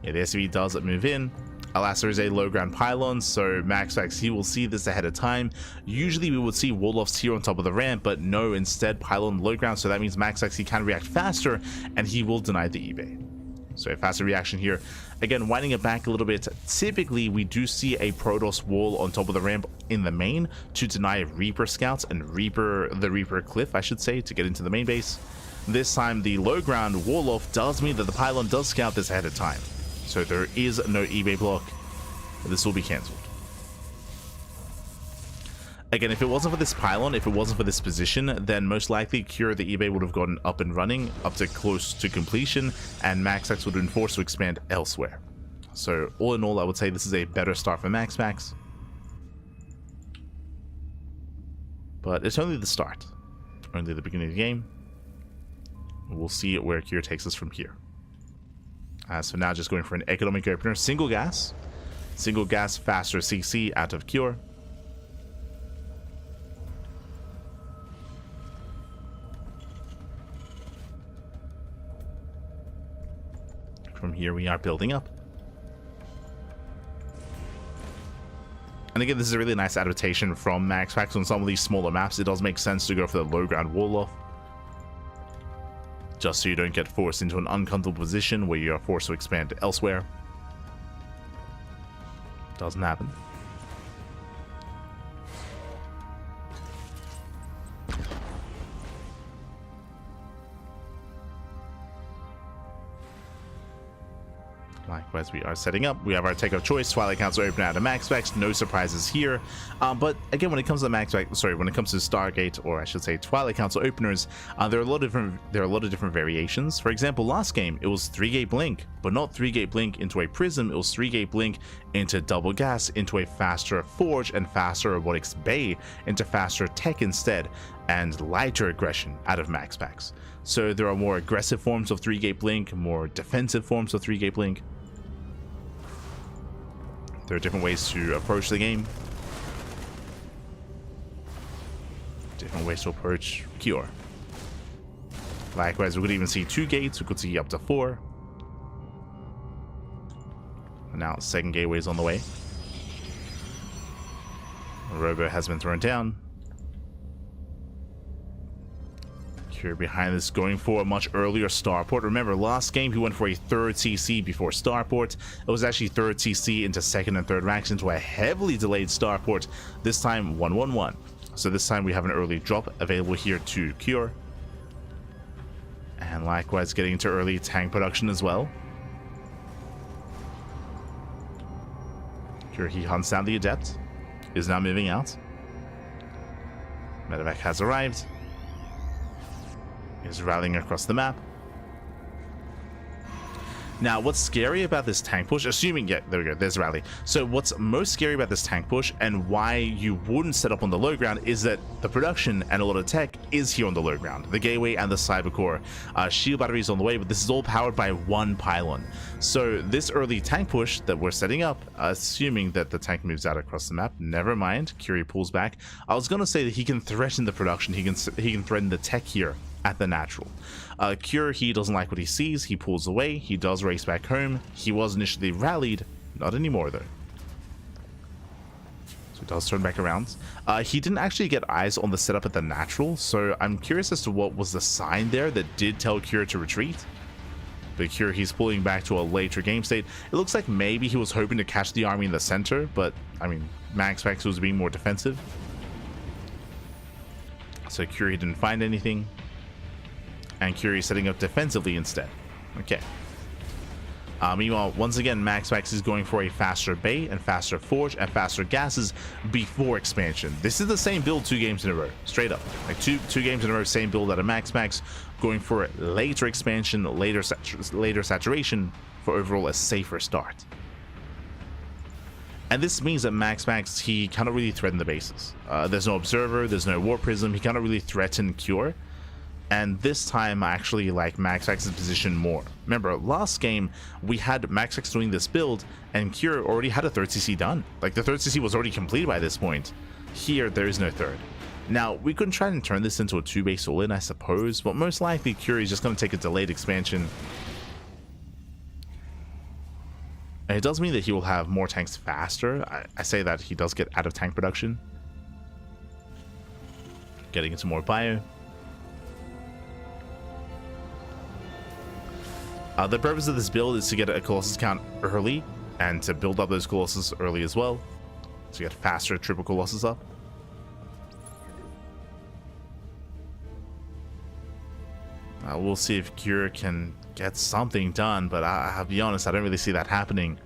Yeah, the SCV does move in. Alas, there is a low ground pylon, so MaxPax, he will see this ahead of time. Usually we would see wall-offs here on top of the ramp, but no, instead pylon low ground, so that means MaxPax, he can react faster, and he will deny the eBay. So a faster reaction here. Again, winding it back a little bit, typically we do see a Protoss wall on top of the ramp in the main to deny Reaper scouts and the Reaper cliff, I should say, to get into the main base. This time the low ground wall-off does mean that the pylon does scout this ahead of time. So there is no eBay block. This will be cancelled. Again, if it wasn't for this pylon, if it wasn't for this position, then most likely Cure the eBay would have gotten up and running, up to close to completion, and MaxPax would have been forced to expand elsewhere. So all in all, I would say this is a better start for MaxPax. But it's only the start. Only the beginning of the game. We'll see where Cure takes us from here. So now just going for an economic opener. Single gas, faster CC out of Cure. From here we are building up. And again, this is a really nice adaptation from MaxPax on some of these smaller maps. It does make sense to go for the low ground wall off, just so you don't get forced into an uncomfortable position where you are forced to expand elsewhere. Doesn't happen. Likewise, we are setting up. We have our take of choice. Twilight Council open out of MaxPax. No surprises here. But again, when it comes to MaxPax, when it comes to Stargate, or I should say Twilight Council openers, there are a lot of different variations. For example, last game it was 3-gate blink, but not 3-gate blink into a prism. It was 3-gate blink into double gas, into a faster forge, and faster robotics bay, into faster tech instead, and lighter aggression out of MaxPax. So there are more aggressive forms of 3-gate blink, more defensive forms of 3-gate blink. There are different ways to approach the game. Different ways to approach Cure. Likewise, we could even see 2 gates. We could see up to 4. And now second gateway is on the way. Robo has been thrown down. Cure behind this, going for a much earlier starport. Remember, last game he went for a 3rd CC before starport. It was actually 3rd CC into 2nd and 3rd ranks into a heavily delayed starport. This time 111. So this time we have an early drop available here to Cure. And likewise getting into early tank production as well. Cure, he hunts down the Adept. Is now moving out. Medevac has arrived. Is rallying across the map. Now, what's scary about this tank push, assuming, yeah, there we go, there's rally. So what's most scary about this tank push and why you wouldn't set up on the low ground is that the production and a lot of tech is here on the low ground. The gateway and the cyber core. Shield batteries on the way, but this is all powered by 1 pylon. So this early tank push that we're setting up, assuming that the tank moves out across the map, never mind, Curie pulls back. I was going to say that he can threaten the production, he can threaten the tech here at the natural. Cure, he doesn't like what he sees, he pulls away, he does race back home. He was initially rallied, not anymore though. So he does turn back around. He didn't actually get eyes on the setup at the natural, so I'm curious as to what was the sign there that did tell Cure to retreat. But Cure, he's pulling back to a later game state. It looks like maybe he was hoping to catch the army in the center, but I mean, Max was being more defensive. So Cure, he didn't find anything. And Curie setting up defensively instead. Okay. Meanwhile, once again, Max is going for a faster bait and faster forge and faster gases before expansion. This is the same build 2 games in a row, straight up. Like two games in a row, same build at a Max, going for later expansion, later saturation for overall a safer start. And this means that Max, he cannot really threaten the bases. There's no observer, there's no war prism, he cannot really threaten Cure. And this time I actually like Max's position more. Remember, last game we had Max doing this build and Cure already had a 3rd CC done. Like the 3rd CC was already completed by this point. Here there is no 3rd. Now we could try and turn this into a 2-base all-in, I suppose, but most likely Cure is just going to take a delayed expansion. And it does mean that he will have more tanks faster. I say that he does get out of tank production. Getting into more bio. The purpose of this build is to get a Colossus count early and to build up those Colossus early as well. To get faster triple Colossus up. We'll see if Cure can get something done, but I'll be honest, I don't really see that happening.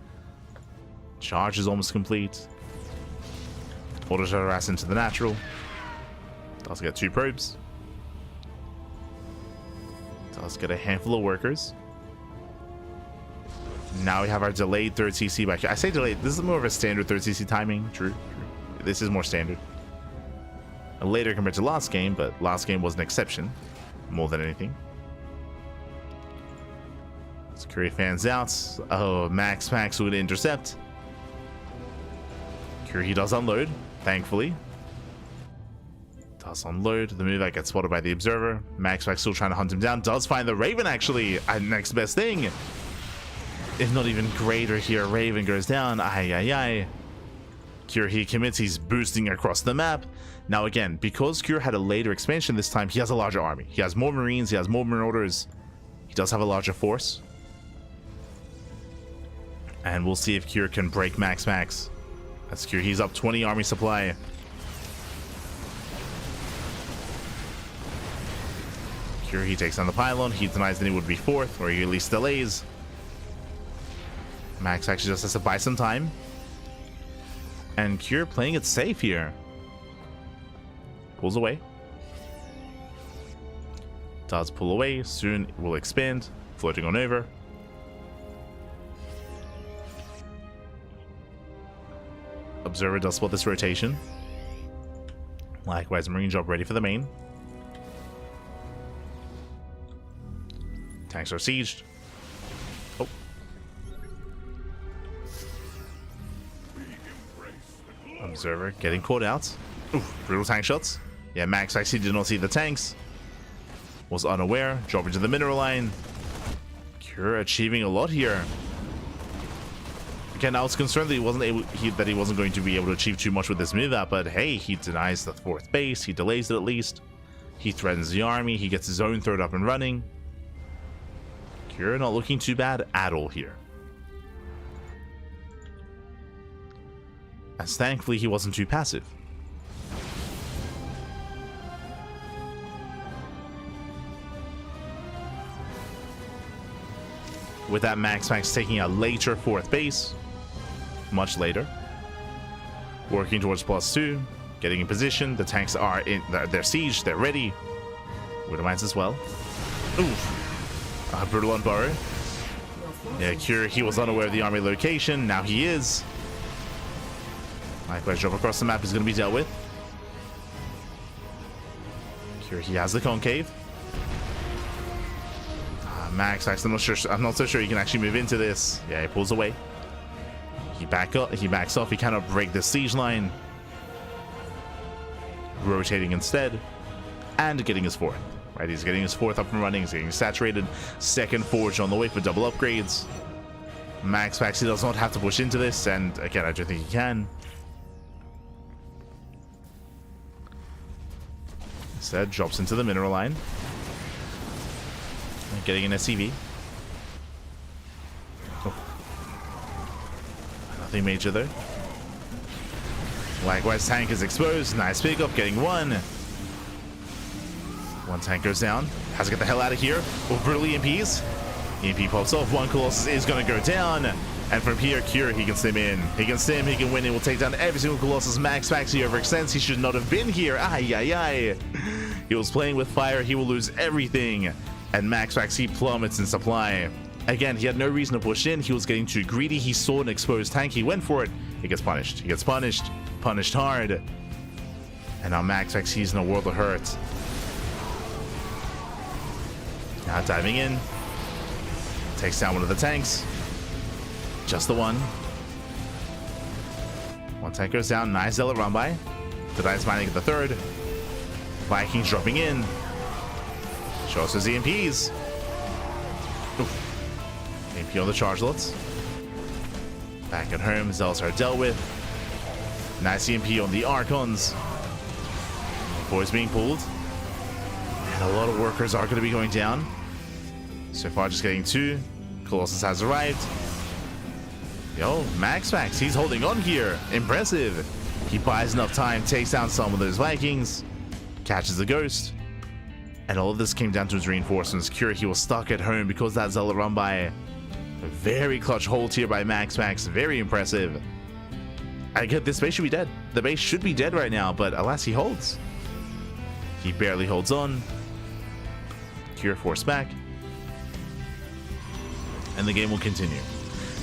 Charge is almost complete. Auto harass into the natural. Does get 2 probes. Does get a handful of workers. Now we have our delayed 3rd CC back here. I say delayed, this is more of a standard 3rd CC timing. True. This is more standard. Later compared to last game, but last game was an exception more than anything. Curie fans out. Oh, Max would intercept. Curie does unload, thankfully. Does unload. The move that gets spotted by the observer. Max still trying to hunt him down. Does find the Raven actually. Next best thing. If not even greater here, Raven goes down. Cure, he commits, he's boosting across the map. Now again, because Cure had a later expansion this time, he has a larger army. He has more Marines, he has more Marauders. He does have a larger force. And we'll see if Cure can break Max. That's Cure, he's up 20 army supply. Cure, he takes on the pylon, he denies that he would be 4th, or he at least delays. Max actually just has to buy some time. And Cure playing it safe here. Pulls away. Does pull away. Soon it will expand. Floating on over. Observer does spot this rotation. Likewise, Marine job ready for the main. Tanks are sieged. Oh. Observer getting caught out. Ooh, brutal tank shots. Yeah, Max actually did not see the tanks. was unaware. Drop into the mineral line. Cure achieving a lot here. Again, I was concerned that he wasn't going to be able to achieve too much with this move out, but hey, he denies the 4th base. He delays it at least. He threatens the army. He gets his own 3rd up and running. Cure not looking too bad at all here. As thankfully he wasn't too passive. With that, Max taking a later 4th base. Much later. Working towards +2. Getting in position. The tanks are in their siege. They're ready. Widow mines as well. Oof. Brutal on Burrow. Yeah, Cure, he was unaware of the army location. Now he is. Likewise, drop across the map is going to be dealt with. Here he has the concave. Max, I'm not so sure he can actually move into this. Yeah, he pulls away. He backs off. He cannot break the siege line. Rotating instead, and getting his 4th. Right, he's getting his 4th up and running. He's getting saturated. 2nd forge on the way for double upgrades. Max he does not have to push into this, and again, I don't think he can. Instead, drops into the mineral line. Getting an SCV. Oh. Nothing major though. Likewise, tank is exposed. Nice pickup, getting 1. 1 tank goes down. Has to get the hell out of here. Oh, brutal EMPs. EMP pops off. 1 Colossus is going to go down. And from here, Cure, he can stim in. He can stim, he can win. He will take down every single Colossus. Max he overextends. He should not have been here. Ay, ay, ay. He was playing with fire. He will lose everything. And Max he plummets in supply. Again, he had no reason to push in. He was getting too greedy. He saw an exposed tank. He went for it. He gets punished. He gets punished. Punished hard. And now Max he's in a world of hurt. Now diving in. Takes down one of the tanks. Just the one. 1 tank goes down. Nice zealot run by. Denies mining at the 3rd. Vikings dropping in. Shows his EMPs. Oof. EMP on the charge lots. Back at home, Zealots are dealt with. Nice EMP on the Archons. Boys being pulled. And a lot of workers are going to be going down. So far, just getting 2. Colossus has arrived. Yo, Max, he's holding on here. Impressive. He buys enough time, takes down some of those Vikings. Catches the ghost. And all of this came down to his reinforcements. Cure, he was stuck at home because that zealot run by. A very clutch hold here by Max. Very impressive. I get this base should be dead. The base should be dead right now, but alas, he holds. He barely holds on. Cure forced back. And the game will continue.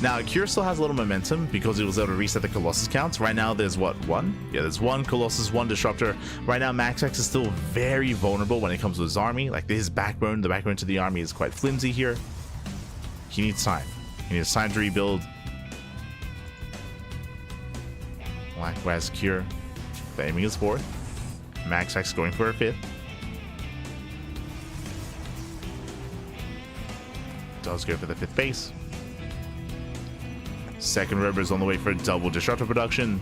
Now, Cure still has a little momentum because he was able to reset the Colossus counts. Right now, there's what, 1? Yeah, there's 1 Colossus, 1 Disruptor. Right now, Max is still very vulnerable when it comes to his army. Like, his backbone, the backbone to the army is quite flimsy here. He needs time. He needs time to rebuild. Likewise, Cure aiming his 4th. Max going for a 5th. Does go for the 5th base. 2nd Rover is on the way for double Disruptor production.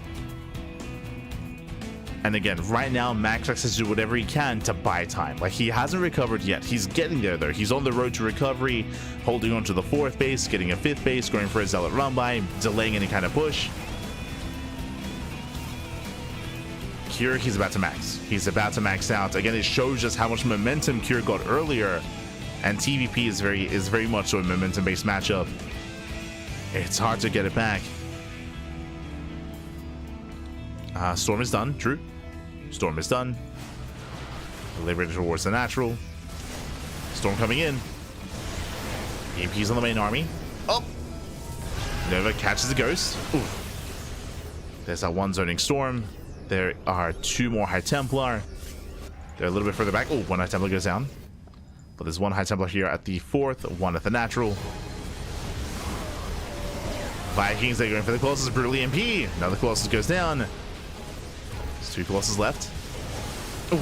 And again, right now, Max has to do whatever he can to buy time. Like, he hasn't recovered yet. He's getting there, though. He's on the road to recovery, holding on to the 4th base, getting a 5th base, going for a zealot run by, delaying any kind of push. Cure, he's about to max. He's about to max out. Again, it shows just how much momentum Cure got earlier. And TVP is very much so a momentum-based matchup. It's hard to get it back. Storm is done. True. Storm is done. Liberated towards the natural. Storm coming in. EMPs on the main army. Oh! Nova catches the ghost. Ooh. There's that 1 zoning Storm. There are 2 more High Templar. They're a little bit further back. Oh, 1 High Templar goes down. But there's 1 High Templar here at the 4th, 1 at the natural. Vikings, they're going for the Colossus. Brutal EMP. Now the Colossus goes down. There's 2 Colossus left. Oh,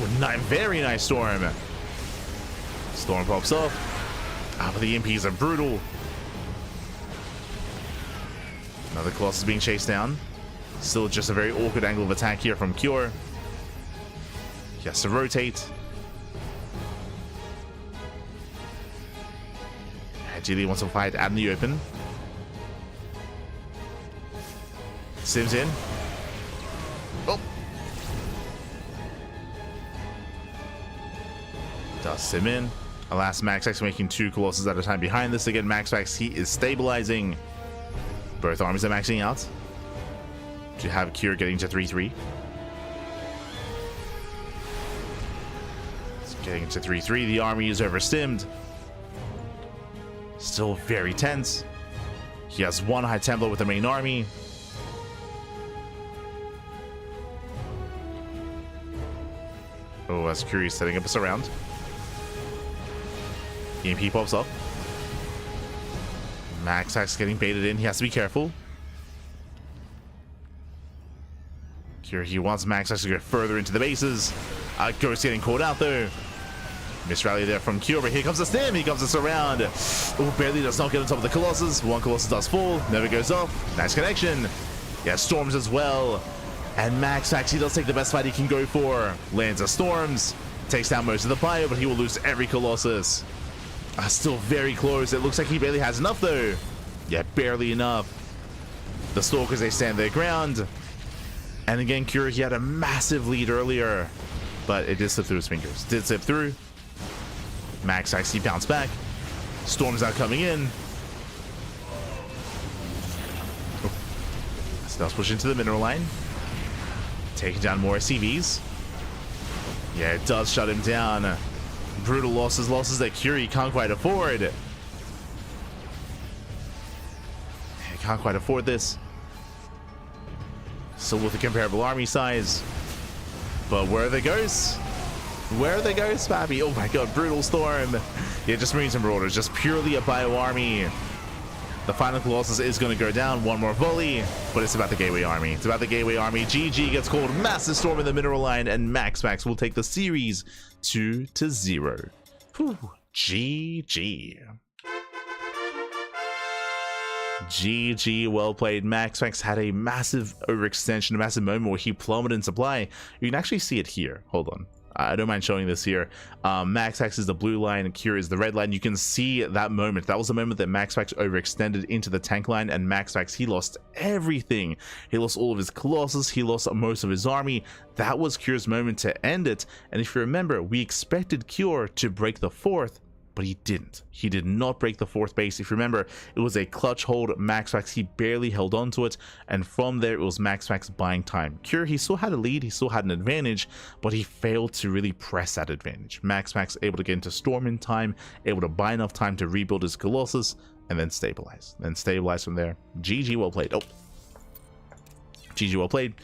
very nice Storm. Storm pops off. Ah, but the EMPs are brutal. Another Colossus being chased down. Still just a very awkward angle of attack here from Cure. He has to rotate. Ideally wants to fight out in the open. Sims in. Oh. Does Sim in. Alas, MaxX making 2 Colossus at a time behind this. Again, MaxX, he is stabilizing. Both armies are maxing out. To have Cure getting to 3-3. It's getting to 3-3. The army is overstimmed. Still very tense. He has 1 High Templar with the main army. Oh, that's Curious setting up a surround. EMP pops up. MaxX getting baited in. He has to be careful. Here he wants MaxX to go further into the bases. Ghost getting caught out though. Miss rally there from Cure, but here comes the stim. Here comes the surround. Oh, barely does not get on top of the Colossus. 1 Colossus does fall. Never goes off. Nice connection. Yeah, Storms as well. And MaxX, he does take the best fight he can go for. Lands a Storms. Takes down most of the Bio, but he will lose every Colossus. Still very close. It looks like he barely has enough though. Yeah, barely enough. The Stalkers, they stand their ground. And again, Cure, he had a massive lead earlier, but it did slip through his fingers. Did slip through. MaxX, he bounced back. Storms out coming in. Oh. Stealth push into the mineral line. Taking down more SCVs. Yeah, it does shut him down. Brutal losses that Curie can't quite afford. He can't quite afford this. Still with a comparable army size. But where are the ghosts? Where are the ghosts, Pappy? Oh my god, brutal storm. Yeah, just Marines and Marauders, just purely a bio army. The final Colossus is going to go down. 1 more volley, but it's about the Gateway Army. It's about the Gateway Army. GG gets called. Massive storm in the mineral line, and MaxX will take the series 2-0. Whew. GG. GG, well played. MaxX had a massive overextension, a massive moment where he plummeted in supply. You can actually see it here. Hold on. I don't mind showing this here. MaxX is the blue line and Cure is the red line. You can see that moment. That was the moment that MaxX overextended into the tank line, and MaxX, he lost everything. He lost all of his Colossus. He lost most of his army. That was Cure's moment to end it. And if you remember, we expected Cure to break the 4th, but he didn't. He did not break the 4th base. If you remember, it was a clutch hold. MaxX, he barely held on to it, and from there it was MaxX buying time. Cure, he still had a lead, he still had an advantage, but he failed to really press that advantage. MaxX able to get into Storm in time, able to buy enough time to rebuild his Colossus, and then stabilize. Then stabilize from there. GG, well played. Oh. GG, well played.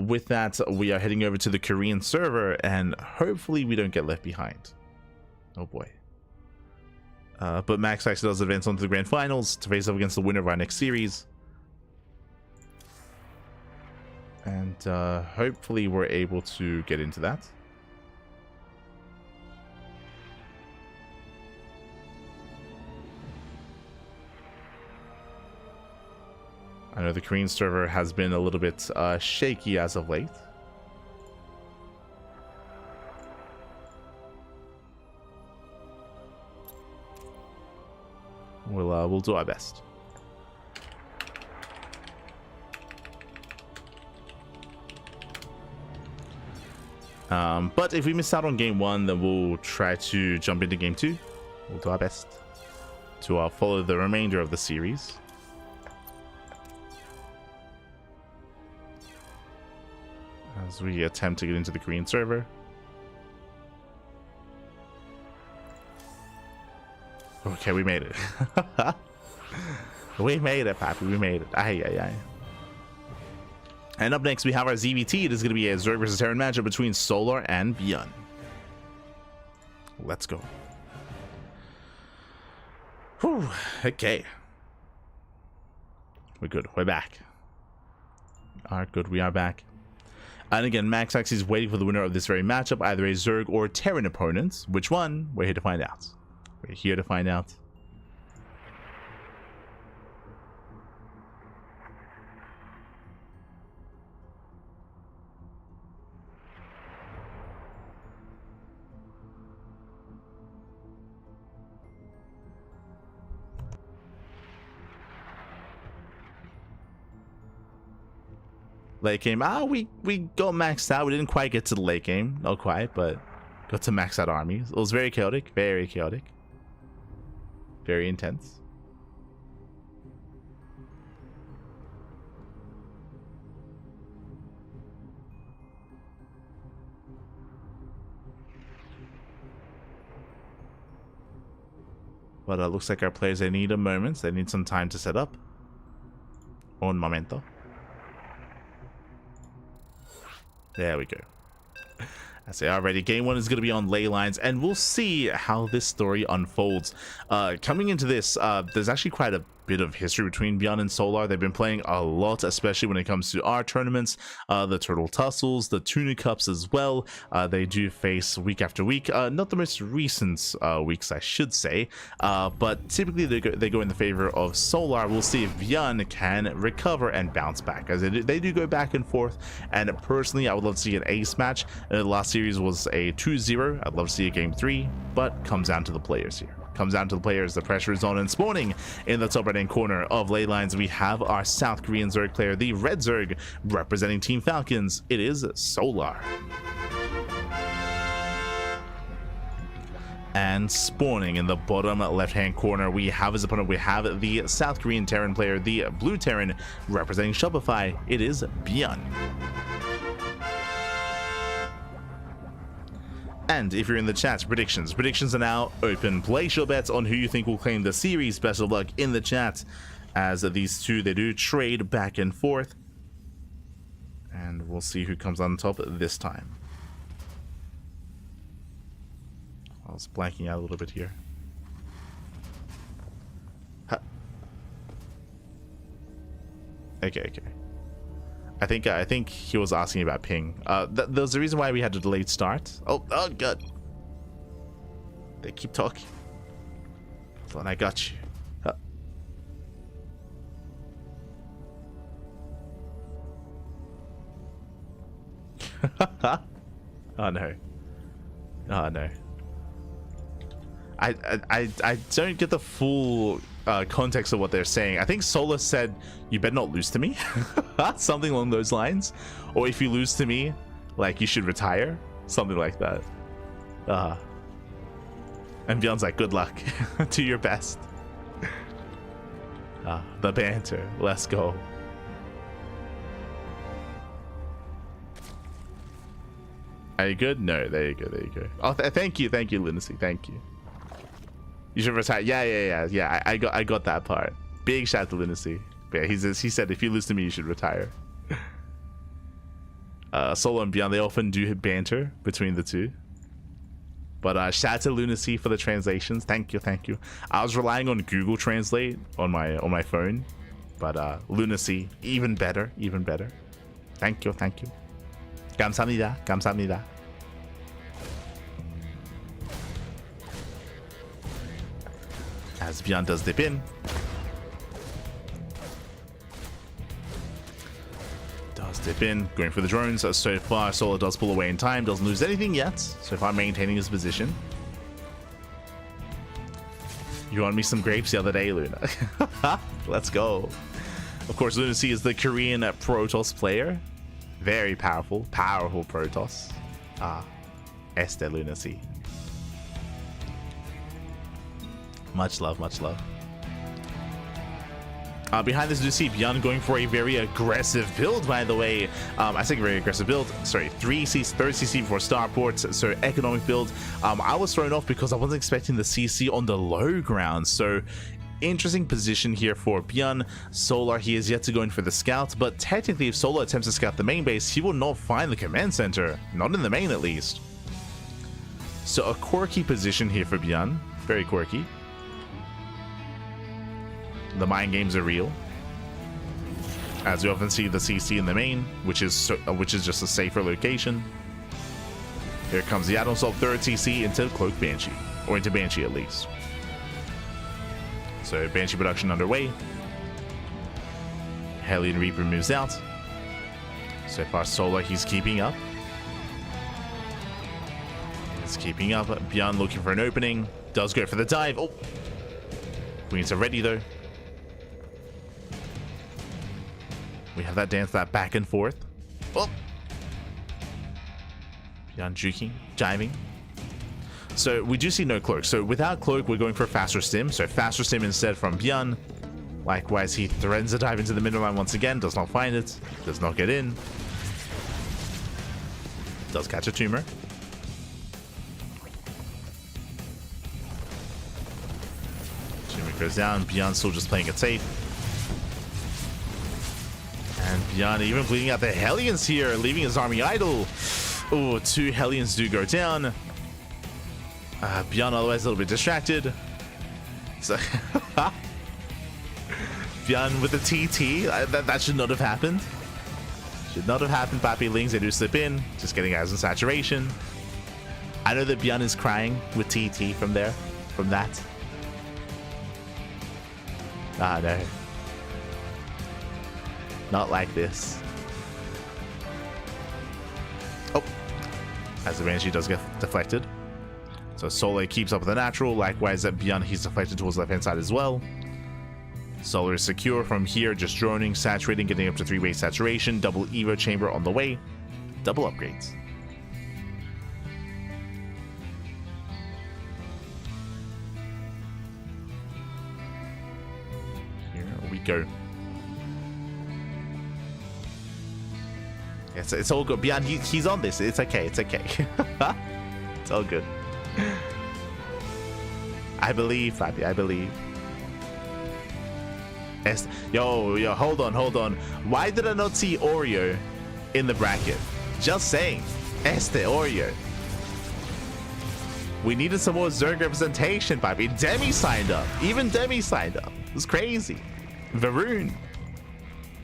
With that, we are heading over to the Korean server, and hopefully we don't get left behind. Oh boy. But MaxX does advance on to the grand finals to face up against the winner of our next series. And hopefully we're able to get into that. I know the Korean server has been a little bit shaky as of late. We'll do our best. But if we miss out on game 1, then we'll try to jump into game 2. We'll do our best to follow the remainder of the series. As we attempt to get into the Korean server. Okay, we made it. We made it, Pappy. We made it. Aye, aye, aye. And up next, we have our ZVT. It is going to be a Zerg versus Terran matchup between Solar and ByuN. Let's go. Whew. Okay. We're good. We're back. Alright, good. We are back. And again, Max Axe is waiting for the winner of this very matchup, either a Zerg or Terran opponent. Which one? We're here to find out. We're here to find out. Late game. We got maxed out. We didn't quite get to the late game. Not quite, but got to max out armies. It was very chaotic. Very chaotic. Very intense. But it looks like our players, they need a moment. They need some time to set up. Un momento. There we go. I say already, game one is going to be on ley lines, and we'll see how this story unfolds. Coming into this, there's actually quite a bit of history between ByuN and Solar. They've been playing a lot, especially when it comes to our tournaments, the Turtle Tussles, the Tuna Cups as well. They do face week after week, not the most recent weeks, I should say, but typically they go in the favor of Solar. We'll see if ByuN can recover and bounce back, as they do go back and forth. And personally, I would love to see an ace match. The last series was a 2-0. I'd love to see a game 3, but comes down to the players here. Comes down to the players. The pressure is on, and spawning in the top right hand corner of ley lines, we have our South Korean Zerg player, the Red Zerg, representing Team Falcons. It is Solar. And spawning in the bottom left hand corner, we have his opponent. We have the South Korean Terran player, the Blue Terran, representing Shopify. It is ByuN. And if you're in the chat, predictions are now open. Place your bets on who you think will claim the series. Best of luck in the chat, as these two, they do trade back and forth, and we'll see who comes on top this time. I was blanking out a little bit here. Okay. I think he was asking about ping. There's a reason why we had a delayed start. Oh god. They keep talking. Hold on, I got you. Oh no. Oh no. I don't get the full context of what they're saying. I think Solar said, "You better not lose to me," something along those lines, or if you lose to me, like, you should retire, something like that. And ByuN's like, "Good luck, do your best." The banter, let's go. Are you good? No, there you go. Oh, thank you, Lunacy, thank you. You should retire. Yeah. I got that part. Big shout out to Lunacy. But yeah, he said, if you lose to me, you should retire. Solo and ByuN, they often do banter between the two. But shout out to Lunacy for the translations. Thank you. I was relying on Google Translate on my phone, but Lunacy, even better. Thank you. 감사합니다. As ByuN does dip in. Going for the drones. So far, Solar does pull away in time, doesn't lose anything yet. So far, maintaining his position. You won me some grapes the other day, Luna. Let's go. Of course, Lunacy is the Korean Protoss player. Very powerful Protoss. Este Lunacy. Much love. Behind this, you see ByuN going for a very aggressive build, by the way. I think very aggressive build. Sorry, 3 CC before starports, so economic build. I was thrown off because I wasn't expecting the CC on the low ground. So interesting position here for ByuN. Solar, he is yet to go in for the scout, but technically if Solar attempts to scout the main base, he will not find the command center. Not in the main, at least. So a quirky position here for ByuN. Very quirky. The mind games are real. as we often see the CC in the main, which is just a safer location. Here comes the add-on salt third CC into Cloak Banshee, or into Banshee at least. So Banshee production underway. Hellion Reaper moves out. So far Solar, he's keeping up. He's keeping up. ByuN looking for an opening. Does go for the dive. Oh! Queens are ready though. We have that dance, that back and forth. Oh! ByuN juking, jiving. So we do see no cloak. So without cloak, we're going for faster stim. So faster stim instead from ByuN. Likewise, he threatens a dive into the middle line once again. Does not find it. Does not get in. Does catch a tumor. Tumor goes down. ByuN still just playing it safe. And ByuN even bleeding out the Hellions here, leaving his army idle. Oh, 2 Hellions do go down. ByuN otherwise a little bit distracted. So ByuN with the TT. That should not have happened. Should not have happened, Papi Lings. They do slip in. Just getting guys in saturation. I know that ByuN is crying with TT from there. From that. Ah, no. Not like this. Oh. As the Banshee does get deflected. So Solar keeps up with the natural. Likewise, at ByuN, he's deflected towards the left-hand side as well. Solar is secure from here, just droning, saturating, getting up to 3-way saturation. Double Evo chamber on the way. Double upgrades. Here we go. It's all good. ByuN, he's on this. It's okay. It's okay. It's all good. I believe, Fabi. I believe. Yo, hold on. Why did I not see Oreo in the bracket? Just saying. Este Oreo. We needed some more Zerg representation, Fabi. Demi signed up. Even Demi signed up. It was crazy. Varun.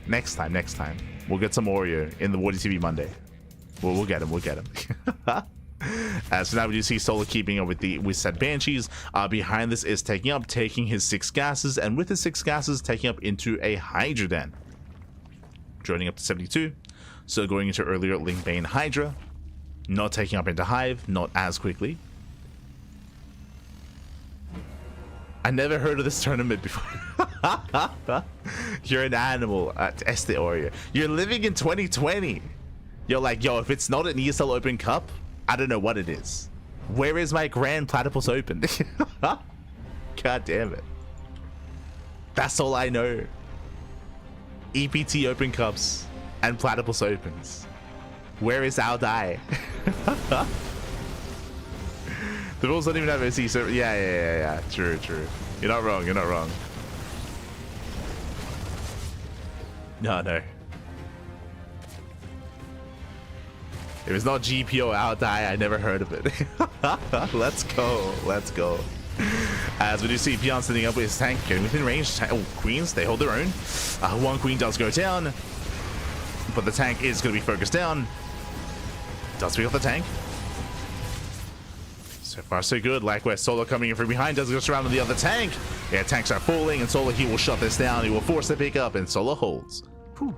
Next time. We'll get some Oreo in the WardiTV Monday. We'll get him. So now we do see Solar keeping up with said Banshees. Behind this is taking his 6 gases, and with his 6 gases taking up into a Hydra Den. Joining up to 72. So going into earlier Link Bane Hydra. Not taking up into Hive, not as quickly. I never heard of this tournament before. You're an animal at Este Oreo. You're living in 2020. You're like, yo, if it's not an ESL Open Cup, I don't know what it is. Where is my Grand Platypus Open? God damn it. That's all I know. EPT Open Cups and Platypus Opens. Where is our die? The rules don't even have OC, so yeah. True. You're not wrong. No. If it's not GPO out die, I never heard of it. Let's go. As we do see ByuN sitting up with his tank, getting within range. Oh, Queens, they hold their own. One Queen does go down, but the tank is going to be focused down. Does pick up the tank. So far, so good. Likewise, Solar coming in from behind does go surround the other tank. Yeah, tanks are falling, and Solar, he will shut this down. He will force the pick up, and Solar holds. Whew.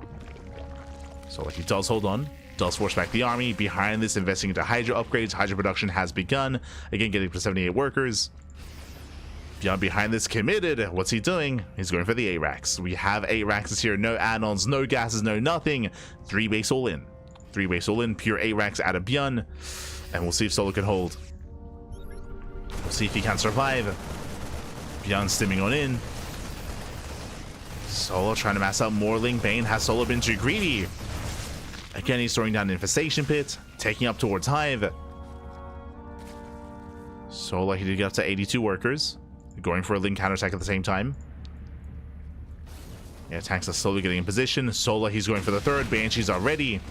Solar, he does hold on. Does force back the army. Behind this, investing into Hydra upgrades. Hydra production has begun. Again, getting to 78 workers. ByuN behind this committed. What's he doing? He's going for the A-Racks. We have A-Racks here. No add-ons, no gases, no nothing. 3 base all in. 3 base all in. Pure A-Racks out of ByuN. And we'll see if Solar can hold. We'll see if he can survive. ByuN stimming on in. Solar trying to mass out more Link Bane. Has Solar been too greedy? Again, he's throwing down an Infestation Pit, taking up towards Hive. Solar, he did get up to 82 workers. Going for a Link counterattack at the same time. Yeah, tanks are slowly getting in position. Solar, he's going for the third. Banshees are ready.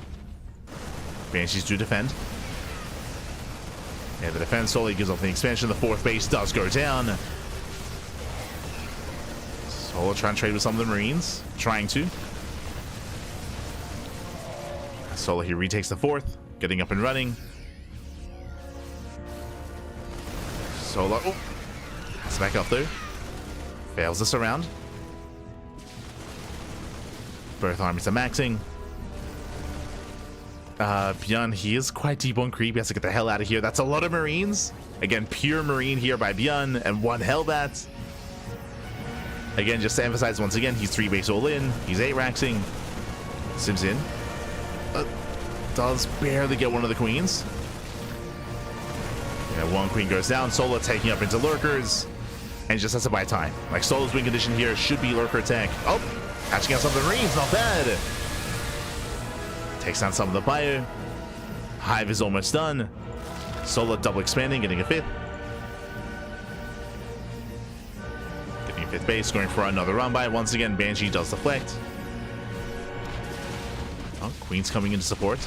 Banshees do defend. Yeah, the defense Solar gives off the expansion. The 4th base does go down. Solar trying to trade with some of the Marines. Trying to. Solo here retakes the fourth, getting up and running. Solo, oh, it's back up though. Fails this around. Both armies are maxing. ByuN, he is quite deep on creep. He has to get the hell out of here. That's a lot of Marines. Again, pure Marine here by ByuN, and one Hellbat. Again, just to emphasize once again, he's 3 base all in. He's 8 raxing. Sims in. Does barely get one of the queens. Yeah, one queen goes down. Solo taking up into lurkers. And just has to buy time. Like, Solo's win condition here should be lurker attack. Oh, catching out some of the Marines. Not bad. Takes down some of the ByuN. Hive is almost done. Solo double expanding, getting a 5th. Getting a 5th base, going for another run by. Once again, Banshee does deflect. Oh, Queen's coming into support.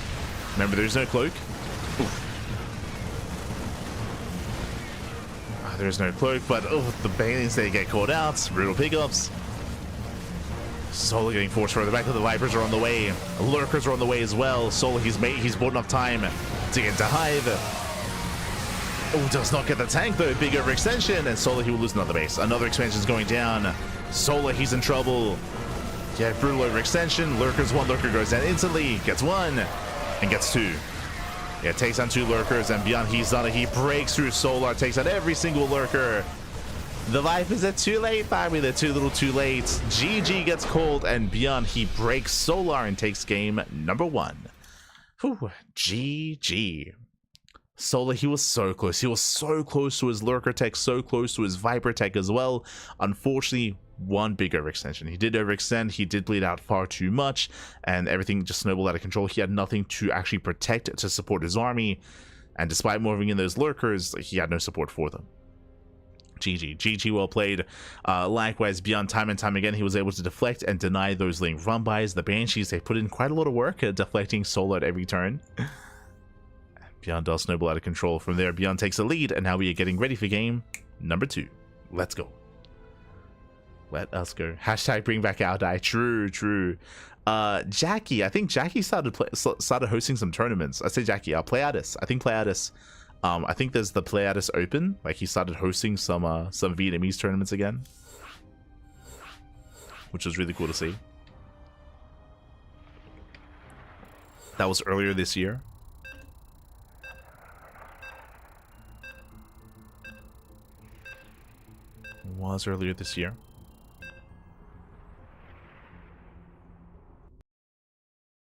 Remember, there's no cloak. There's no cloak, but the Banelings, they get caught out. Brutal pickups. Solo getting forced further back. The Vipers are on the way. Lurkers are on the way as well. Solo, he's bought enough time to get into Hive. Oh, does not get the tank though. Big overextension, and Solo, he will lose another base. Another expansion is going down. Solo, he's in trouble. Yeah, brutal overextension. Lurkers, one lurker goes down instantly. Gets 1 and gets 2. Yeah, takes on 2 lurkers, and ByuN, he's done it. He breaks through Solar, takes out every single lurker. The Vipers are too late, baby. They're too little too late. GG gets called, and ByuN, he breaks Solar and takes game number 1. Whew, GG. Solar, he was so close. He was so close to his lurker tech, so close to his Viper tech as well. Unfortunately, one big overextension. He did overextend, he did bleed out far too much, and everything just snowballed out of control. He had nothing to actually protect to support his army, and despite moving in those lurkers, he had no support for them. GG, well played. Likewise, ByuN, time and time again, he was able to deflect and deny those link run-bys. The Banshees, they put in quite a lot of work at deflecting Solo at every turn. ByuN does snowball out of control. From there, ByuN takes the lead, and now we are getting ready for game number 2. Let's go. Let us go. Hashtag bring back our die. True. Jackie, I think Jackie started hosting some tournaments. I say Jackie, Pleiades. I think Pleiades. I think there's the Pleiades Open. Like, he started hosting some Vietnamese tournaments again, which was really cool to see. That was earlier this year.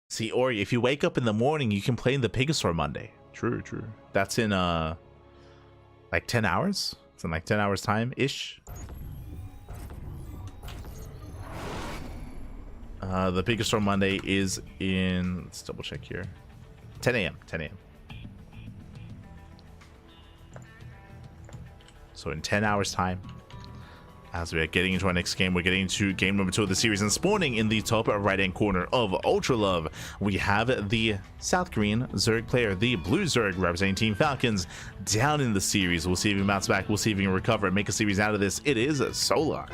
See, Ori, if you wake up in the morning, you can play in the Pegasaur Monday. True. That's in like 10 hours. It's in like 10 hours time ish. The Pegasaur Monday is in, let's double check here, 10 a.m. So in 10 hours time, as we are getting into our next game, we're getting into game number 2 of the series, and spawning in the top right-hand corner of Ultra Love, we have the South Korean Zerg player, the Blue Zerg, representing Team Falcons, down in the series. We'll see if he mounts back, we'll see if he can recover and make a series out of this. It is Solar.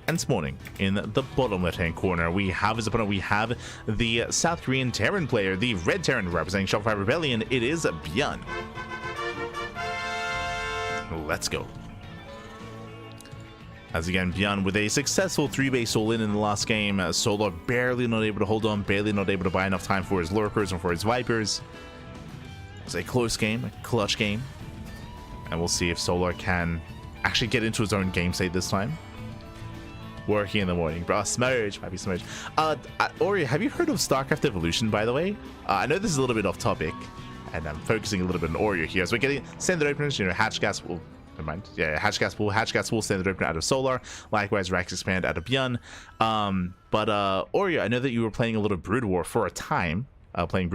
And spawning in the bottom left-hand corner, we have his opponent, we have the South Korean Terran player, the Red Terran, representing Shopify Rebellion. It is ByuN. Let's go. As again, ByuN with a successful 3-base all-in the last game. Solar barely not able to hold on, barely not able to buy enough time for his lurkers and for his Vipers. It's a close game, a clutch game, and we'll see if Solar can actually get into his own game state this time. Working in the morning, bro. Smurge, might be Smurge. Ori, have you heard of StarCraft Evolution, by the way? I know this is a little bit off topic, and I'm focusing a little bit on Oreo here. So we're getting standard openers, you know, hatch gas will, never mind. Yeah, hatch gas pool, standard opener out of Solar. Likewise, Rax Expand out of ByuN. But Oreo, I know that you were playing a little Brood War for a time. I don't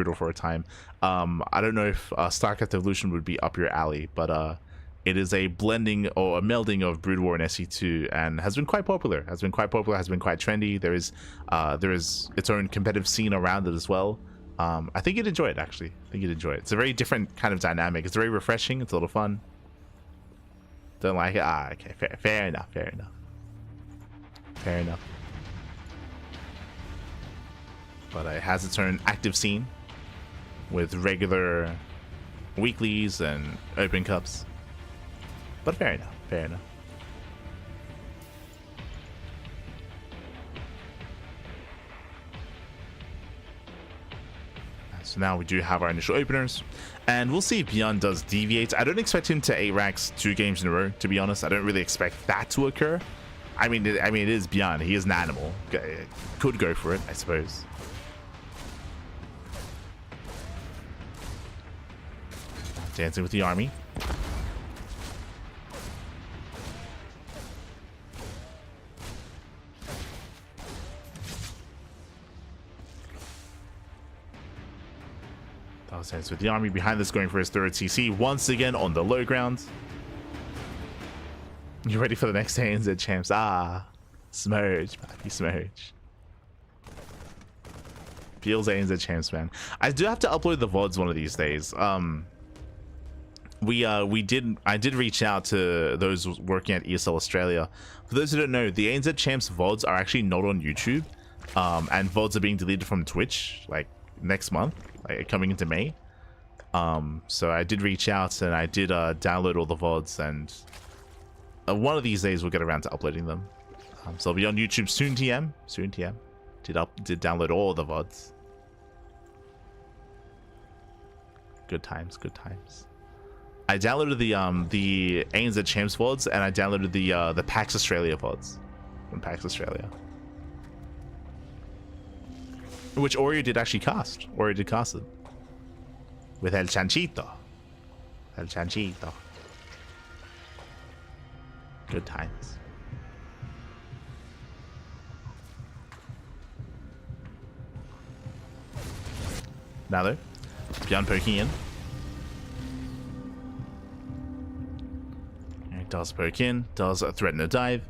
know if StarCraft Evolution would be up your alley, but it is a blending or a melding of Brood War and SE2, and has been quite popular. Has been quite trendy. There is its own competitive scene around it as well. I think you'd enjoy it, actually. It's a very different kind of dynamic. It's very refreshing. It's a little fun. Don't like it? Okay, fair enough. but it has its own active scene with regular weeklies and open cups. But fair enough, fair enough. So now we do have our initial openers, and we'll see if ByuN does deviate. I don't expect him to 8 racks 2 games in a row, to be honest. I don't really expect that to occur. I mean, it is ByuN. He is an animal. Could go for it, I suppose. Dancing with the army. That was dancing with the army. Behind this, going for his 3rd CC once again on the low ground. You ready for the next ANZ champs? Ah, Smurge, baby, Smurge. Feels ANZ champs, man. I do have to upload the VODs one of these days. I did reach out to those working at ESL Australia. For those who don't know, the ANZ champs VODs are actually not on YouTube, and VODs are being deleted from Twitch like next month, like coming into May. So I did reach out and I did download all the VODs, and one of these days we'll get around to uploading them. So they'll be on YouTube soon. TM. Did download all the VODs. Good times, good times. I downloaded the ANZ Champs VODs, and I downloaded the PAX Australia VODs from PAX Australia, which Oreo did actually cast. Oreo did cast it with El Chanchito. El Chanchito. Good times. Now though, ByuN poking in. Does poke in, does threaten a dive.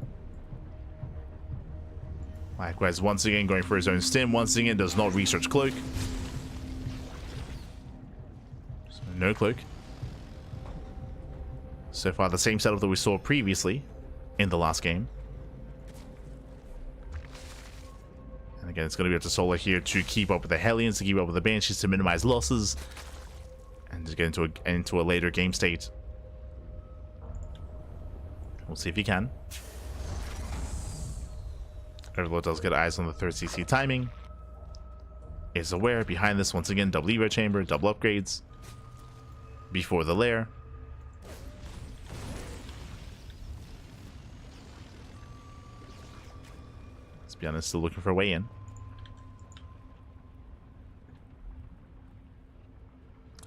Likewise, once again going for his own stim. Once again, does not research cloak. So no cloak. So far, the same setup that we saw previously in the last game. And again, it's going to be up to Solo here to keep up with the Hellions, to keep up with the Banshees, to minimize losses, and to get into a later game state. We'll see if he can. Overlord does get eyes on the 3rd CC timing. Is aware. Behind this, once again, double Evo chamber, double upgrades. Before the lair. Let's be honest, still looking for a way in.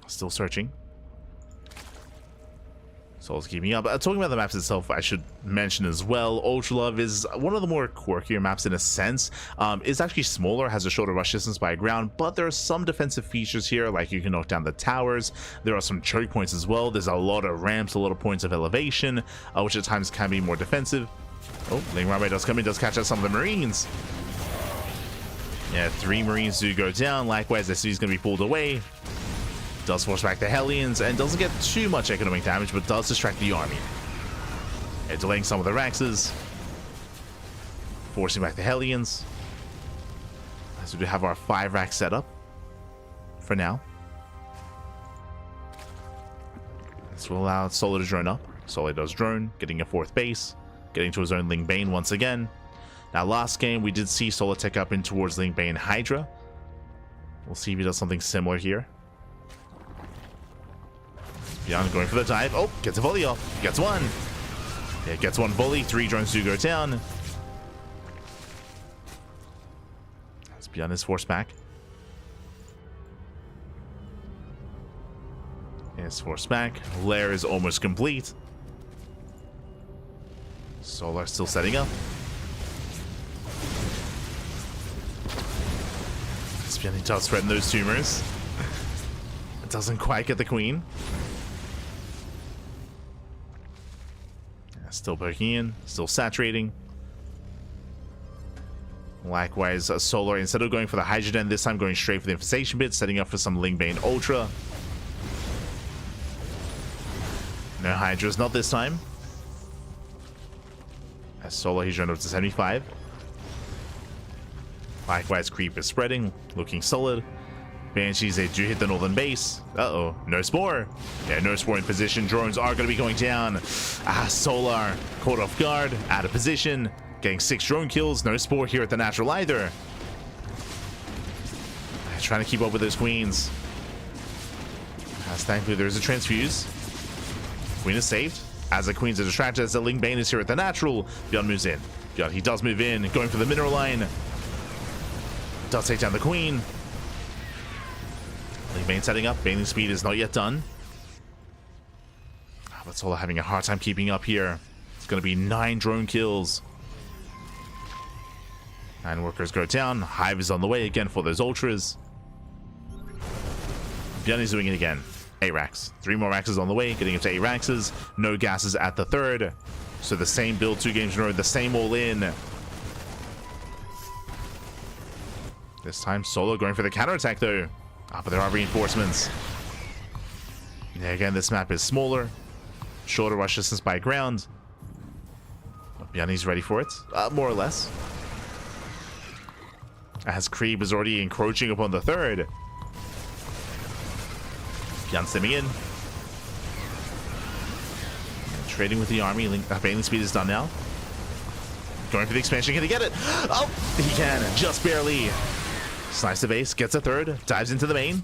Still searching. Soul's keeping up. Talking about the maps itself, I should mention as well, Ultra Love is one of the more quirkier maps in a sense. It's actually smaller, has a shorter rush distance by ground, but there are some defensive features here, like you can knock down the towers. There are some choke points as well. There's a lot of ramps, a lot of points of elevation, which at times can be more defensive. Oh, Ling Runway does come in, does catch out some of the Marines. Yeah, 3 Marines do go down. Likewise, SCV is going to be pulled away. Does force back the Hellions and doesn't get too much economic damage, but does distract the army. Yeah, delaying some of the Raxes. Forcing back the Hellions. So we have our 5 rack setup for now. This will allow Solo to drone up. Solo does drone, getting a 4th base, getting to his own Ling Bane once again. Now, last game we did see Solo tech up in towards Ling Bane Hydra. We'll see if he does something similar here. ByuN going for the dive. Oh, gets a volley off. Gets one. Yeah, gets one volley. 3 drones do go down. As ByuN is forced back. Is forced back. Lair is almost complete. Solar still setting up. ByuN does threaten those tumors. It doesn't quite get the queen. Still poking in, still saturating. Likewise, Solar, instead of going for the Hydrogen, this time going straight for the Infestation Bit, setting up for some Ling Bane Ultra. No Hydras, not this time. As Solar, he's run up to 75. Likewise, creep is spreading, looking solid. Banshees, they do hit the northern base. Uh-oh, no spore. Yeah, no spore in position. Drones are going to be going down. Solar caught off guard, out of position. Getting 6 drone kills. No spore here at the natural either. Trying to keep up with those queens. As thankfully there is a transfuse. Queen is saved. As the queens are distracted, as the Ling Bane is here at the natural. ByuN moves in. ByuN, he does move in, going for the mineral line. Does take down the queen. Ling Bane setting up. Bane's speed is not yet done. But Solar having a hard time keeping up here. It's going to be 9 drone kills. 9 workers go down. Hive is on the way again for those ultras. ByuN is doing it again. 8 racks. 3 more racks is on the way, getting up to 8 racks. No gases at the 3rd. So the same build 2 games in a row, the same all in. This time Solo going for the counterattack though. But there are reinforcements. Yeah, again, this map is smaller. Shorter rush distance by ground. ByuN is ready for it, more or less. As Creep is already encroaching upon the 3rd. ByuN stimming in. Trading with the army. Bane's speed is done now. Going for the expansion. Can he get it? Oh, he can. Just barely. Slice the base. Gets a 3rd. Dives into the main.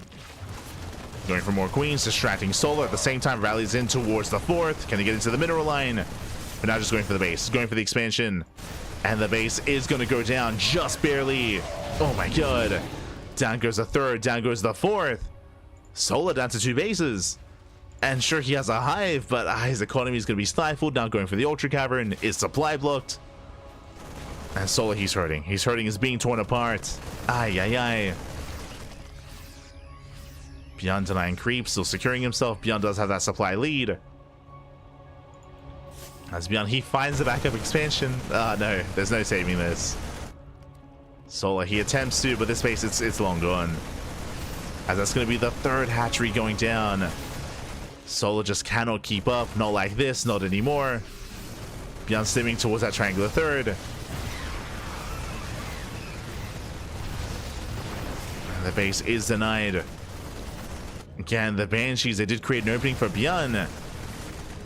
Going for more queens. Distracting Solar. At the same time, rallies in towards the 4th. Can he get into the mineral line? But now just going for the base. Going for the expansion. And the base is going to go down just barely. Oh my god. Down goes the 3rd. Down goes the 4th. Solar down to 2 bases. And sure, he has a hive, but his economy is going to be stifled. Now going for the Ultra Cavern. Is supply blocked? And Solar, he's hurting. He's hurting. He's being torn apart. Ay, ay, ay. ByuN denying creep. Still securing himself. ByuN does have that supply lead. As ByuN, he finds the backup expansion. No, there's no saving this. Solar, he attempts to, but this base, it's long gone. As that's going to be the 3rd hatchery going down. Solar just cannot keep up. Not like this, not anymore. ByuN stimming towards that triangular 3rd. And the base is denied. Again, the Banshees, they did create an opening for ByuN.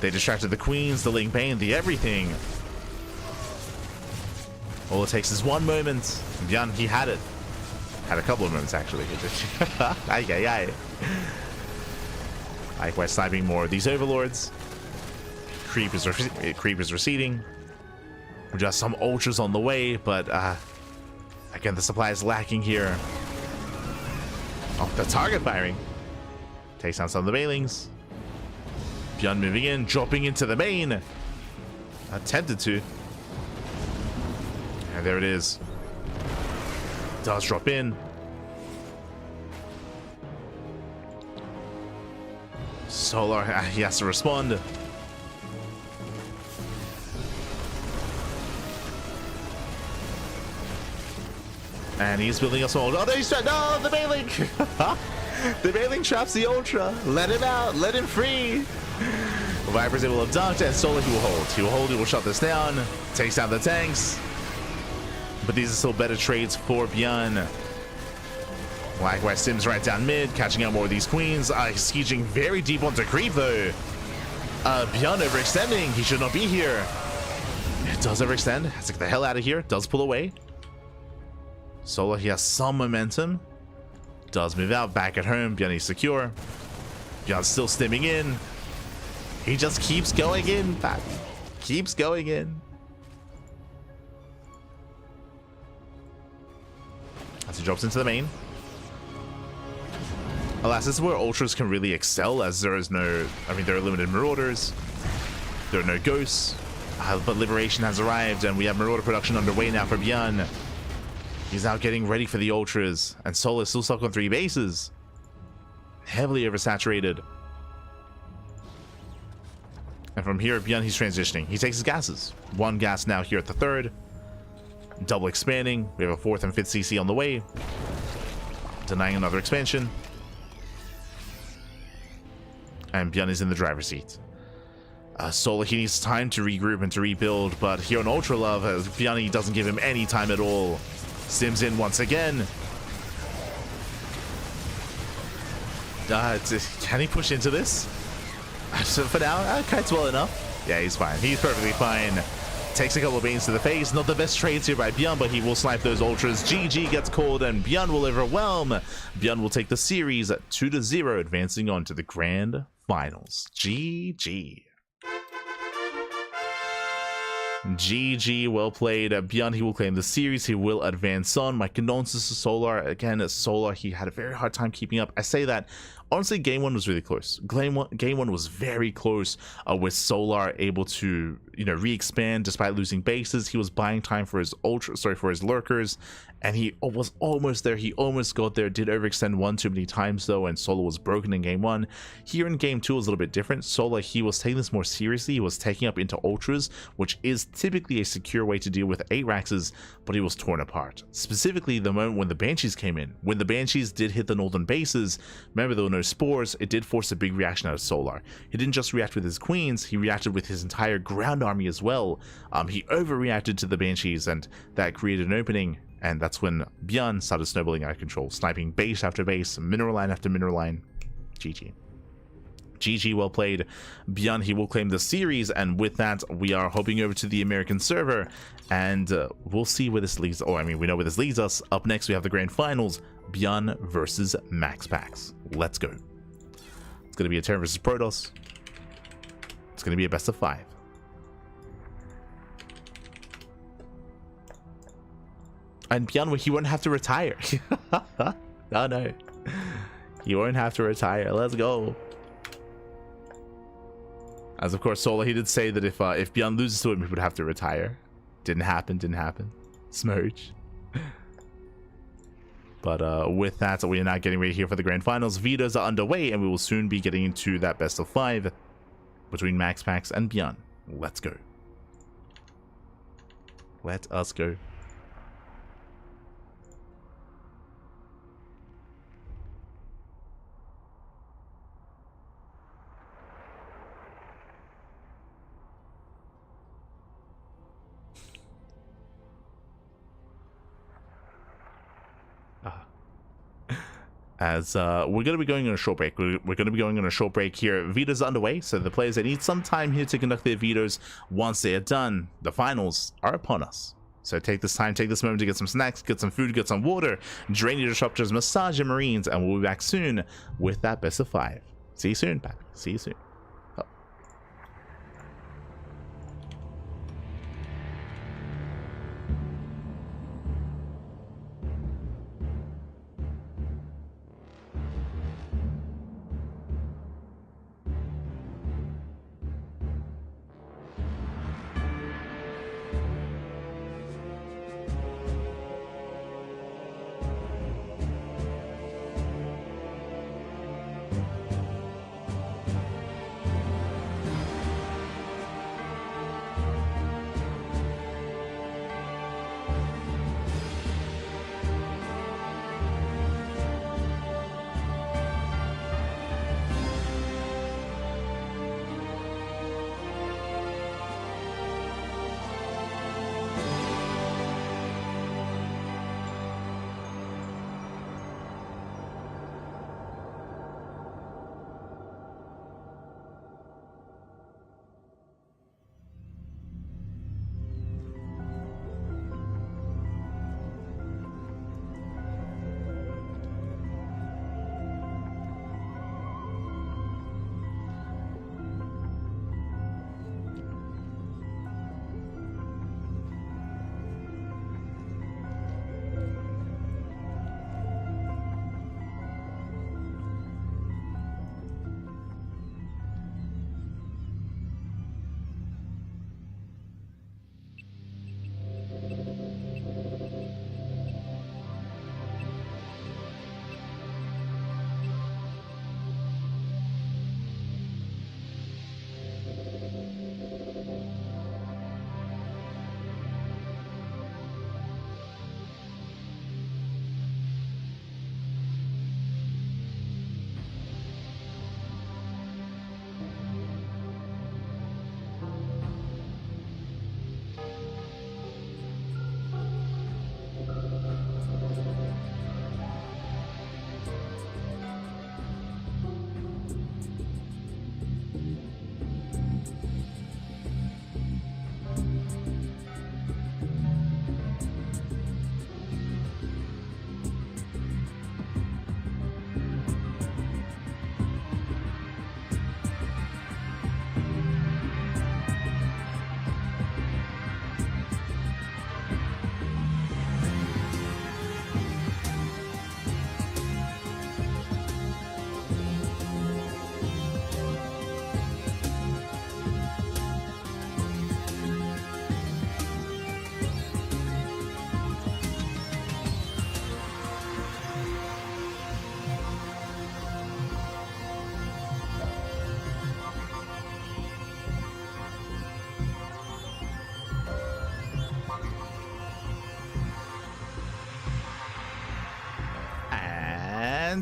They distracted the queens, the Ling Bane, the everything. All it takes is 1 moment. ByuN, he had it. Had a couple of moments, actually. Ay, ay, ay. Likewise, sniping more of these overlords. Creep is receding. Just some ultras on the way, but again, the supply is lacking here. Oh, the target firing. Takes down some of the Bailings. ByuN moving in, dropping into the main. Attempted to. And there it is. Does drop in. Solar, he has to respond. And he's building a small. Oh, he's trying. No, the Bailing. The Bailing traps the Ultra. Let him out. Let him free. Viper's able to dunk, and Solar, he will hold. He will hold. He will shut this down. Takes down the tanks. But these are still better trades for ByuN. Likewise, Sims right down mid, catching out more of these queens. Sieging very deep onto creep though. ByuN overextending. He should not be here. It does overextend. Has to get the hell out of here. Does pull away. Solar, he has some momentum. Does move out. Back at home. ByuN is secure. ByuN's still stimming in. He just keeps going in. Back. Keeps going in. As he drops into the main. Alas, this is where ultras can really excel, as there is no, there are limited marauders, there are no ghosts, but liberation has arrived and we have marauder production underway now for ByuN. He's now getting ready for the ultras, and Solar is still stuck on 3 bases, heavily oversaturated. And from here, ByuN, he's transitioning. He takes his gases. 1 gas now here at the 3rd. Double expanding. We have a 4th and 5th CC on the way. Denying another expansion. And ByuN is in the driver's seat. Solar, he needs time to regroup and to rebuild, but here on Ultra Love, ByuN, he doesn't give him any time at all. Sims in once again. Can he push into this? So for now, Kite's well enough. Yeah, he's fine. He's perfectly fine. Takes a couple of beans to the face. Not the best trades here by ByuN, but he will snipe those ultras. GG gets called, and ByuN will overwhelm. ByuN will take the series 2-0, advancing on to the grand finals. GG. GG, well played. ByuN, he will claim the series. He will advance on. My condolences to Solar. Again, Solar, he had a very hard time keeping up. I say that. Honestly, game one was really close. Game one was very close, with Solar able to, re-expand despite losing bases. He was buying time for his for his lurkers, and he was almost there. He almost got there. Did overextend one too many times though, and Solar was broken in game one. Here in game two was a little bit different. Solar, he was taking this more seriously. He was taking up into ultras, which is typically a secure way to deal with 8 Raxes, but he was torn apart. Specifically, the moment when the Banshees came in. When the Banshees did hit the northern bases, remember there were no spores, it did force a big reaction out of Solar. He didn't just react with his queens, he reacted with his entire ground army as well. He overreacted to the Banshees, and that created an opening, and that's when ByuN started snowballing out of control, sniping base after base, mineral line after mineral line. GG. GG, well played. ByuN, he will claim the series, and with that, we are hopping over to the American server, and we'll see where this leads. Oh, I mean, we know where this leads us. Up next, we have the grand finals, ByuN versus MaxPax. Let's go. It's going to be a Terran versus Protoss. It's going to be a best of 5. And ByuN, he won't have to retire. Oh no. He won't have to retire. Let's go. As of course, Solar, he did say that if ByuN loses to him, he would have to retire. Didn't happen. Smurge. But with that, we are now getting ready here for the grand finals. Vetoes are underway, and we will soon be getting into that best of 5 between MaxPax and ByuN. Let's go. Let us go. As we're going to be going on a short break. We're going to be going on a short break here. Vetoes are underway, so the players that need some time here to conduct their vetoes. Once they are done, the finals are upon us. So take this moment to get some snacks, get some food, get some water, drain your disruptors, massage your marines, and we'll be back soon with that best of 5. See you soon, Pat. See you soon.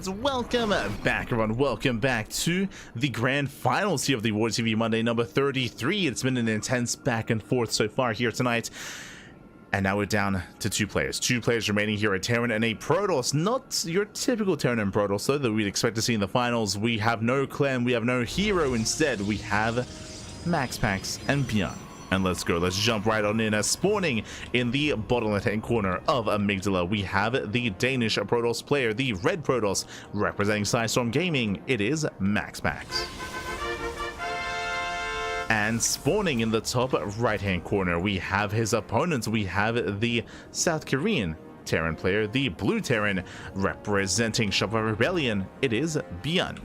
And welcome back, everyone. Welcome back to the grand finals here of the WardiTV Monday number 33. It's been an intense back and forth so far here tonight. And now we're down to two players. Two players remaining here, a Terran and a Protoss. Not your typical Terran and Protoss, though, that we'd expect to see in the finals. We have no Clem, we have no hero. Instead, we have MaxPax and ByuN. And let's go. Let's jump right on in. As spawning in the bottom left-hand corner of Amygdala, we have the Danish Protoss player, the Red Protoss, representing Storm Gaming. It is MaxPax. And spawning in the top right-hand corner, we have his opponents. We have the South Korean Terran player, the Blue Terran, representing ShoWTimE Rebellion. It is ByuN.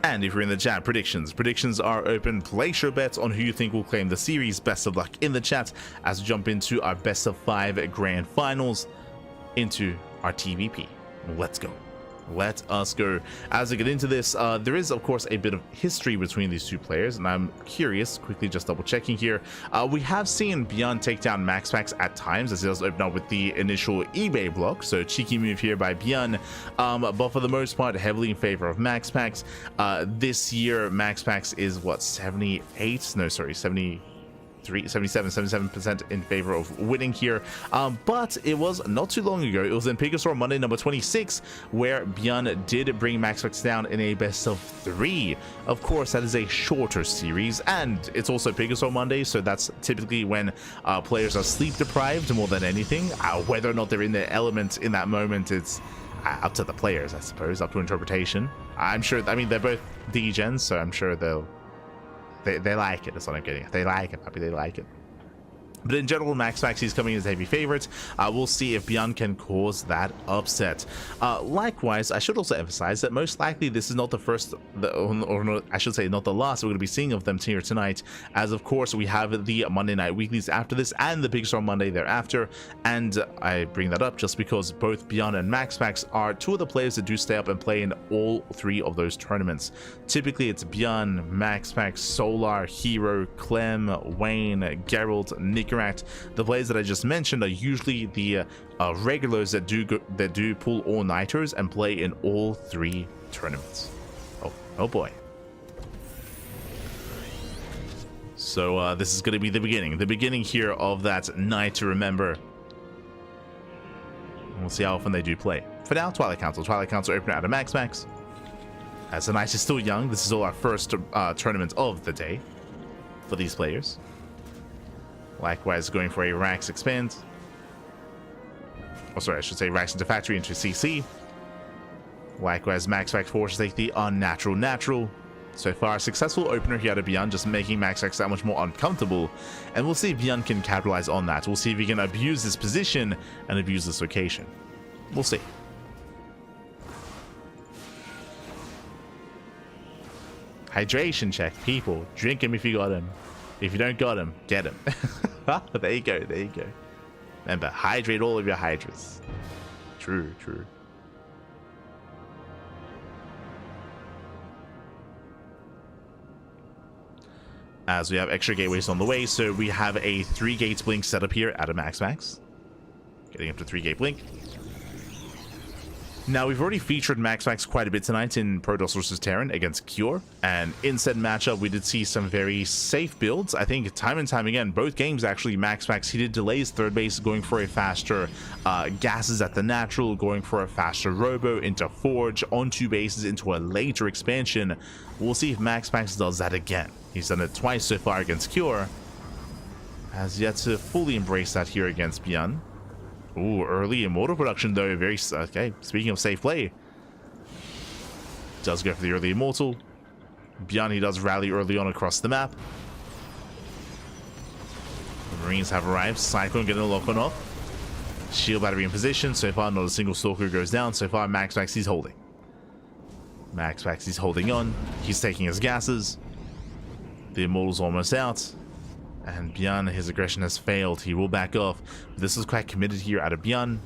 And if you're in the chat, predictions are open. Place your bets on who you think will claim the series. Best of luck in the chat as we jump into our best of 5 grand finals into our TVP. Let's go. Let us go. As we get into this, there is of course a bit of history between these two players, and I'm curious, quickly just double checking here, we have seen ByuN take down MaxPax at times, as he does open up with the initial eBay block, so cheeky move here by ByuN, but for the most part heavily in favor of MaxPax. This year MaxPax is what, 77% in favor of winning here, but it was not too long ago. It was in Pegasaur Monday number 26 where ByuN did bring MaxPax down in a best of 3. Of course, that is a shorter series, and it's also Pegasaur Monday, so that's typically when players are sleep deprived more than anything. Whether or not they're in their element in that moment, it's up to the players, I suppose, up to interpretation. I'm sure, I mean, they're both D-gens, so I'm sure they like it. That's what I'm getting at. They like it, puppy. They like it. But in general, MaxPax is coming as a heavy favorite. We'll see if ByuN can cause that upset. Likewise, I should also emphasize that most likely this is not the first, or I should say not the last we're going to be seeing of them here tonight, as of course we have the Monday Night Weeklies after this and the Big Star Monday thereafter. And I bring that up just because both ByuN and MaxPax are two of the players that do stay up and play in all 3 of those tournaments. Typically it's ByuN, MaxPax, Solar, Hero, Clem, Wayne, Geralt, Nickeract. The players that I just mentioned are usually the regulars that do pull all-nighters and play in all 3 tournaments. Oh boy. So this is going to be the beginning here of that night to remember. We'll see how often they do play. For now, Twilight Council open out of MaxPax. As the night is still young, this is all our first tournament of the day for these players. Likewise, going for a Rax expand. Oh, sorry, I should say Rax into factory into CC. Likewise, MaxPax forces take the unnatural. So far, a successful opener here out of ByuN, just making MaxPax that much more uncomfortable. And we'll see if ByuN can capitalize on that. We'll see if he can abuse this position and abuse this location. We'll see. Hydration check, people. Drink him if you got him. If you don't got him, get him. There you go. Remember, hydrate all of your hydras. True. As we have extra gateways on the way, so we have a 3 gates blink set up here at a MaxPax. Getting up to 3 gate blink. Now, we've already featured MaxPax quite a bit tonight in Protoss vs Terran against Cure, and in said matchup, we did see some very safe builds. I think time and time again, both games actually, MaxPax, he did delays third base, going for a faster gases at the natural, going for a faster robo into Forge, on 2 bases into a later expansion. We'll see if MaxPax does that again. He's done it twice so far against Cure. Has yet to fully embrace that here against ByuN. Ooh, early immortal production though, very okay. Speaking of safe play, does go for the early immortal. ByuN, he does rally early on across the map. The Marines have arrived. Cyclone getting a lock on off. Shield battery in position. So far, not a single stalker goes down. So far, MaxPax, he's holding. MaxPax, he's holding on. He's taking his gases. The immortal's almost out. And ByuN, his aggression has failed. He will back off. This is quite committed here out of ByuN.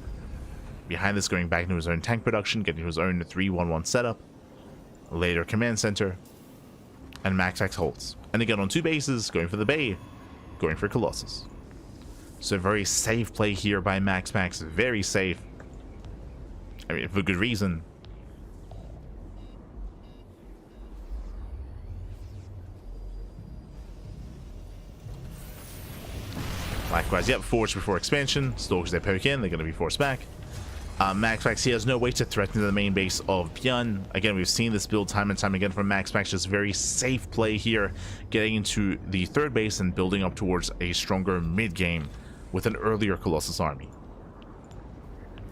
Behind this, going back into his own tank production, getting his own 3-1-1 setup. Later, command center. And MaxPax holds. And again, on 2 bases, going for the Bay, going for Colossus. So very safe play here by MaxPax. Very safe. I mean, for good reason. Likewise, yep, forged before expansion. Stalkers, they poke in, they're going to be forced back. MaxPax, he has no way to threaten the main base of ByuN. Again, we've seen this build time and time again from MaxPax. Just very safe play here, getting into the third base and building up towards a stronger mid-game with an earlier Colossus army.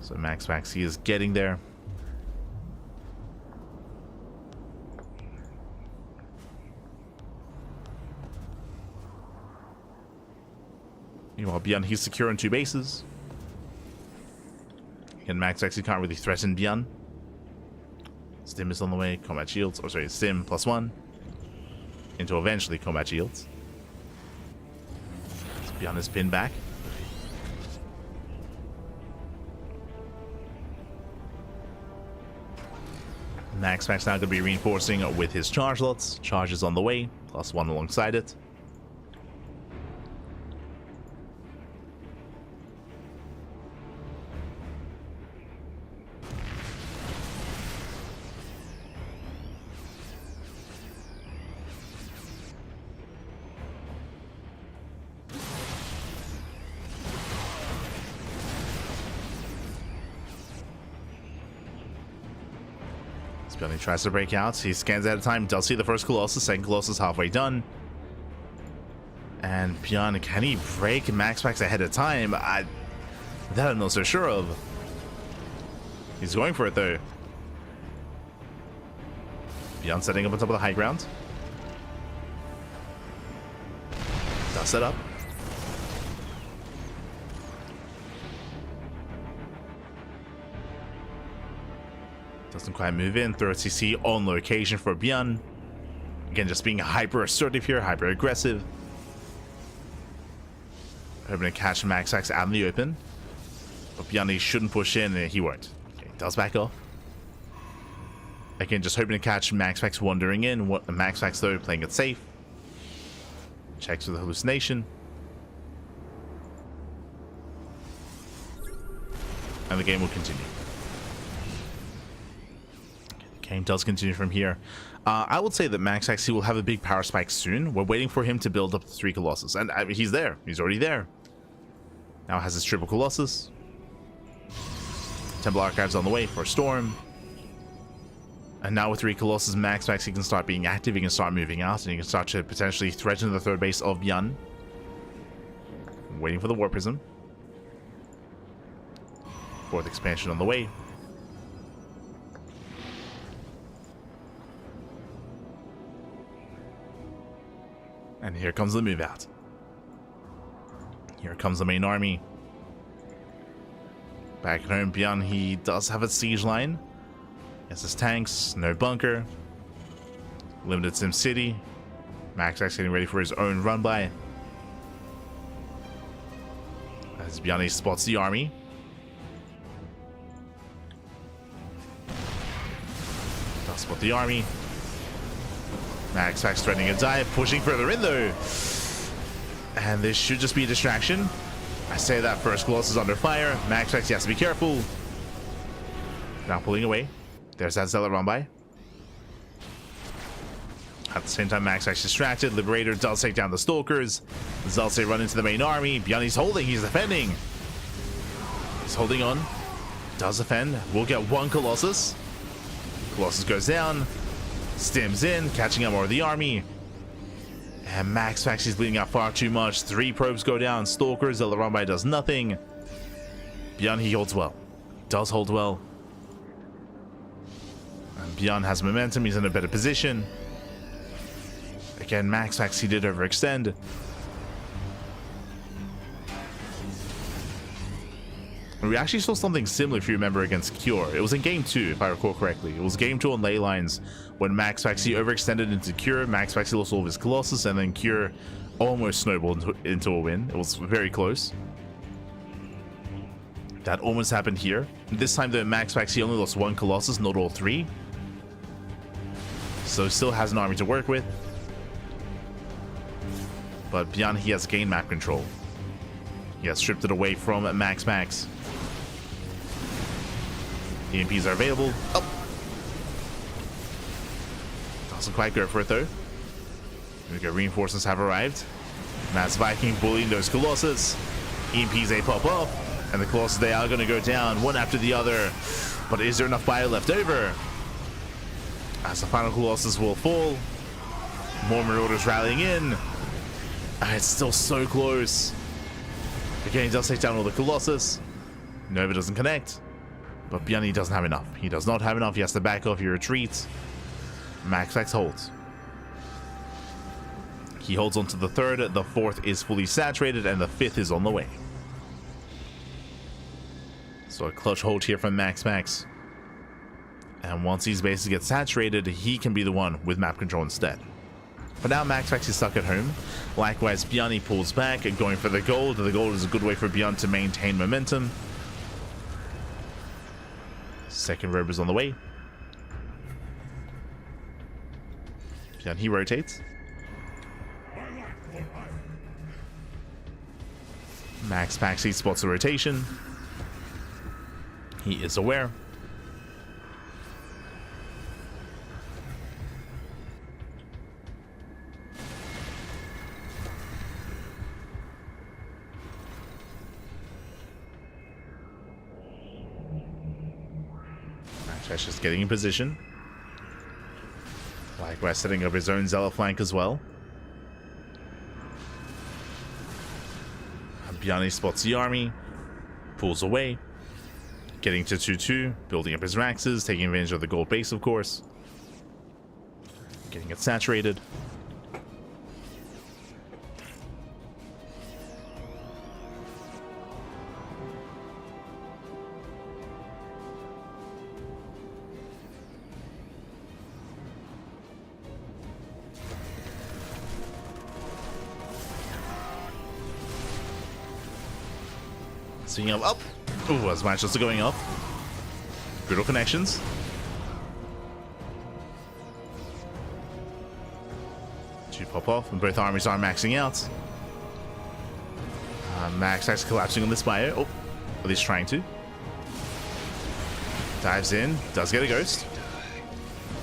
So MaxPax, he is getting there. Meanwhile, ByuN, he's secure on 2 bases. And MaxPax, he can't really threaten ByuN. Stim is on the way, combat shields. Oh, sorry, Stim +1 into eventually combat shields. So ByuN is pinned back. MaxPax now going to be reinforcing with his charge lots. Charge is on the way, +1 alongside it. ByuN tries to break out. He scans at a time. Does see the first Colossus. Second Colossus halfway done. And ByuN, can he break MaxPax ahead of time? That I'm not so sure of. He's going for it though. ByuN setting up on top of the high ground. Does set up. Doesn't quite move in. Third CC on location for ByuN. Again, just being hyper assertive here, hyper aggressive. Hoping to catch MaxPax out in the open. But ByuN, he shouldn't push in, and he won't. Okay, does back off. Again, just hoping to catch MaxPax wandering in. MaxPax, though, playing it safe. Checks for the hallucination. And the game will continue. Game does continue from here. I would say that MaxPax will have a big power spike soon. We're waiting for him to build up to 3 Colossus. And I mean, he's there. He's already there. Now has his triple Colossus. Temple Archives on the way for a Storm. And now with 3 Colossus, MaxPax, he can start being active. He can start moving out. And he can start to potentially threaten the third base of ByuN. Waiting for the War Prism. 4th expansion on the way. And here comes the move out. Here comes the main army. Back at home, ByuN, he does have a siege line. Has his tanks, no bunker. Limited Sim City. MaxPax getting ready for his own run by. As ByuN, he spots the army. Does spot the army. MaxPax threatening a dive, pushing further in though. And this should just be a distraction. I say that first Colossus is under fire. MaxPax, he has to be careful. Now pulling away. There's that Zealot run by. At the same time, MaxPax distracted. Liberator does take down the Stalkers. Zealots run into the main army. ByuN, he's holding, he's defending. He's holding on. Does defend. We'll get 1 Colossus. Colossus goes down. Stims in, catching up more of the army. And MaxPax is bleeding out far too much. 3 probes go down. Stalkers, the run by does nothing. ByuN, he holds well. Does hold well. And ByuN has momentum. He's in a better position. Again, MaxPax, he did overextend. We actually saw something similar, if you remember, against Cure. It was in game 2, if I recall correctly. It was game 2 on ley lines when MaxPax, he overextended into Cure. MaxPax, he lost all of his Colossus, and then Cure almost snowballed into a win. It was very close. That almost happened here. This time, though, MaxPax, he only lost 1 Colossus, not all 3. So still has an army to work with. But ByuN, he has gained map control. He has stripped it away from MaxPax. EMPs are available. Oh! Doesn't quite go for it though. Here we go, reinforcements have arrived. Mass Viking bullying those Colossus. EMPs, they pop off, and the Colossus, they are going to go down one after the other. But is there enough bio left over? As the final Colossus will fall. More Marauders rallying in. It's still so close. Again, he does take down all the Colossus. Nova doesn't connect. But ByuN doesn't have enough. He does not have enough. He has to back off. He retreats. MaxX holds. He holds on to the third. The fourth is fully saturated, and the fifth is on the way. So a clutch hold here from MaxX. And once these bases get saturated, he can be the one with map control instead. But now MaxX is stuck at home. Likewise, ByuN pulls back, going for the gold. The gold is a good way for ByuN to maintain momentum. Second robe is on the way. ByuN, he rotates. MaxX, he spots the rotation. He is aware. MaxX just getting in position. Likewise, setting up his own Zealot flank as well. ByuN spots the army, pulls away, getting to 2-2, building up his Raxes, taking advantage of the gold base, of course. Getting it saturated. Seeing up. Oh, as matches are going up. Brutal connections. Two pop off, and both armies are maxing out. MaxX collapsing on this bio. Oh, at least trying to. Dives in, does get a ghost.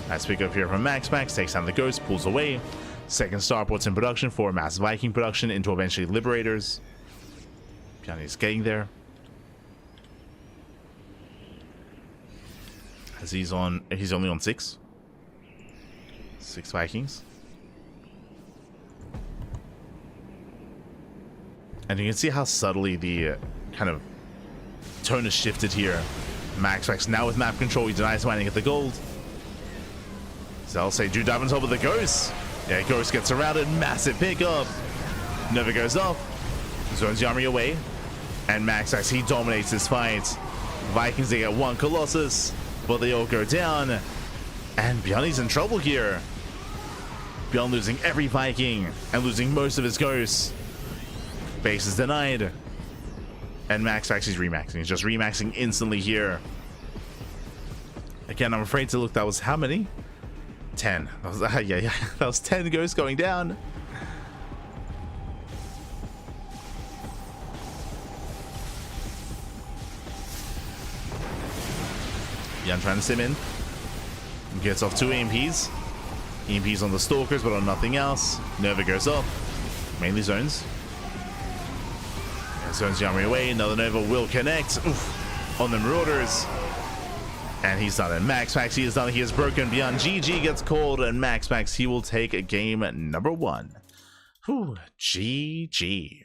Nice pick up here from MaxX, takes down the ghost, pulls away. Second starport's in production for Mass Viking production into eventually Liberators. ByuN is getting there. As he's only on 6 Vikings. And you can see how subtly the kind of tone has shifted here. MaxX now with map control, he denies mining at the gold. So I'll say, do dive on top of the ghost. Yeah, ghost gets surrounded, massive pickup. Nova goes off, zones the army away, and MaxX, he dominates this fight. Vikings, they get one Colossus, but they all go down, and ByuN's in trouble here. ByuN losing every Viking and losing most of his ghosts. Base is denied, and MaxX is remaxing. He's just remaxing instantly here. Again, I'm afraid to look. That was how many? 10. That was, yeah, that was 10 ghosts going down. ByuN trying to sim in. Gets off 2 EMPs. EMPs on the Stalkers, but on nothing else. Nova goes off. Mainly zones. Yeah, zones the army away. Another Nova will connect. Oof. On the Marauders. And he's done it. MaxX, he is done. He is broken. ByuN. GG gets called, and MaxX, he will take game number 1. Whew. GG.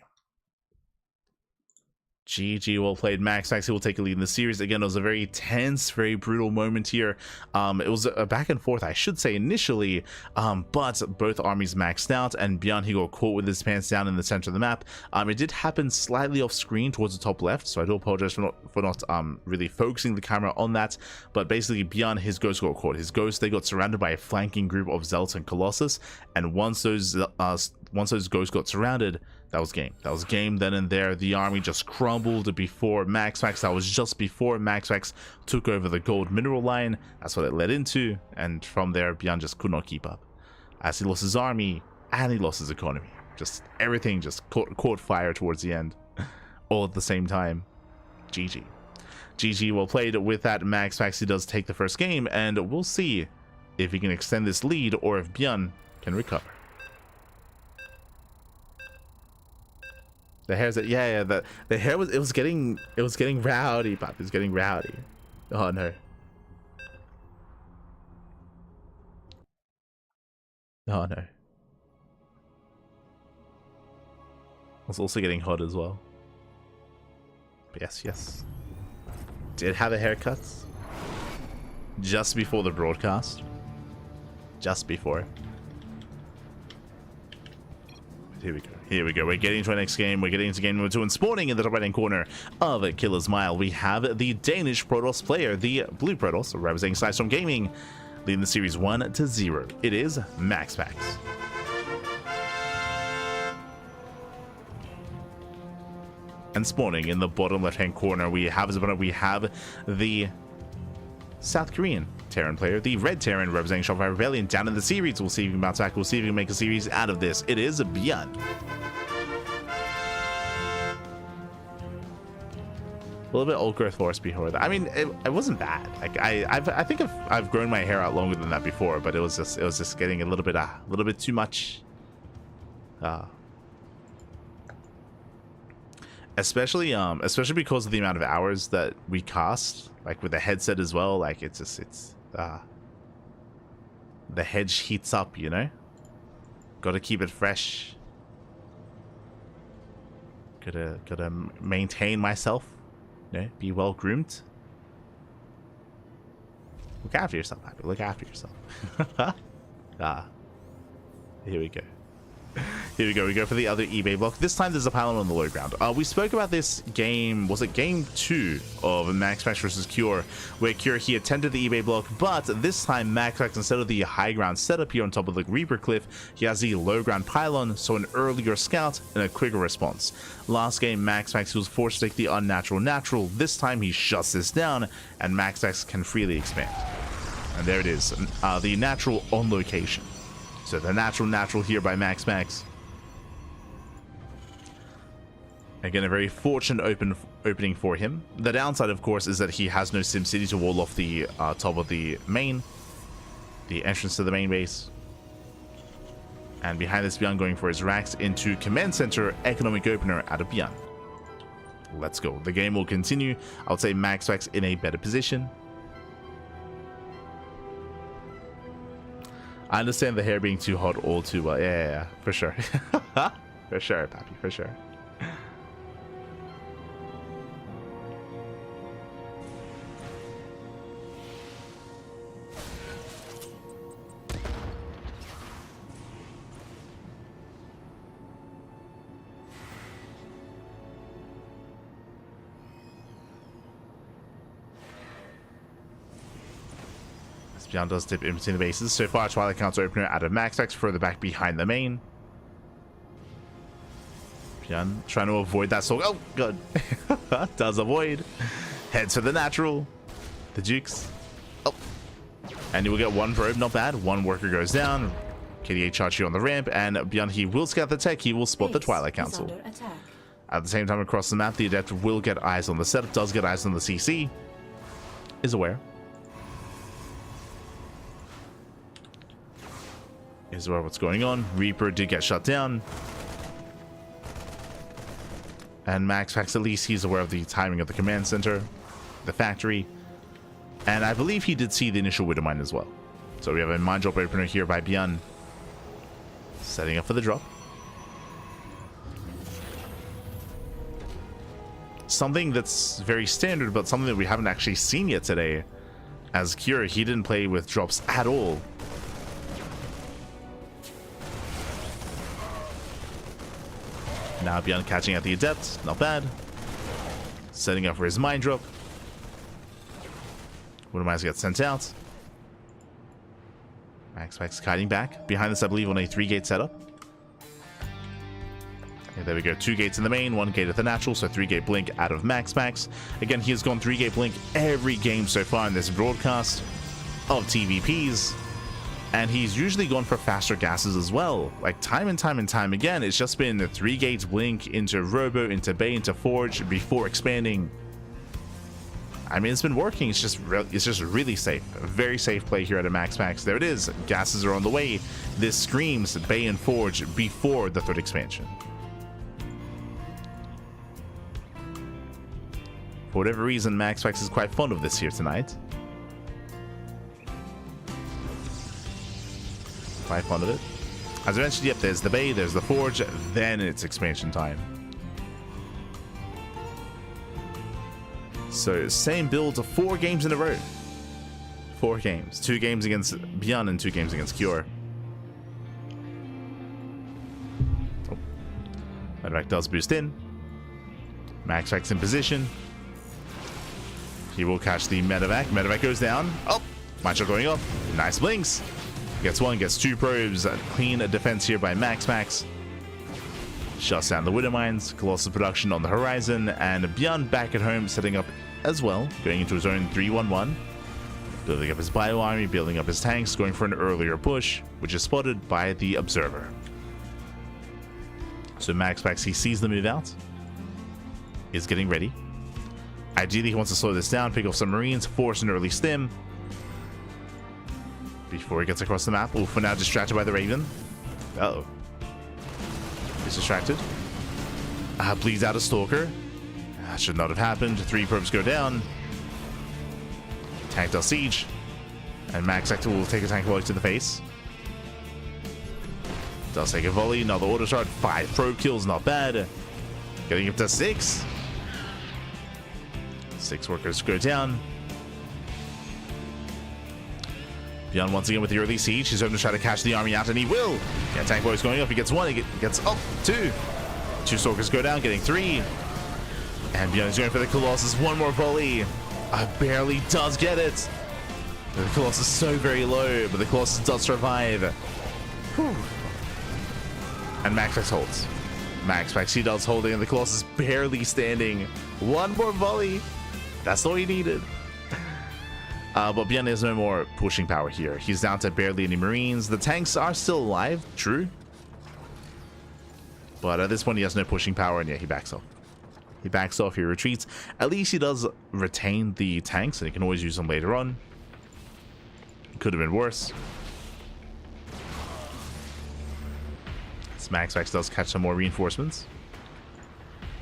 GG, well played. MaxX, he will take a lead in the series. Again, it was a very tense, very brutal moment here. It was a back and forth, I should say, initially, but both armies maxed out, and ByuN, he got caught with his pants down in the center of the map. It did happen slightly off screen towards the top left, so I do apologize for not really focusing the camera on that. But basically, ByuN, his ghost got caught. His ghost, they got surrounded by a flanking group of Zealots and Colossus, and once those ghosts got surrounded, that was game. That was game then and there. The army just crumbled before MaxX. That was just before MaxX took over the gold mineral line. That's what it led into. And from there, ByuN just could not keep up. As he lost his army and he lost his economy. Just everything just caught fire towards the end. All at the same time. GG. GG, well played. With that, MaxPax, he does take the first game, and we'll see if he can extend this lead or if ByuN can recover. The hair's the hair was getting rowdy, Pop. It's getting rowdy. Oh no. Oh no. It's also getting hot as well. But yes. Did have a haircut just before the broadcast. Just before. Here we go. We're getting into our next game. We're getting into game number 2 and spawning in the top right hand corner of Killer's Mile. We have the Danish Protoss player, the Blue Protoss, representing ShoWTimE Gaming, leading the series 1-0. It is MaxPax. And spawning in the bottom left hand corner, we have the South Korean Terran player, the Red Terran, representing Shopify Rebellion, down in the series. We'll see if he can bounce back. We'll see if he can make a series out of this. It is ByuN. A little bit old growth forest before that. I mean, it wasn't bad. Like I think I've grown my hair out longer than that before, but it was just getting a little bit too much. Especially because of the amount of hours that we cast, like with the headset as well. Like the hedge heats up, you know. Got to keep it fresh. Gotta maintain myself. You know, be well groomed. Look after yourself, Happy. Look after yourself. Here we go. Here we go. We go for the other eBay block. This time there's a pylon on the low ground. We spoke about this game. Was it game 2 of MaxPax versus Cure, where Cure, he attempted the eBay block, but this time MaxPax, instead of the high ground setup here on top of the Reaper Cliff, he has the low ground pylon, so an earlier scout and a quicker response. Last game, MaxPax was forced to take the unnatural natural. This time he shuts this down, and MaxPax can freely expand. And there it is, the natural on location. So the natural here by MaxPax. Again, a very fortunate opening for him. The downside, of course, is that he has no SimCity to wall off the top of the entrance to the main base. And behind this, ByuN going for his racks into Command Center, economic opener out of ByuN. Let's go. The game will continue. I would say MaxPax in a better position. I understand the hair being too hot all too well. Yeah, for sure. For sure, Pappy, for sure. ByuN does dip in between the bases. So far, Twilight Council opener out of MaxPax, further back behind the main. ByuN trying to avoid that soul. Oh, good. Does avoid. Heads for the natural. The Jukes. Oh. And you will get one probe, not bad. One worker goes down. KDA charge here on the ramp. And ByuN, he will scout the tech. He will spot the Twilight Council. At the same time, across the map, the Adept will get eyes on the setup. Does get eyes on the CC. Is aware. Is aware of what's going on. Reaper did get shut down. And MaxPax, at least he's aware of the timing of the command center, the factory. And I believe he did see the initial Widow Mine as well. So we have a mine drop opener here by ByuN. Setting up for the drop. Something that's very standard, but something that we haven't actually seen yet today. As Cure, he didn't play with drops at all. Now ByuN catching at the Adept, not bad. Setting up for his mine drop. Widow Mines get sent out. MaxPax kiting back. Behind this, I believe, on a 3-gate setup. Okay, there we go. 2 gates in the main, 1 gate at the natural, so 3-gate blink out of MaxPax. Again, he has gone 3-gate blink every game so far in this broadcast of TVPs. And he's usually gone for faster gases as well. Like time and time again, it's just been the 3-gate blink into Robo, into Bay, into Forge before expanding. I mean, it's been working. It's just really safe. A very safe play here at a max. There it is. Gases are on the way. This screams ByuN Forge before the 3rd expansion. For whatever reason, Max is quite fond of this here tonight. Quite fond of it. As I mentioned, yep, there's the Bay, there's the Forge, then it's expansion time. So, same build of 4 games in a row. 4 games. 2 games against ByuN and 2 games against Cure. Oh. Medevac does boost in. Max in position. He will catch the Medevac. Medevac goes down. Oh! Mine going up. Nice blinks. Gets 1, gets 2 probes. Clean defense here by Max. Shuts down the Widow Mines. Colossus production on the horizon. And ByuN back at home, setting up as well. Going into his own 3-1-1. Building up his bio army, building up his tanks, going for an earlier push, which is spotted by the Observer. So Max, he sees the move out. Is getting ready. Ideally, he wants to slow this down, pick off some Marines, force an early stim. Before he gets across the map. For now distracted by the Raven. Uh-oh. He's distracted. Bleeds out a Stalker. That should not have happened. 3 probes go down. Tank does siege. And Max will take a tank volley to the face. Does take a volley. Another auto shot. 5 probe kills. Not bad. Getting up to 6. 6 workers go down. ByuN once again with the early siege. He's hoping to try to catch the army out, and he will. Yeah, tank boy's going up. He gets 1. He gets up 2. 2 Stalkers go down, getting 3. And ByuN is going for the Colossus. 1 more volley. Barely does get it. The Colossus is so very low, but the Colossus does survive. Whew. And Max holds. Max he does holding, and the Colossus barely standing. 1 more volley. That's all he needed. But ByuN has no more pushing power here. He's down to barely any Marines. The tanks are still alive, true. But at this point, he has no pushing power, and yeah, he backs off. He backs off, he retreats. At least he does retain the tanks, and he can always use them later on. Could have been worse. Max does catch some more reinforcements.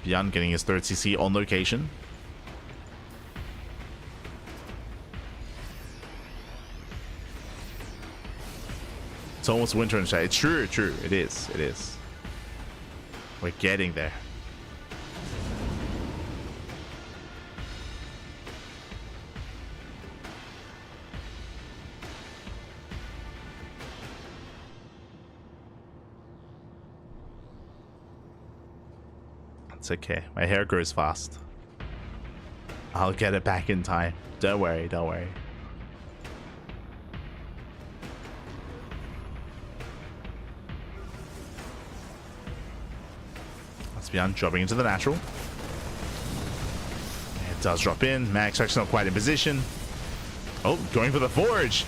ByuN getting his 3rd CC on location. It's almost winter in chat. It's true. It is. We're getting there. It's okay. My hair grows fast. I'll get it back in time. Don't worry. That's ByuN dropping into the natural. It does drop in. Max not quite in position. Oh, going for the Forge.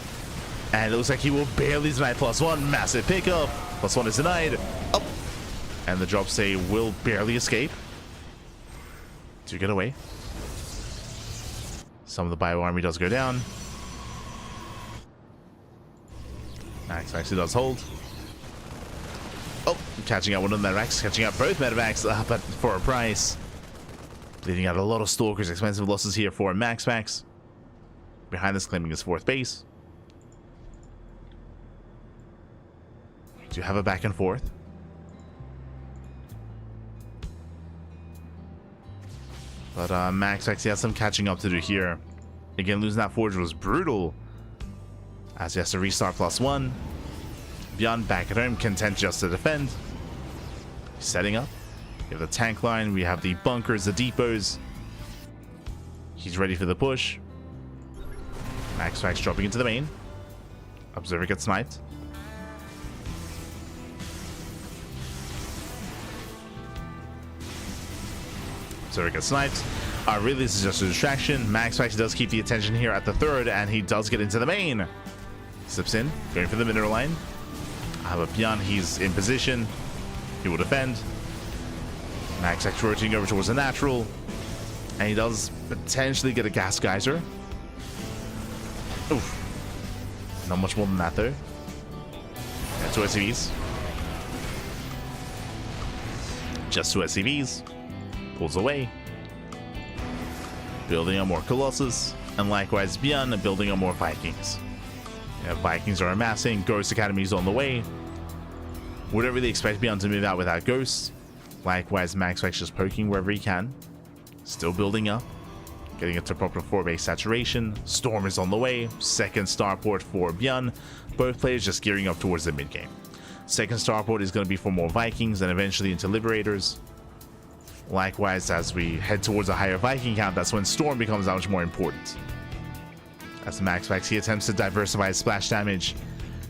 And it looks like he will barely deny +1. Massive pickup. +1 is denied. Up. And the drop stay will barely escape. To get away. Some of the bio army does go down. Max actually does hold. Oh, catching out one of the Medevacs, catching out both Medevacs, but for a price. Bleeding out a lot of Stalkers, expensive losses here for Max. Behind this, claiming his 4th base. Do you have a back and forth? But Max actually has some catching up to do here. Again, losing that Forge was brutal, as he has to restart +1. ByuN back at home, content just to defend. Setting up. We have the tank line, we have the bunkers, the depots. He's ready for the push. Max dropping into the main. Observer gets sniped. So it gets sniped. Really, this is just a distraction. Max does keep the attention here at the 3rd, and he does get into the main. Slips in, going for the mineral line. But ByuN, he's in position. He will defend. Max rotating over towards the natural. And he does potentially get a gas geyser. Oof. Not much more than that, though. Yeah, 2 SCVs. Just 2 SCVs. Pulls away. Building on more Colossus. And likewise, ByuN building on more Vikings. Yeah, Vikings are amassing. Ghost Academy is on the way. Wouldn't really expect ByuN to move out without Ghosts. Likewise, MaxVax just poking wherever he can. Still building up. Getting it to proper 4-base saturation. Storm is on the way. Second starport for ByuN. Both players just gearing up towards the mid-game. Second starport is going to be for more Vikings and eventually into Liberators. Likewise, as we head towards a higher Viking count, that's when Storm becomes that much more important. As MaxVax, he attempts to diversify his splash damage.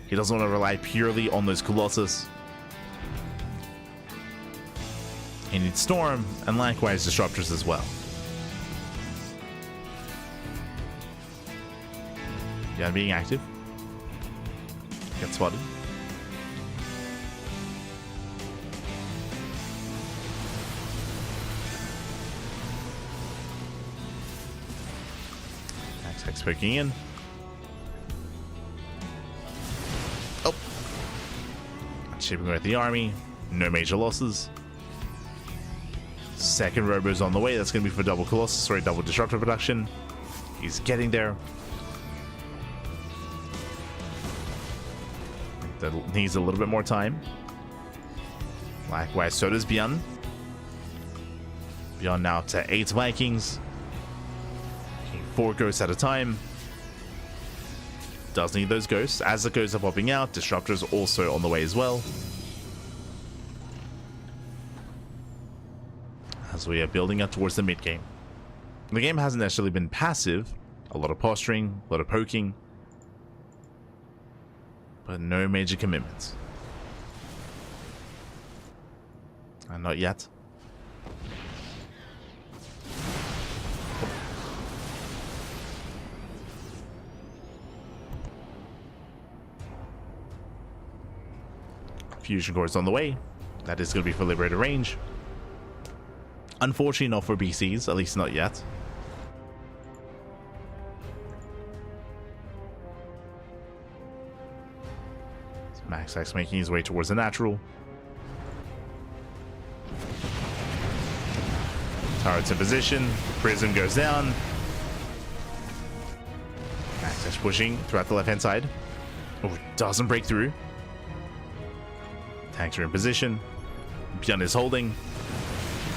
He doesn't want to rely purely on those Colossus. He needs Storm, and likewise Disruptors as well. ByuN being active. Gets spotted. MaxVax poking in. Oh! Chipping away at the army. No major losses. Second Robo's on the way. That's going to be for double Colossus, sorry, double Disruptor production. He's getting there. That needs a little bit more time. Likewise, so does ByuN. ByuN now up to 8 Vikings. 4 ghosts at a time. Does need those ghosts. As the ghosts are popping out, Disruptors also on the way as well. As we are building up towards the mid-game. The game hasn't necessarily been passive. A lot of posturing, a lot of poking. But no major commitments. And not yet. Fusion Core is on the way. That is going to be for Liberator range. Unfortunately not for BCs, at least not yet. So MaxVax making his way towards the natural. Turret's in position. Prism goes down. MaxVax pushing throughout the left-hand side. Oh, doesn't break through. Tanks are in position. ByuN is holding.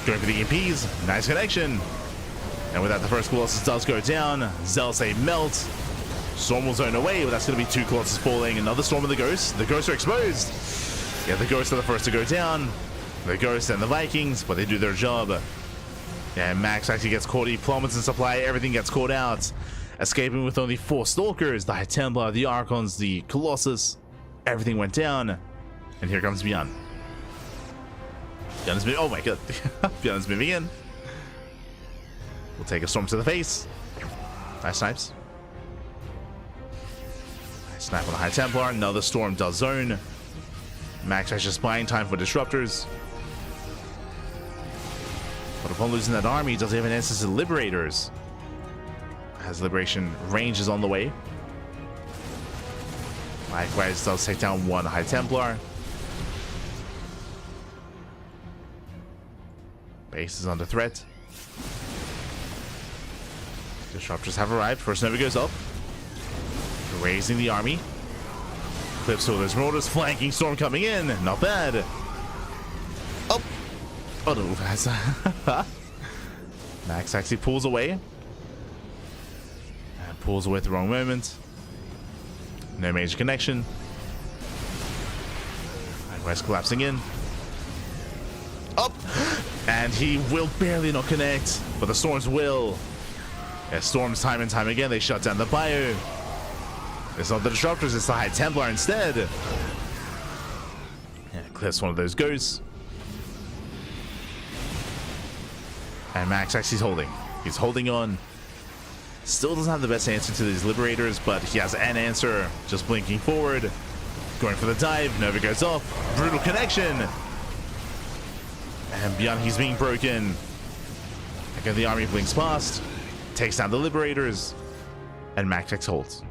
Going for the EMPs. Nice connection. And with that, the first Colossus does go down. Zealous melt. Storm will zone away, but that's going to be 2 Colossus falling. Another Storm of the Ghosts. The Ghosts are exposed. Yeah, the Ghosts are the first to go down. The Ghosts and the Vikings, but they do their job. Yeah, Max actually gets caught. He plummets in supply. Everything gets caught out. Escaping with only 4 Stalkers. The High Templar, the Archons, the Colossus. Everything went down. And here comes ByuN. ByuN is moving. Oh my god. ByuN is moving in. We'll take a Storm to the face. Nice snipes. Nice snipe on the High Templar. Another Storm does zone. MaxVax just buying time for Disruptors. But upon losing that army, he does have an instance of Liberators. As Liberation range is on the way. Likewise, does take down 1 High Templar. Base is under threat. Disruptors have arrived. First Nova goes up. Raising the army. Clips all those Marauders. Flanking Storm coming in. Not bad. Oh! Oh no, guys. Max actually pulls away. And pulls away at the wrong moment. No major connection. Likewise collapsing in. Up! And he will barely not connect, but the Storms will. Yeah, Storms time and time again, they shut down the ByuN. It's not the Disruptors, it's the High Templar instead. Yeah, clips one of those ghosts. And Max actually is holding. He's holding on. Still doesn't have the best answer to these Liberators, but he has an answer. Just blinking forward. Going for the dive. Nova goes off. Brutal connection. And ByuN, he's being broken. Again, the army blinks past, takes down the Liberators, and MaxX holds.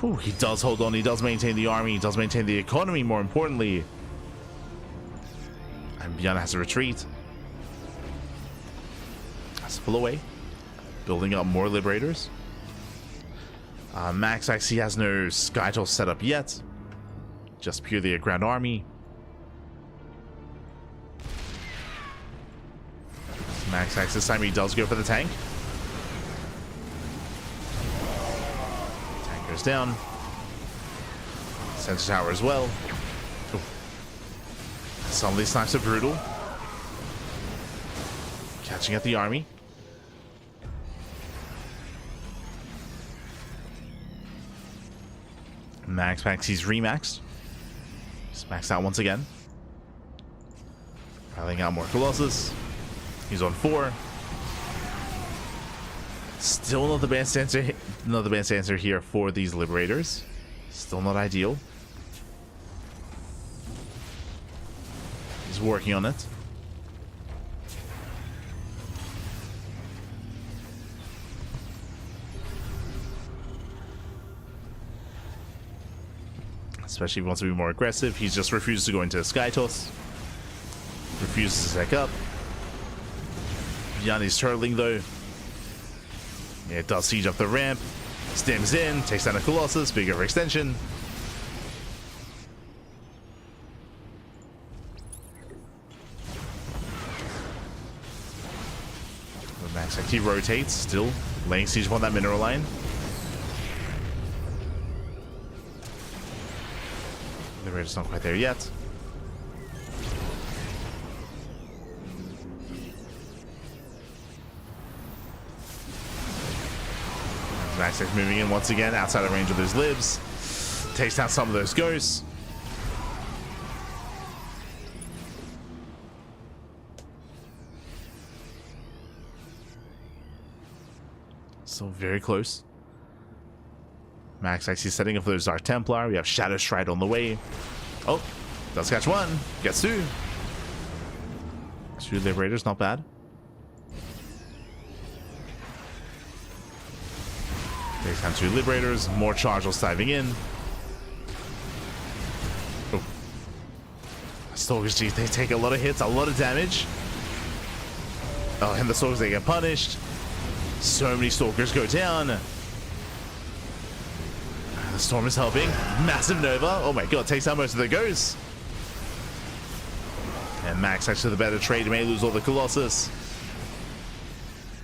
Whew, he does hold on, he does maintain the army, he does maintain the economy, more importantly. And ByuN has to retreat. Has to pull away. Building up more Liberators. MaxX, he has no Skytoss set up yet. Just purely a ground army. MaxX this time he does go for the tank. Tank goes down. Sensor tower as well. Ooh. Some of these snipes are brutal. Catching at the army. MaxX, he's remaxed. He's maxed out once again. Piling out more Colossus. He's on 4. Still not the best answer here for these Liberators. Still not ideal. He's working on it. Especially if he wants to be more aggressive. He just refuses to go into a Skytoss. Refuses to stack up. ByuN is turtling though. Yeah, it does siege up the ramp. Stems in, takes down a Colossus, big overextension. The MaxX, he rotates, still laying siege upon that mineral line. The Raider's not quite there yet. MaxX moving in once again outside of range of those libs. Takes down some of those ghosts. So very close. MaxX is setting up for those Dark Templar. We have Shadow Stride on the way. Oh, does catch one. Gets 2. 2 Liberators, not bad. Takes down 2 Liberators. More Chargers diving in. Oh. Stalkers, geez, they take a lot of hits, a lot of damage. Oh, and the Stalkers, they get punished. So many Stalkers go down. The Storm is helping. Massive Nova. Oh my god, takes out most of the ghosts. And Max actually the better trade. He may lose all the Colossus.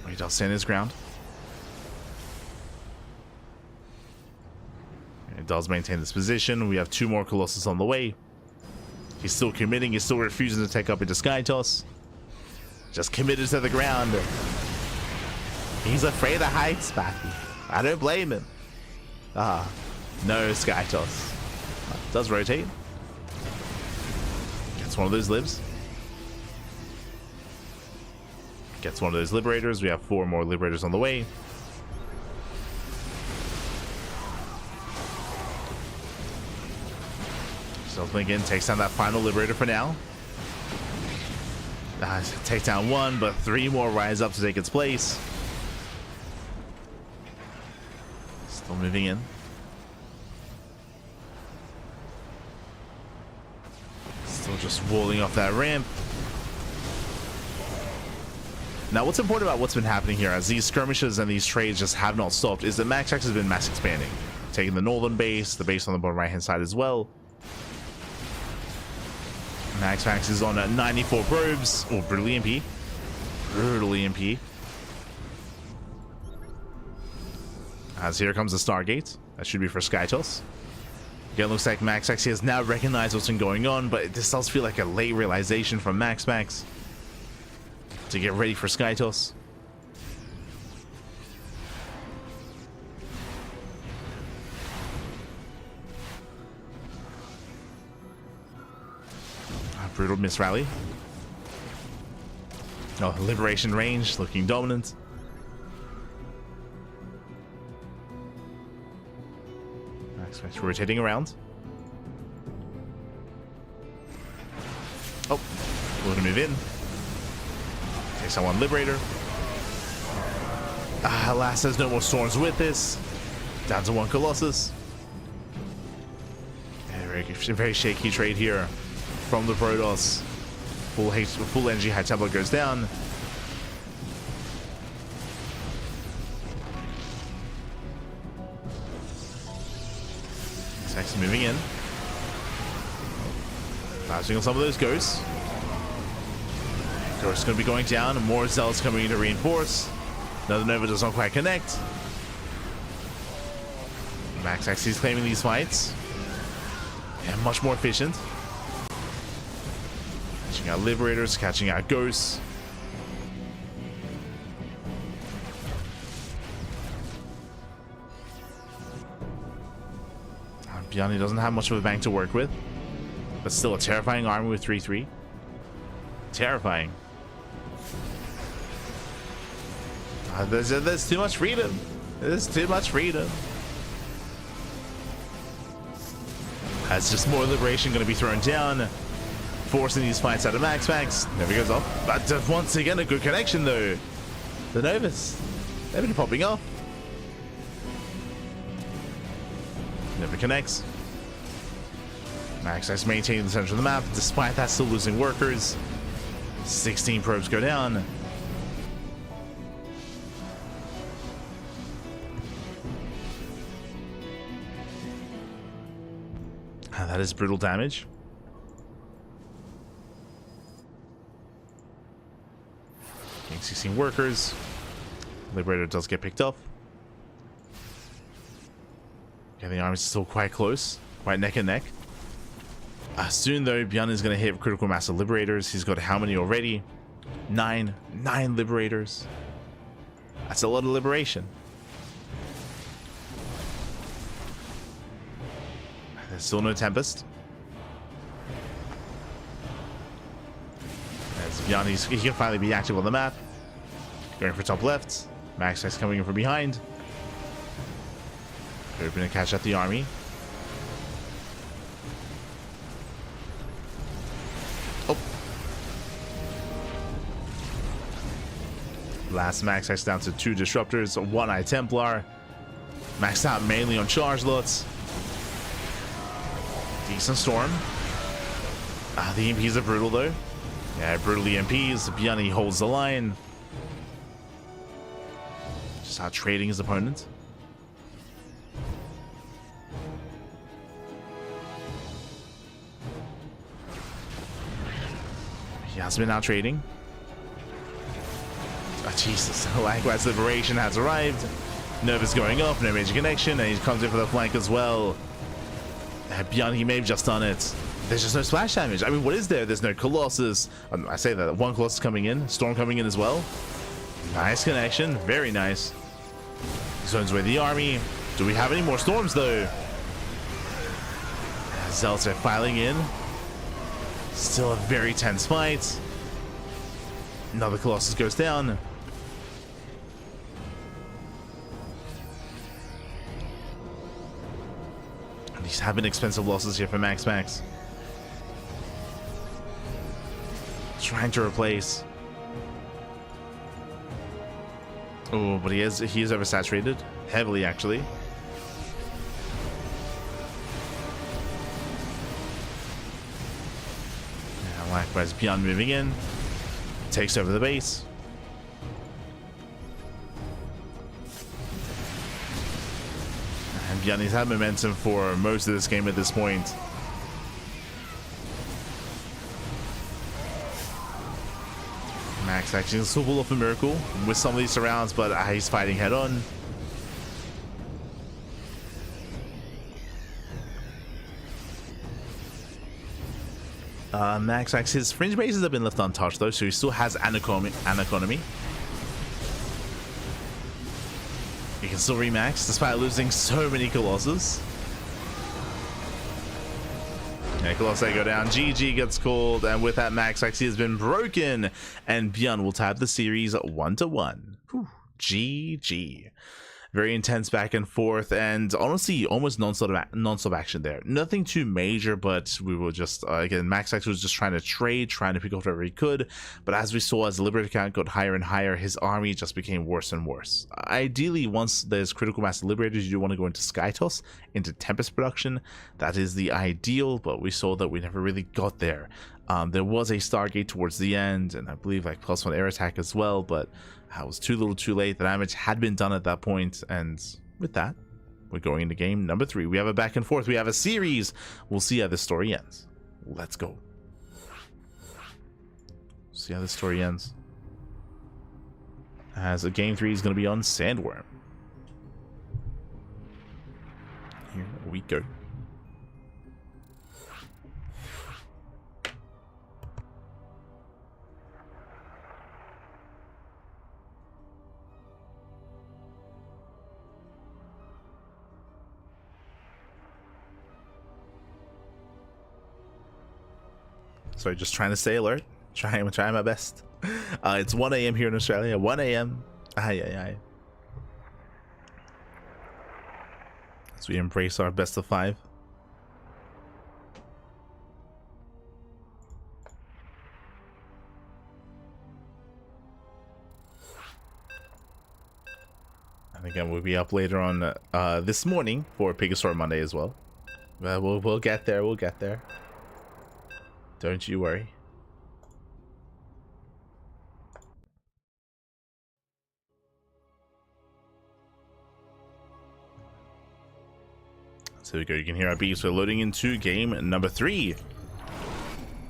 He does stand his ground. It does maintain this position. We have 2 more Colossus on the way. He's still committing. He's still refusing to take up into Skytoss. Just committed to the ground. He's afraid of heights, Batty. I don't blame him. No Skytoss. Does rotate. Gets one of those libs. Gets one of those Liberators. We have 4 more Liberators on the way. Stealthing in, takes down that final Liberator for now. Take down 1, but 3 more rise up to take its place. Still moving in. Still just walling off that ramp. Now, what's important about what's been happening here as these skirmishes and these trades just have not stopped is that MaxX has been mass expanding. Taking the northern base, the base on the bottom right hand side as well. MaxX is on 94 probes. Oh, brutal EMP. Brutal EMP. As here comes the Stargate. That should be for Skytoss. Again, looks like MaxX has now recognized what's been going on, but this does feel like a late realization from MaxX to get ready for Skytoss. Brutal miss rally. Oh, liberation range, looking dominant. MaxX rotating around. Oh, we're gonna move in. Takes on 1 Liberator. Alas, there's no more storms with this. Down to 1 Colossus. Very shaky trade here from the Protoss. Full energy High Templar goes down. Next moving in. Bouncing on some of those ghosts. Ghosts going to be going down, and more Zealots coming in to reinforce. Another Nova does not quite connect. Max actually is claiming these fights. Yeah, much more efficient. Catching out Liberators, catching out Ghosts. ByuN doesn't have much of a bank to work with, but still a terrifying army with 3-3. Terrifying. There's too much freedom. There's too much freedom. That's just more liberation going to be thrown down, forcing these fights out of max. Never goes off. But once again, a good connection though. The Novas, they've been popping off. Never connects. Max maintaining the center of the map. Despite that, still losing workers. 16 probes go down. That is brutal damage. Getting 16 workers. Liberator does get picked up. Okay, the army's still quite close, quite neck and neck. Soon though, ByuN is going to hit critical mass of Liberators. He's got how many already? 9 Liberators. That's a lot of liberation. There's still no Tempest. As ByuN, he can finally be active on the map. Going for top left. Max coming in from behind. Hoping to catch up the army. Oh. Last Max down to 2 Disruptors, 1 High Templar. Maxed out mainly on charge lots. Decent storm. The EMPs are brutal though. Yeah, brutal EMPs. ByuN holds the line. Just out trading his opponent. He has been out trading. Oh, Jesus. Likewise, Liberation has arrived. Nova's going up, no major connection, and he comes in for the flank as well. ByuN, he may have just done it. There's just no splash damage. I mean, what is there? There's no Colossus. I say that. 1 Colossus coming in. Storm coming in as well. Nice connection. Very nice. Zones away the army. Do we have any more storms, though? Zealots are filing in. Still a very tense fight. Another Colossus goes down. These have been expensive losses here for Max. Trying to replace. Oh, but he is oversaturated. Heavily, actually. Yeah, likewise, ByuN moving in. Takes over the base. And ByuN's had momentum for most of this game at this point. Max actually still pull off a miracle with some of these surrounds, but he's fighting head on. Max, his fringe bases have been left untouched though, so he still has an economy. He can still remax despite losing so many Colossus. Yeah, Colossi go down, GG gets called, and with that Max he has been broken, and ByuN will tab the series 1-1. GG. Very intense back and forth, and honestly, almost non-stop action there. Nothing too major, but we were just, again, MaxX was just trying to trade, trying to pick up whatever he could. But as we saw, as the Liberator count got higher and higher, his army just became worse and worse. Ideally, once there's critical mass Liberators, you do want to go into Skytoss, into Tempest production. That is the ideal, but we saw that we never really got there. There was a Stargate towards the end, and I believe like +1 air attack as well, but it was too little too late. The damage had been done at that point, and with that, we're going into game number 3. We have a back and forth, we have a series. We'll see how this story ends. Let's go. See how this story ends. As a game 3 is going to be on Sandworm. Here we go. So just trying to stay alert. Trying my best. It's 1 a.m. here in Australia. 1 a.m. Aye. As we embrace our best of 5. And again, we'll be up later on this morning for Pigastore Monday as well. We'll get there. We'll get there. Don't you worry. So there we go. You can hear our beats. We're loading into game number 3.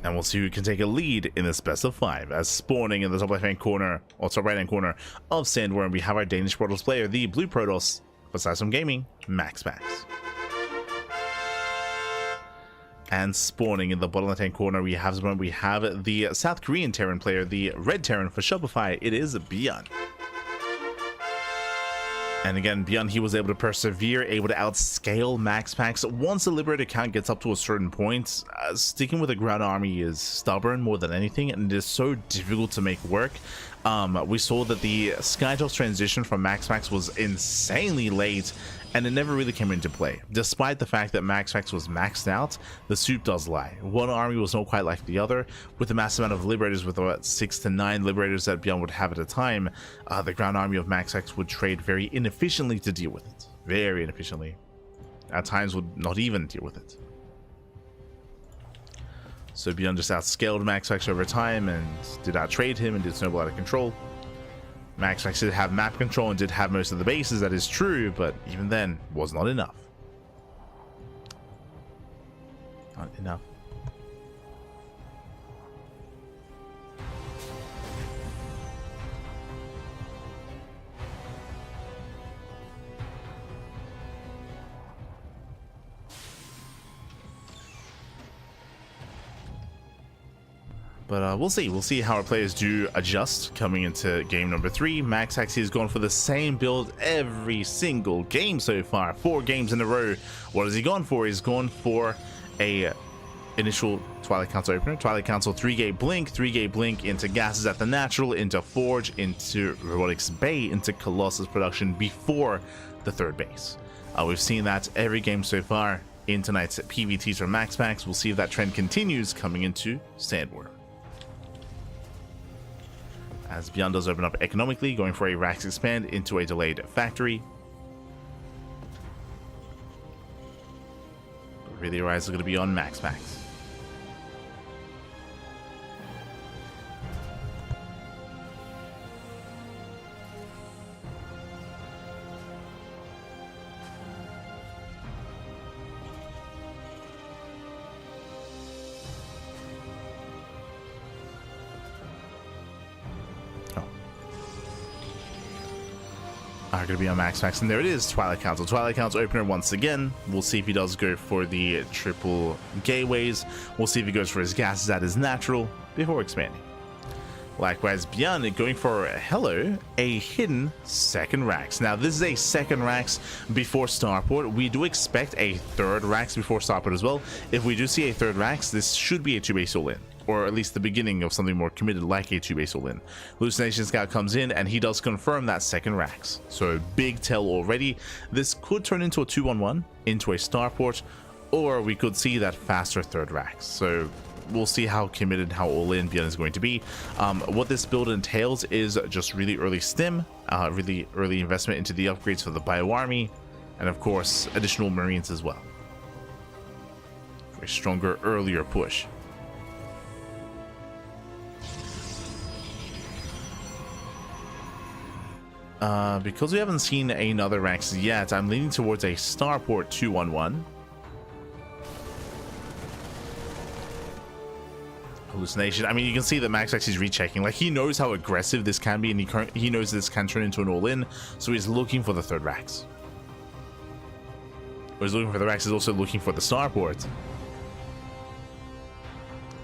And we'll see who can take a lead in this best of 5. As spawning in the top left-hand corner, or top right-hand corner of Sandworm, we have our Danish Protoss player, the Blue Protoss, besides some gaming, Max. And spawning in the bottom left-hand corner, we have the South Korean Terran player, the Red Terran for Shopify. It is ByuN. And again, ByuN, he was able to persevere, able to outscale Max. Once the Liberator count gets up to a certain point, sticking with a ground army is stubborn more than anything, and it is so difficult to make work. We saw that the Skytoss transition from Max was insanely late, and it never really came into play. Despite the fact that Max was maxed out, the soup does lie. One army was not quite like the other. With the massive amount of Liberators, with about 6 to 9 Liberators that ByuN would have at a time, the ground army of Max would trade very inefficiently to deal with it. Very inefficiently. At times would not even deal with it. So ByuN just outscaled Max over time and did outtrade him and did snowball out of control. Max did have map control and did have most of the bases, that is true, but even then, was not enough. Not enough. But we'll see. We'll see how our players do adjust coming into game number 3. Max has gone for the same build every single game so far. 4 games in a row. What has he gone for? He's gone for a initial Twilight Council opener. Twilight Council 3-gate blink. 3-gate blink into Gases at the Natural, into Forge, into Robotics Bay, into Colossus production before the 3rd base. We've seen that every game so far in tonight's PVTs from Max. We'll see if that trend continues coming into Sandworm. As ByuN does open up economically, going for a Rax Expand into a delayed factory. But really, our eyes are going to be on Max. Are going to be on Max, and there it is, Twilight Council. Twilight Council opener once again. We'll see if he does go for the triple gateways. We'll see if he goes for his Gases at his natural before expanding. Likewise, ByuN going for a hidden second Rax. Now, this is a second Rax before Starport. We do expect a third Rax before Starport as well. If we do see a third Rax, this should be a 2-base all-in, or at least the beginning of something more committed like a 2-base all-in. Hallucination Scout comes in and he does confirm that second Rax. So big tell already. This could turn into a 2-1-1, into a Starport, or we could see that faster third Rax. So we'll see how committed, how all-in ByuN is going to be. What this build entails is just really early stim, really early investment into the upgrades for the Bio Army, and of course additional Marines as well. For a stronger, earlier push. Because we haven't seen another Rax yet, I'm leaning towards a Starport 2-1-1. Hallucination. I mean, you can see that Max is rechecking. Like, he knows how aggressive this can be, and he knows this can turn into an all-in, so he's looking for the third Rax. Or he's looking for the Rax, he's also looking for the Starport.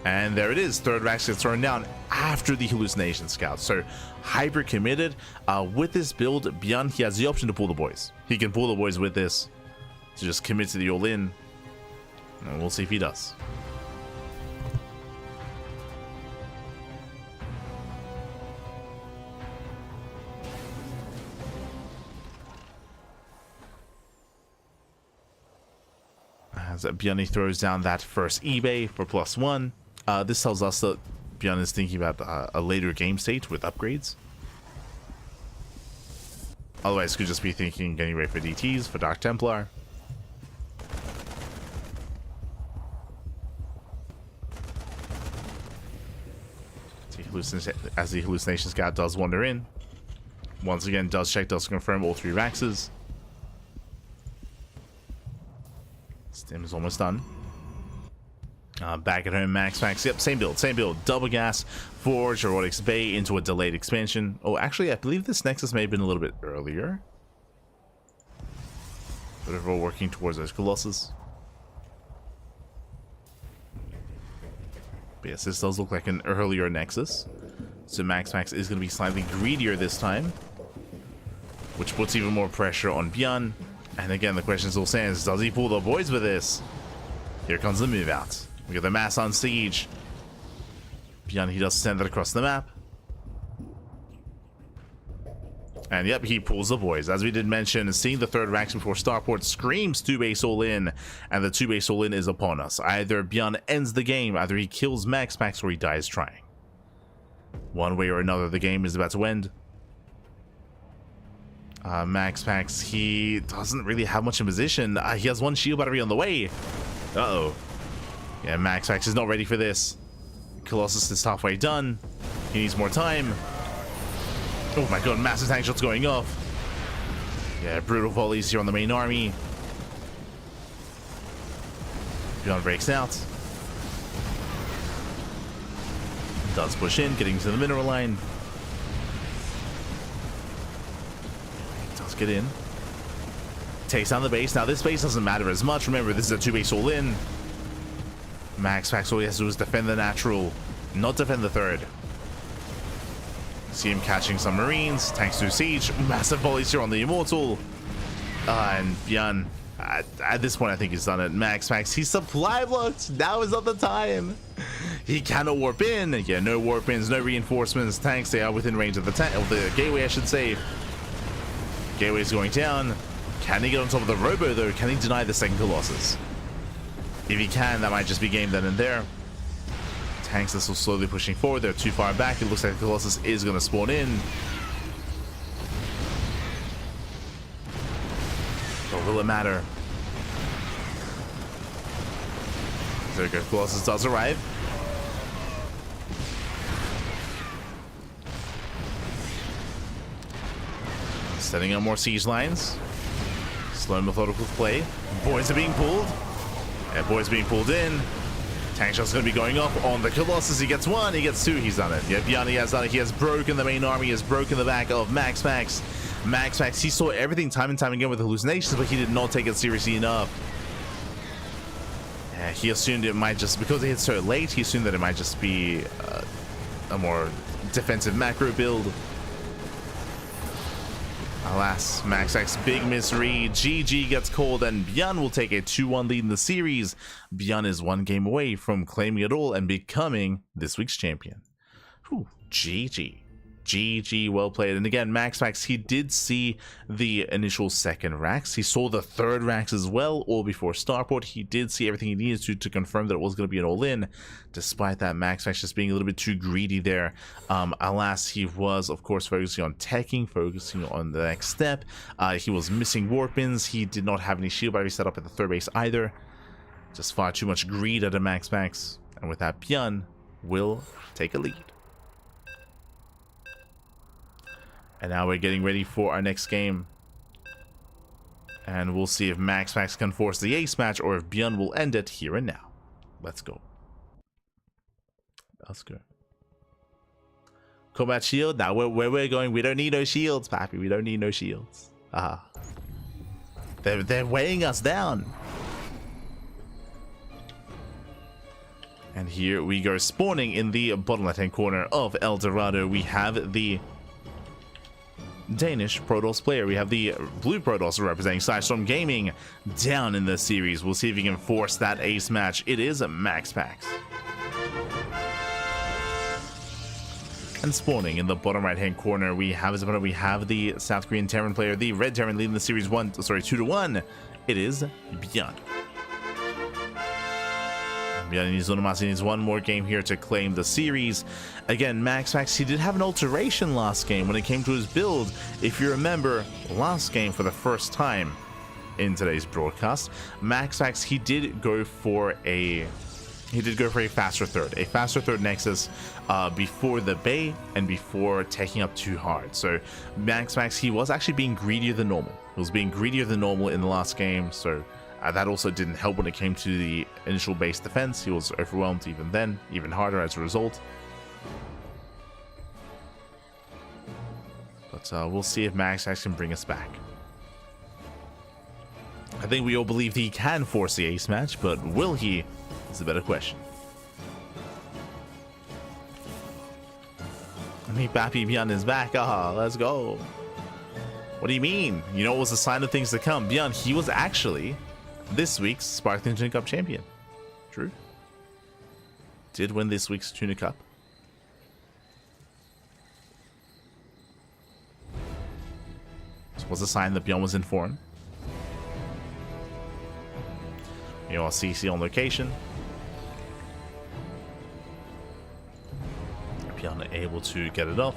And there it is. Third Rax gets thrown down after the Hallucination Scout. So hyper committed. With this build, ByuN, he has the option to pull the boys. He can pull the boys with this to just commit to the all-in. And we'll see if he does. As ByuN throws down that first eBay for +1. This tells us that ByuN is thinking about a later game state with upgrades. Otherwise, could just be thinking getting ready for DTs, for Dark Templar. As the Hallucination Scout does wander in. Once again, does check, does confirm all 3 Raxes. Stim is almost done. Back at home, Max. Yep, same build. Double gas, Forge, Erotics Bay into a delayed expansion. Oh, actually, I believe this Nexus may have been a little bit earlier. But we're working towards those Colossus. But yes, this does look like an earlier Nexus. So Max is going to be slightly greedier this time, which puts even more pressure on ByuN. And again, the question still stands, does he pull the boys with this? Here comes the move out. We got the mass on siege. ByuN, he does send it across the map. And yep, he pulls the boys. As we did mention, seeing the third Rax before Starport screams 2-base all-in, and the 2-base all-in is upon us. Either ByuN ends the game, either he kills Max or he dies trying. One way or another, the game is about to end. Max, he doesn't really have much in position. He has 1 shield battery on the way. Uh-oh. Yeah, Max is not ready for this. Colossus is halfway done. He needs more time. Oh my god, massive tank shots going off. Yeah, brutal volleys here on the main army. ByuN breaks out. Does push in, getting to the mineral line. Does get in. Takes down the base. Now this base doesn't matter as much. Remember, this is a 2-base all-in. Max, all he has to do is defend the natural, not defend the third. See him catching some Marines. Tanks through siege. Massive volleys here on the Immortal. And ByuN, at this point, I think he's done it. Max, he's supply blocked. Now is not the time. He cannot warp in. Yeah, no warp ins, no reinforcements. Tanks, they are within range of the gateway, I should say. Gateway's going down. Can he get on top of the Robo, though? Can he deny the second Colossus? If he can, that might just be game then and there. Tanks are still slowly pushing forward. They're too far back. It looks like the Colossus is going to spawn in. But will it matter? There we go. Colossus does arrive. Setting up more siege lines. Slow and methodical play. Boys are being pulled. Yeah, boys being pulled in. Tank shot's going to be going off on the Colossus. He gets 1, he gets 2, he's done it. Yeah, ByuN, he has done it. He has broken the main army, he has broken the back of Max. He saw everything time and time again with hallucinations, but he did not take it seriously enough. Yeah, he assumed it might just, because he hit so late, he assumed that it might just be a more defensive macro build. Alas, MaxX big misread. GG gets called, and ByuN will take a 2-1 lead in the series. ByuN is one game away from claiming it all and becoming this week's champion. Whew, GG. GG, well played. And again, MaxX, he did see the initial second racks. He saw the third racks as well, all before Starport. He did see everything he needed to confirm that it was going to be an all-in. Despite that, MaxX just being a little bit too greedy there. Alas, he was, of course, focusing on teching, focusing on the next step. He was missing warpins. He did not have any shield battery set up at the third base either. Just far too much greed out of MaxX. And with that, ByuN will take a lead. And now we're getting ready for our next game. And we'll see if MaxX can force the ace match or if ByuN will end it here and now. Let's go. Let's go. Combat shield. Now where we're going, we don't need no shields, Pappy. We don't need no shields. They're weighing us down. And here we go, spawning in the bottom left-hand corner of El Dorado. We have the Danish Protoss player. We have the blue Protoss representing Sidestorm Gaming down in the series. We'll see if he can force that ace match. It is MaxX. And spawning in the bottom right hand corner, we have the South Korean Terran player, the red Terran leading the series 2-1. It is ByuN. ByuN needs one more game here to claim the series. Again, MaxX, he did have an alteration last game when it came to his build. If you remember, last game for the first time in today's broadcast, MaxX, he did go for a faster third Nexus before the Bay and before taking up too hard. So MaxX, he was actually being greedier than normal. He was being greedier than normal in the last game, so that also didn't help when it came to the initial base defense. He was overwhelmed even then, even harder as a result. But we'll see if MaxX can bring us back. I think we all believe he can force the ace match, but will he? Is a better question. I mean, Pappy ByuN is back. Let's go. What do you mean? You know, it was a sign of things to come. ByuN, he was actually this week's Sparkling Tuna Cup champion. True. Did win this week's Tuna Cup. This was a sign that ByuN was in form. You know, CC on location. ByuN able to get it off.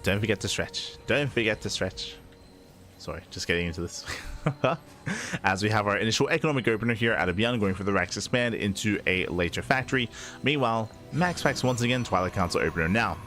Don't forget to stretch. Don't forget to stretch. Sorry, just getting into this. As we have our initial economic opener here at ByuN, going for the Rax Expand into a later factory. Meanwhile, MaxX once again, Twilight Council opener now.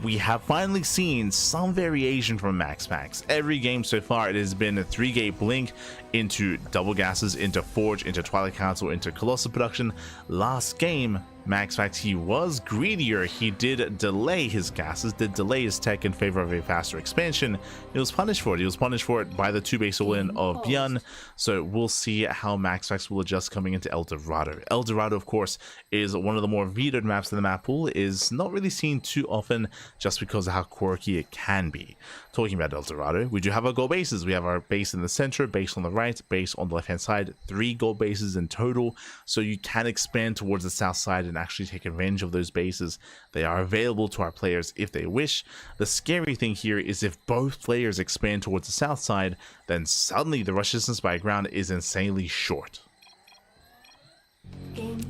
We have finally seen some variation from MaxX. Every game so far, it has been a 3-gate blink into double gases, into Forge, into Twilight Council, into Colossal Production. Last game, MaxX, he was greedier. He did delay his gases, did delay his tech in favor of a faster expansion. He was punished for it. He was punished for it by the 2-base all-in of ByuN. So we'll see how MaxX will adjust coming into El Dorado. El Dorado, of course, is one of the more vetoed maps in the map pool. Is not really seen too often just because of how quirky it can be. Talking about El Dorado, we do have our gold bases. We have our base in the center, base on the right, base on the left-hand side. 3 gold bases in total. So you can expand towards the south side and actually take advantage of those bases. They are available to our players if they wish. The scary thing here is if both players expand towards the south side, then suddenly the rush distance by ground is insanely short.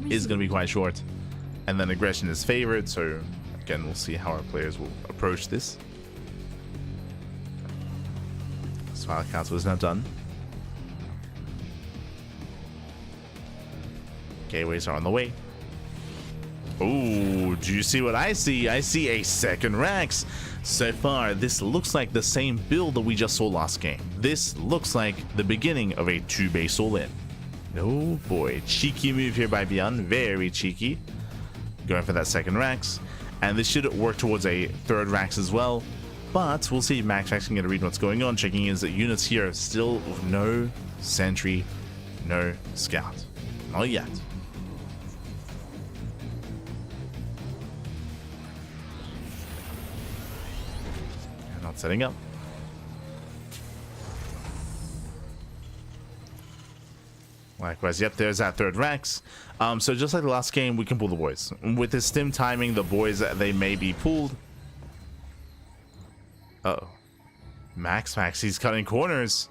Is going to be quite short. And then aggression is favored, so again, we'll see how our players will approach this. Smile Council is now done. Gateways are on the way. Oh, do you see what I see? I see a second Rex. So far, this looks like the same build that we just saw last game. This looks like the beginning of a 2-base all-in. Oh boy, cheeky move here by ByuN, very cheeky. Going for that second Rex, and this should work towards a third Rex as well. But we'll see if MaxFax can get a read on what's going on. Checking in that units here still with no sentry, no scout. Not yet. Not setting up. Likewise, yep, there's that third Rex. So just like the last game, we can pull the boys. With this stim timing, the boys, they may be pulled. Uh-oh. MaxFax, he's cutting corners.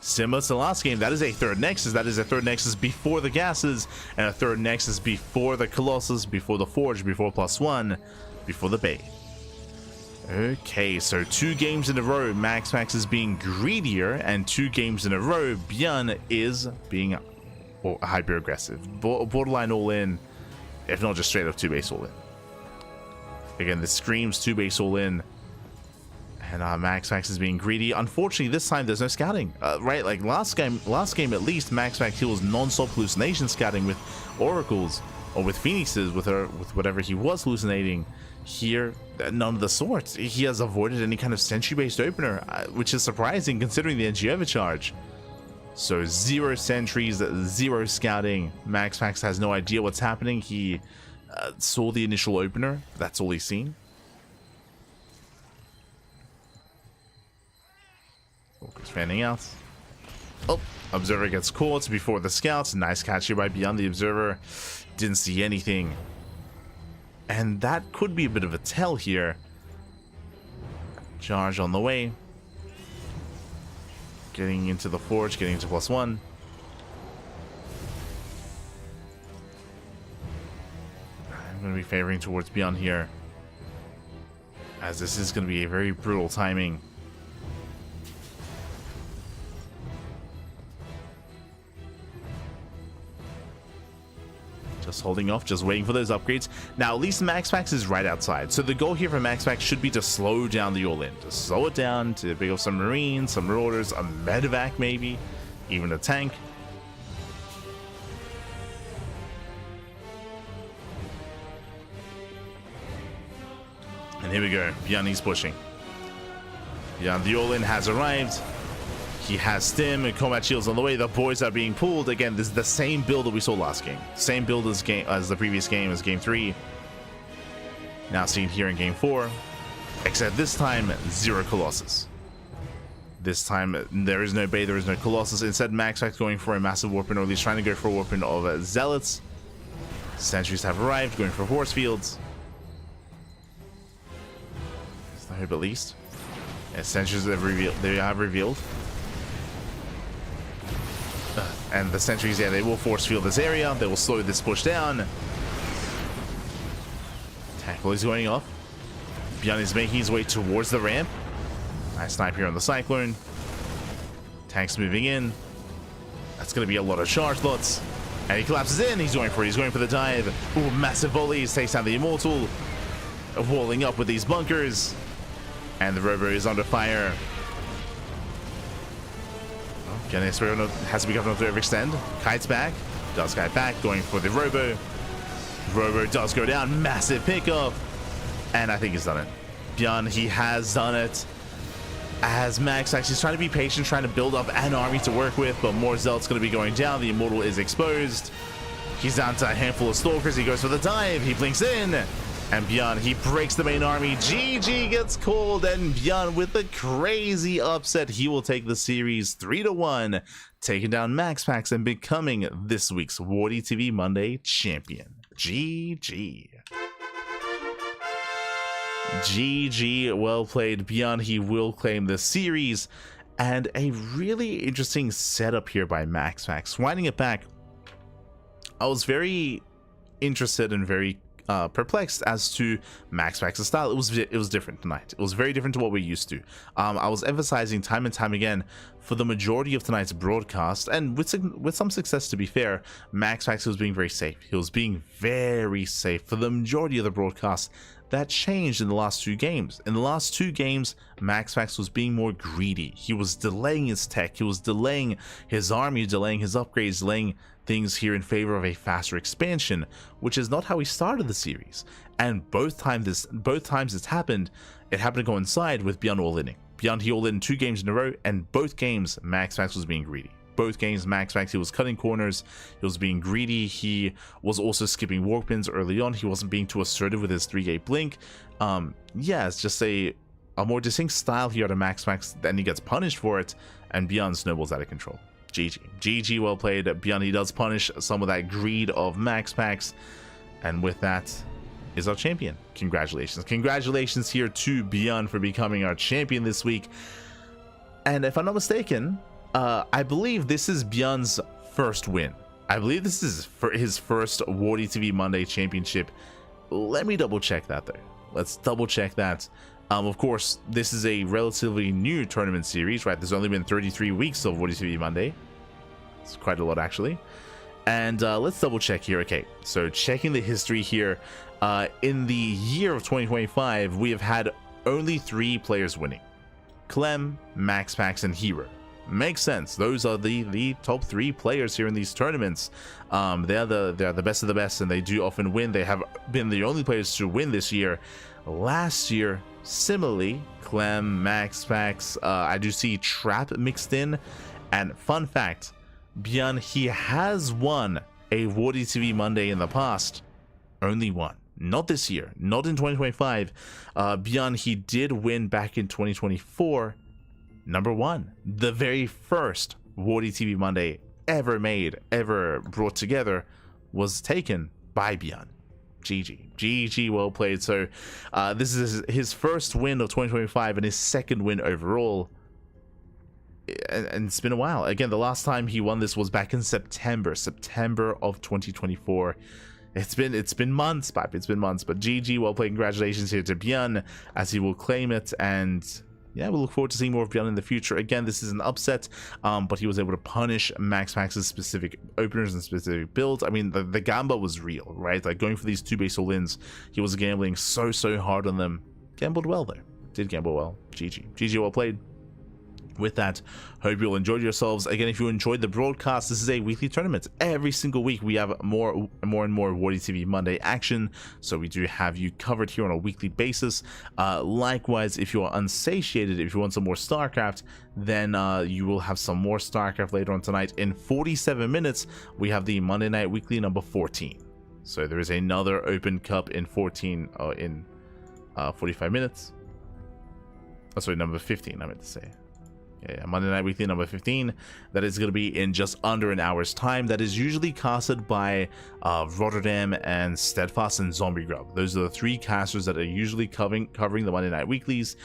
Similar to the last game, that is a third Nexus. That is a third Nexus before the gases, and a third Nexus before the Colossus, before the Forge, before +1, before the Bay. Okay, so 2 games in a row, MaxFax is being greedier, and 2 games in a row, ByuN is being hyper aggressive. Borderline all in, if not just straight up 2-base all in. Again, this screams 2-base all in. And MaxFax is being greedy. Unfortunately, this time there's no scouting. Right, like last game at least, MaxFax, he was non-stop hallucination scouting with oracles or with phoenixes, with whatever he was hallucinating. Here, none of the sorts. He has avoided any kind of sentry-based opener, which is surprising considering the NG overcharge. So 0 sentries, 0 scouting. MaxFax has no idea what's happening. He saw the initial opener. That's all he's seen. Focus fanning out. Oh, Observer gets caught before the scouts. Nice catch here by ByuN. The Observer didn't see anything. And that could be a bit of a tell here. Charge on the way. Getting into the Forge, getting into +1. I'm going to be favoring towards ByuN here, as this is going to be a very brutal timing. Just holding off, just waiting for those upgrades. Now, at least MaxFax is right outside. So the goal here for MaxFax should be to slow down the all-in. To slow it down, to pick up some Marines, some Marauders, a Medevac maybe, even a tank. And here we go. ByuN, he's pushing. ByuN, the all-in has arrived. He has stim and combat shields on the way. The boys are being pulled. Again, this is the same build that we saw last game. Same build as the previous game, as game 3. Now seen here in game 4. Except this time, 0 Colossus. This time, there is no Bay, there is no Colossus. Instead, MaxFax going for a massive weapon, or at least trying to go for a weapon of Zealots. Sentries have arrived, going for force fields. I hope at least. Yeah, sentries have revealed. They have revealed. And the sentries, yeah, they will force field this area. They will slow this push down. Tackle is going off. ByuN is making his way towards the ramp. Nice snipe here on the Cyclone. Tanks moving in. That's going to be a lot of charge lots. And he collapses in. He's going for the dive. Ooh, massive volleys. Takes down the Immortal. Walling up with these bunkers. And the Robo is under fire. Again, this has to be governed to overextend. Kite's back. Does kite back. Going for the Robo. Robo does go down. Massive pickup. And I think he's done it. ByuN, he has done it. As MaxFax, he's trying to be patient, trying to build up an army to work with, but more Zealot's going to be going down. The Immortal is exposed. He's down to a handful of Stalkers. He goes for the dive. He blinks in. And ByuN, he breaks the main army. GG gets called, and ByuN with the crazy upset. He will take the series 3-1, taking down MaxFax and becoming this week's WardiTV Monday champion. GG. GG, well played, ByuN. He will claim the series. And a really interesting setup here by MaxFax. Winding it back, I was very interested and very perplexed as to MaxPax's style. It was different tonight. It was very different to what we're used to. I was emphasizing time and time again for the majority of tonight's broadcast, and with some success, to be fair, MaxPax was being very safe. He was being very safe for the majority of the broadcast. That changed in the last 2 games. In the last 2 games, MaxPax was being more greedy. He was delaying his tech, he was delaying his army, delaying his upgrades, delaying things here in favor of a faster expansion, which is not how he started the series. And both times it's happened, it happened to coincide with ByuN all-inning. ByuN, he all-in 2 games in a row, and both games MaxPax was being greedy. Both games, MaxPax, he was cutting corners, he was being greedy, he was also skipping warpins early on, he wasn't being too assertive with his 3-gate blink. Yeah, it's just a more distinct style here to MaxPax, then he gets punished for it, and ByuN snowballs out of control. GG, well played. ByuN, he does punish some of that greed of MaxPax, and with that is our champion. Congratulations here to ByuN for becoming our champion this week. And if I'm not mistaken, I believe this is ByuN's first win. I believe this is his first WardiTV Monday championship. Let me double check that though. Let's double check that. Of course, this is a relatively new tournament series, right? There's only been 33 weeks of WardiTV Monday. It's quite a lot actually. And let's double check here. Okay, so checking the history here, in the year of 2025, we have had only 3 players winning: Clem, MaxPax, and Hero. Makes sense. Those are the top 3 players here in these tournaments. They're the best of the best, and they do often win. They have been the only players to win this year. Last year, similarly, Clem, MaxPax, I do see Trap mixed in. And fun fact, ByuN, he has won a WardiTV Monday in the past. Only one. Not this year, not in 2025. ByuN, he did win back in 2024. Number 1, the very first WardiTV Monday ever made, ever brought together, was taken by ByuN. GG, well played. So this is his first win of 2025 and his second win overall. And it's been a while. Again, the last time he won this was back in September of 2024. It's been months, Pap. It's been months. But GG, well played. Congratulations here to ByuN, as he will claim it. And yeah, we'll look forward to seeing more of ByuN in the future. Again, this is an upset, but he was able to punish MaxPax's specific openers and specific builds. I mean, the gamble was real, right? Like going for these 2 base all-ins, he was gambling so hard on them. Gambled well though. Did gamble well. GG, well played. With that, hope you all enjoyed yourselves. Again, if you enjoyed the broadcast, this is a weekly tournament. Every single week we have more and more WardiTV Monday action, so we do have you covered here on a weekly basis. Likewise, if you are unsatiated, if you want some more StarCraft, then you will have some more StarCraft later on tonight. In 47 minutes, we have the Monday Night Weekly number 14. So there is another Open Cup in 45 minutes. Oh, sorry, number 15, I meant to say. Yeah, Monday Night Weekly number 15. That is going to be in just under an hour's time. That is usually casted by Rotterdam and Steadfast and Zombie Grub. Those are the 3 casters that are usually covering the Monday Night Weeklies.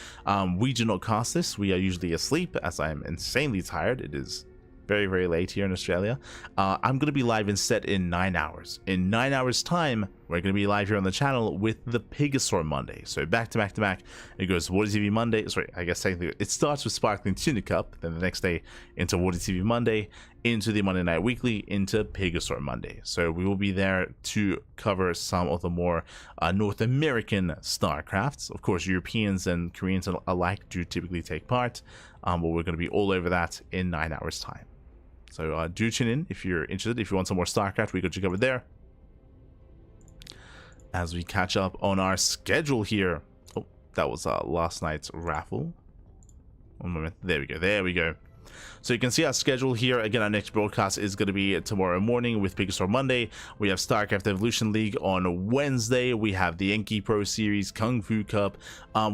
We do not cast this. We are usually asleep, as I am insanely tired. It is very late here in Australia. I'm going to be live instead in 9 hours. In 9 hours time, we're going to be live here on the channel with the Pigasaur Monday. So back to back, it goes WardiTV Monday. Sorry, I guess technically it starts with Sparkling Tuna Cup, then the next day into WardiTV Monday, into the Monday Night Weekly, into Pigasaur Monday. So we will be there to cover some of the more North American StarCrafts. Of course, Europeans and Koreans alike do typically take part, but we're going to be all over that in 9 hours time. So do tune in if you're interested. If you want some more StarCraft, we got you covered there. As we catch up on our schedule here. Oh, that was last night's raffle. One moment. There we go. So you can see our schedule here. Again, our next broadcast is going to be tomorrow morning with Pigasaur Monday. We have StarCraft Evolution League on Wednesday. We have the Enki Pro Series, Kung Fu Cup.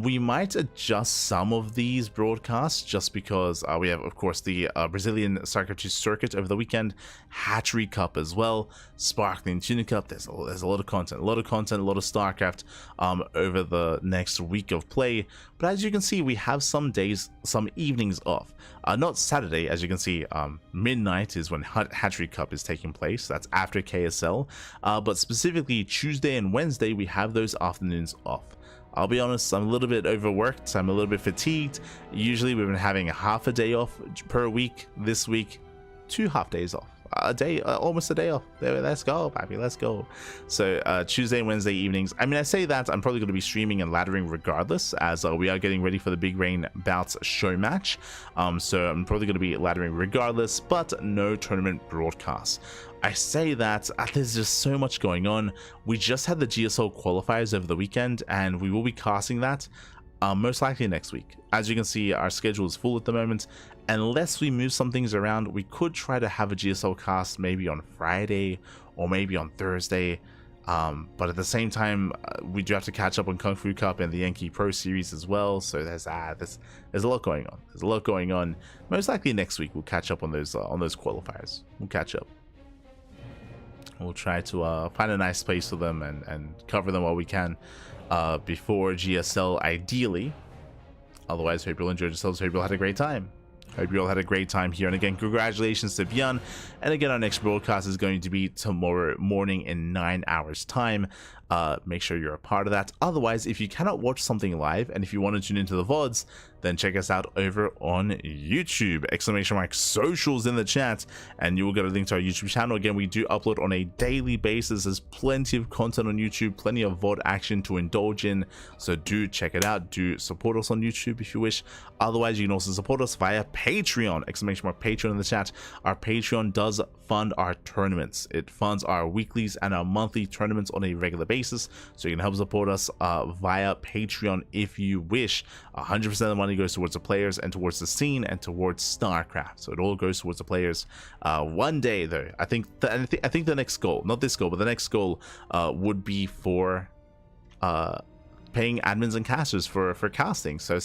We might adjust some of these broadcasts just because we have, of course, the Brazilian StarCraft 2 circuit over the weekend, Hatchery Cup as well, Sparkling Tuna Cup. There's a lot of content, a lot of StarCraft over the next week of play. But as you can see, we have some days, some evenings off. Not Saturday, as you can see. Midnight is when Hatchery Cup is taking place. That's after KSL. But specifically Tuesday and Wednesday, we have those afternoons off. I'll be honest, I'm a little bit overworked. I'm a little bit fatigued. Usually we've been having half a day off per week. This week, 2 half days off. A day, almost a day off. There, let's go, baby, let's go. So Tuesday and Wednesday evenings. I mean, I say that I'm probably going to be streaming and laddering regardless, as we are getting ready for the Big Rain Bouts show match. So I'm probably going to be laddering regardless, but no tournament broadcasts. I say that there's just so much going on. We just had the GSL qualifiers over the weekend, and we will be casting that most likely next week. As you can see, our schedule is full at the moment. Unless we move some things around, we could try to have a GSL cast maybe on Friday or maybe on Thursday. But at the same time, we do have to catch up on Kung Fu Cup and the Yankee Pro Series as well. So there's a lot going on. There's a lot going on. Most likely next week we'll catch up on those qualifiers. We'll catch up. We'll try to find a nice place for them and cover them while we can before GSL, ideally. Otherwise, hope you all enjoyed yourselves. Hope you all had a great time. Hope you all had a great time here. And again, congratulations to ByuN. And again, our next broadcast is going to be tomorrow morning in 9 hours time. Make sure you're a part of that. Otherwise, if you cannot watch something live and if you want to tune into the VODs, then check us out over on YouTube. Exclamation mark socials in the chat, and you will get a link to our YouTube channel. Again, we do upload on a daily basis. There's plenty of content on YouTube, plenty of VOD action to indulge in. So do check it out. Do support us on YouTube if you wish. Otherwise, you can also support us via Patreon. Exclamation mark Patreon in the chat. Our Patreon does fund our tournaments. It funds our weeklies and our monthly tournaments on a regular basis. So you can help support us via Patreon if you wish. 100% of the money goes towards the players and towards the scene and towards StarCraft. So it all goes towards the players. One day, though, I think the next goal, not this goal, but the next goal would be for paying admins and casters for casting. So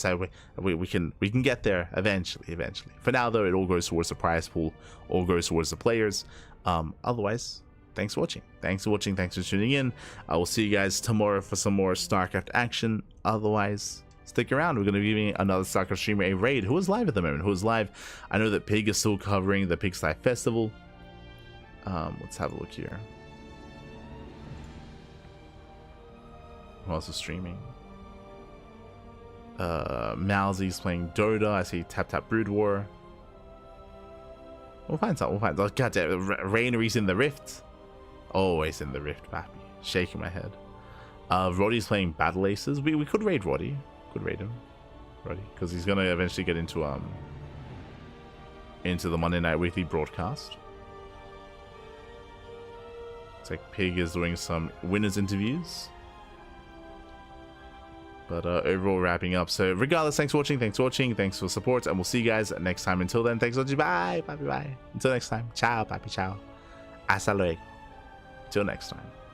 we can get there eventually. For now, though, it all goes towards the prize pool, all goes towards the players. Otherwise, thanks for watching. Thanks for tuning in. I will see you guys tomorrow for some more StarCraft action. Otherwise, stick around. We're going to be giving another StarCraft streamer a raid who is live at the moment. Who is live? I know that Pig is still covering the Pigsty Festival. Let's have a look here. Who else is streaming? Malzy's playing Dota. I see Tap Tap Brood War. We'll find something. Oh, God damn, Rainery's in the Rift. Always in the Rift, pappy. Shaking my head. Roddy's playing Battle Aces. We could raid Roddy. Could raid him. Roddy. Because he's gonna eventually get into the Monday Night Weekly broadcast. It's like Pig is doing some winners interviews. But overall, wrapping up. So regardless, thanks for watching, thanks for support, and we'll see you guys next time. Until then, thanks for watching. Bye. Until next time. Ciao, papi, ciao. Hasta luego. Till next time.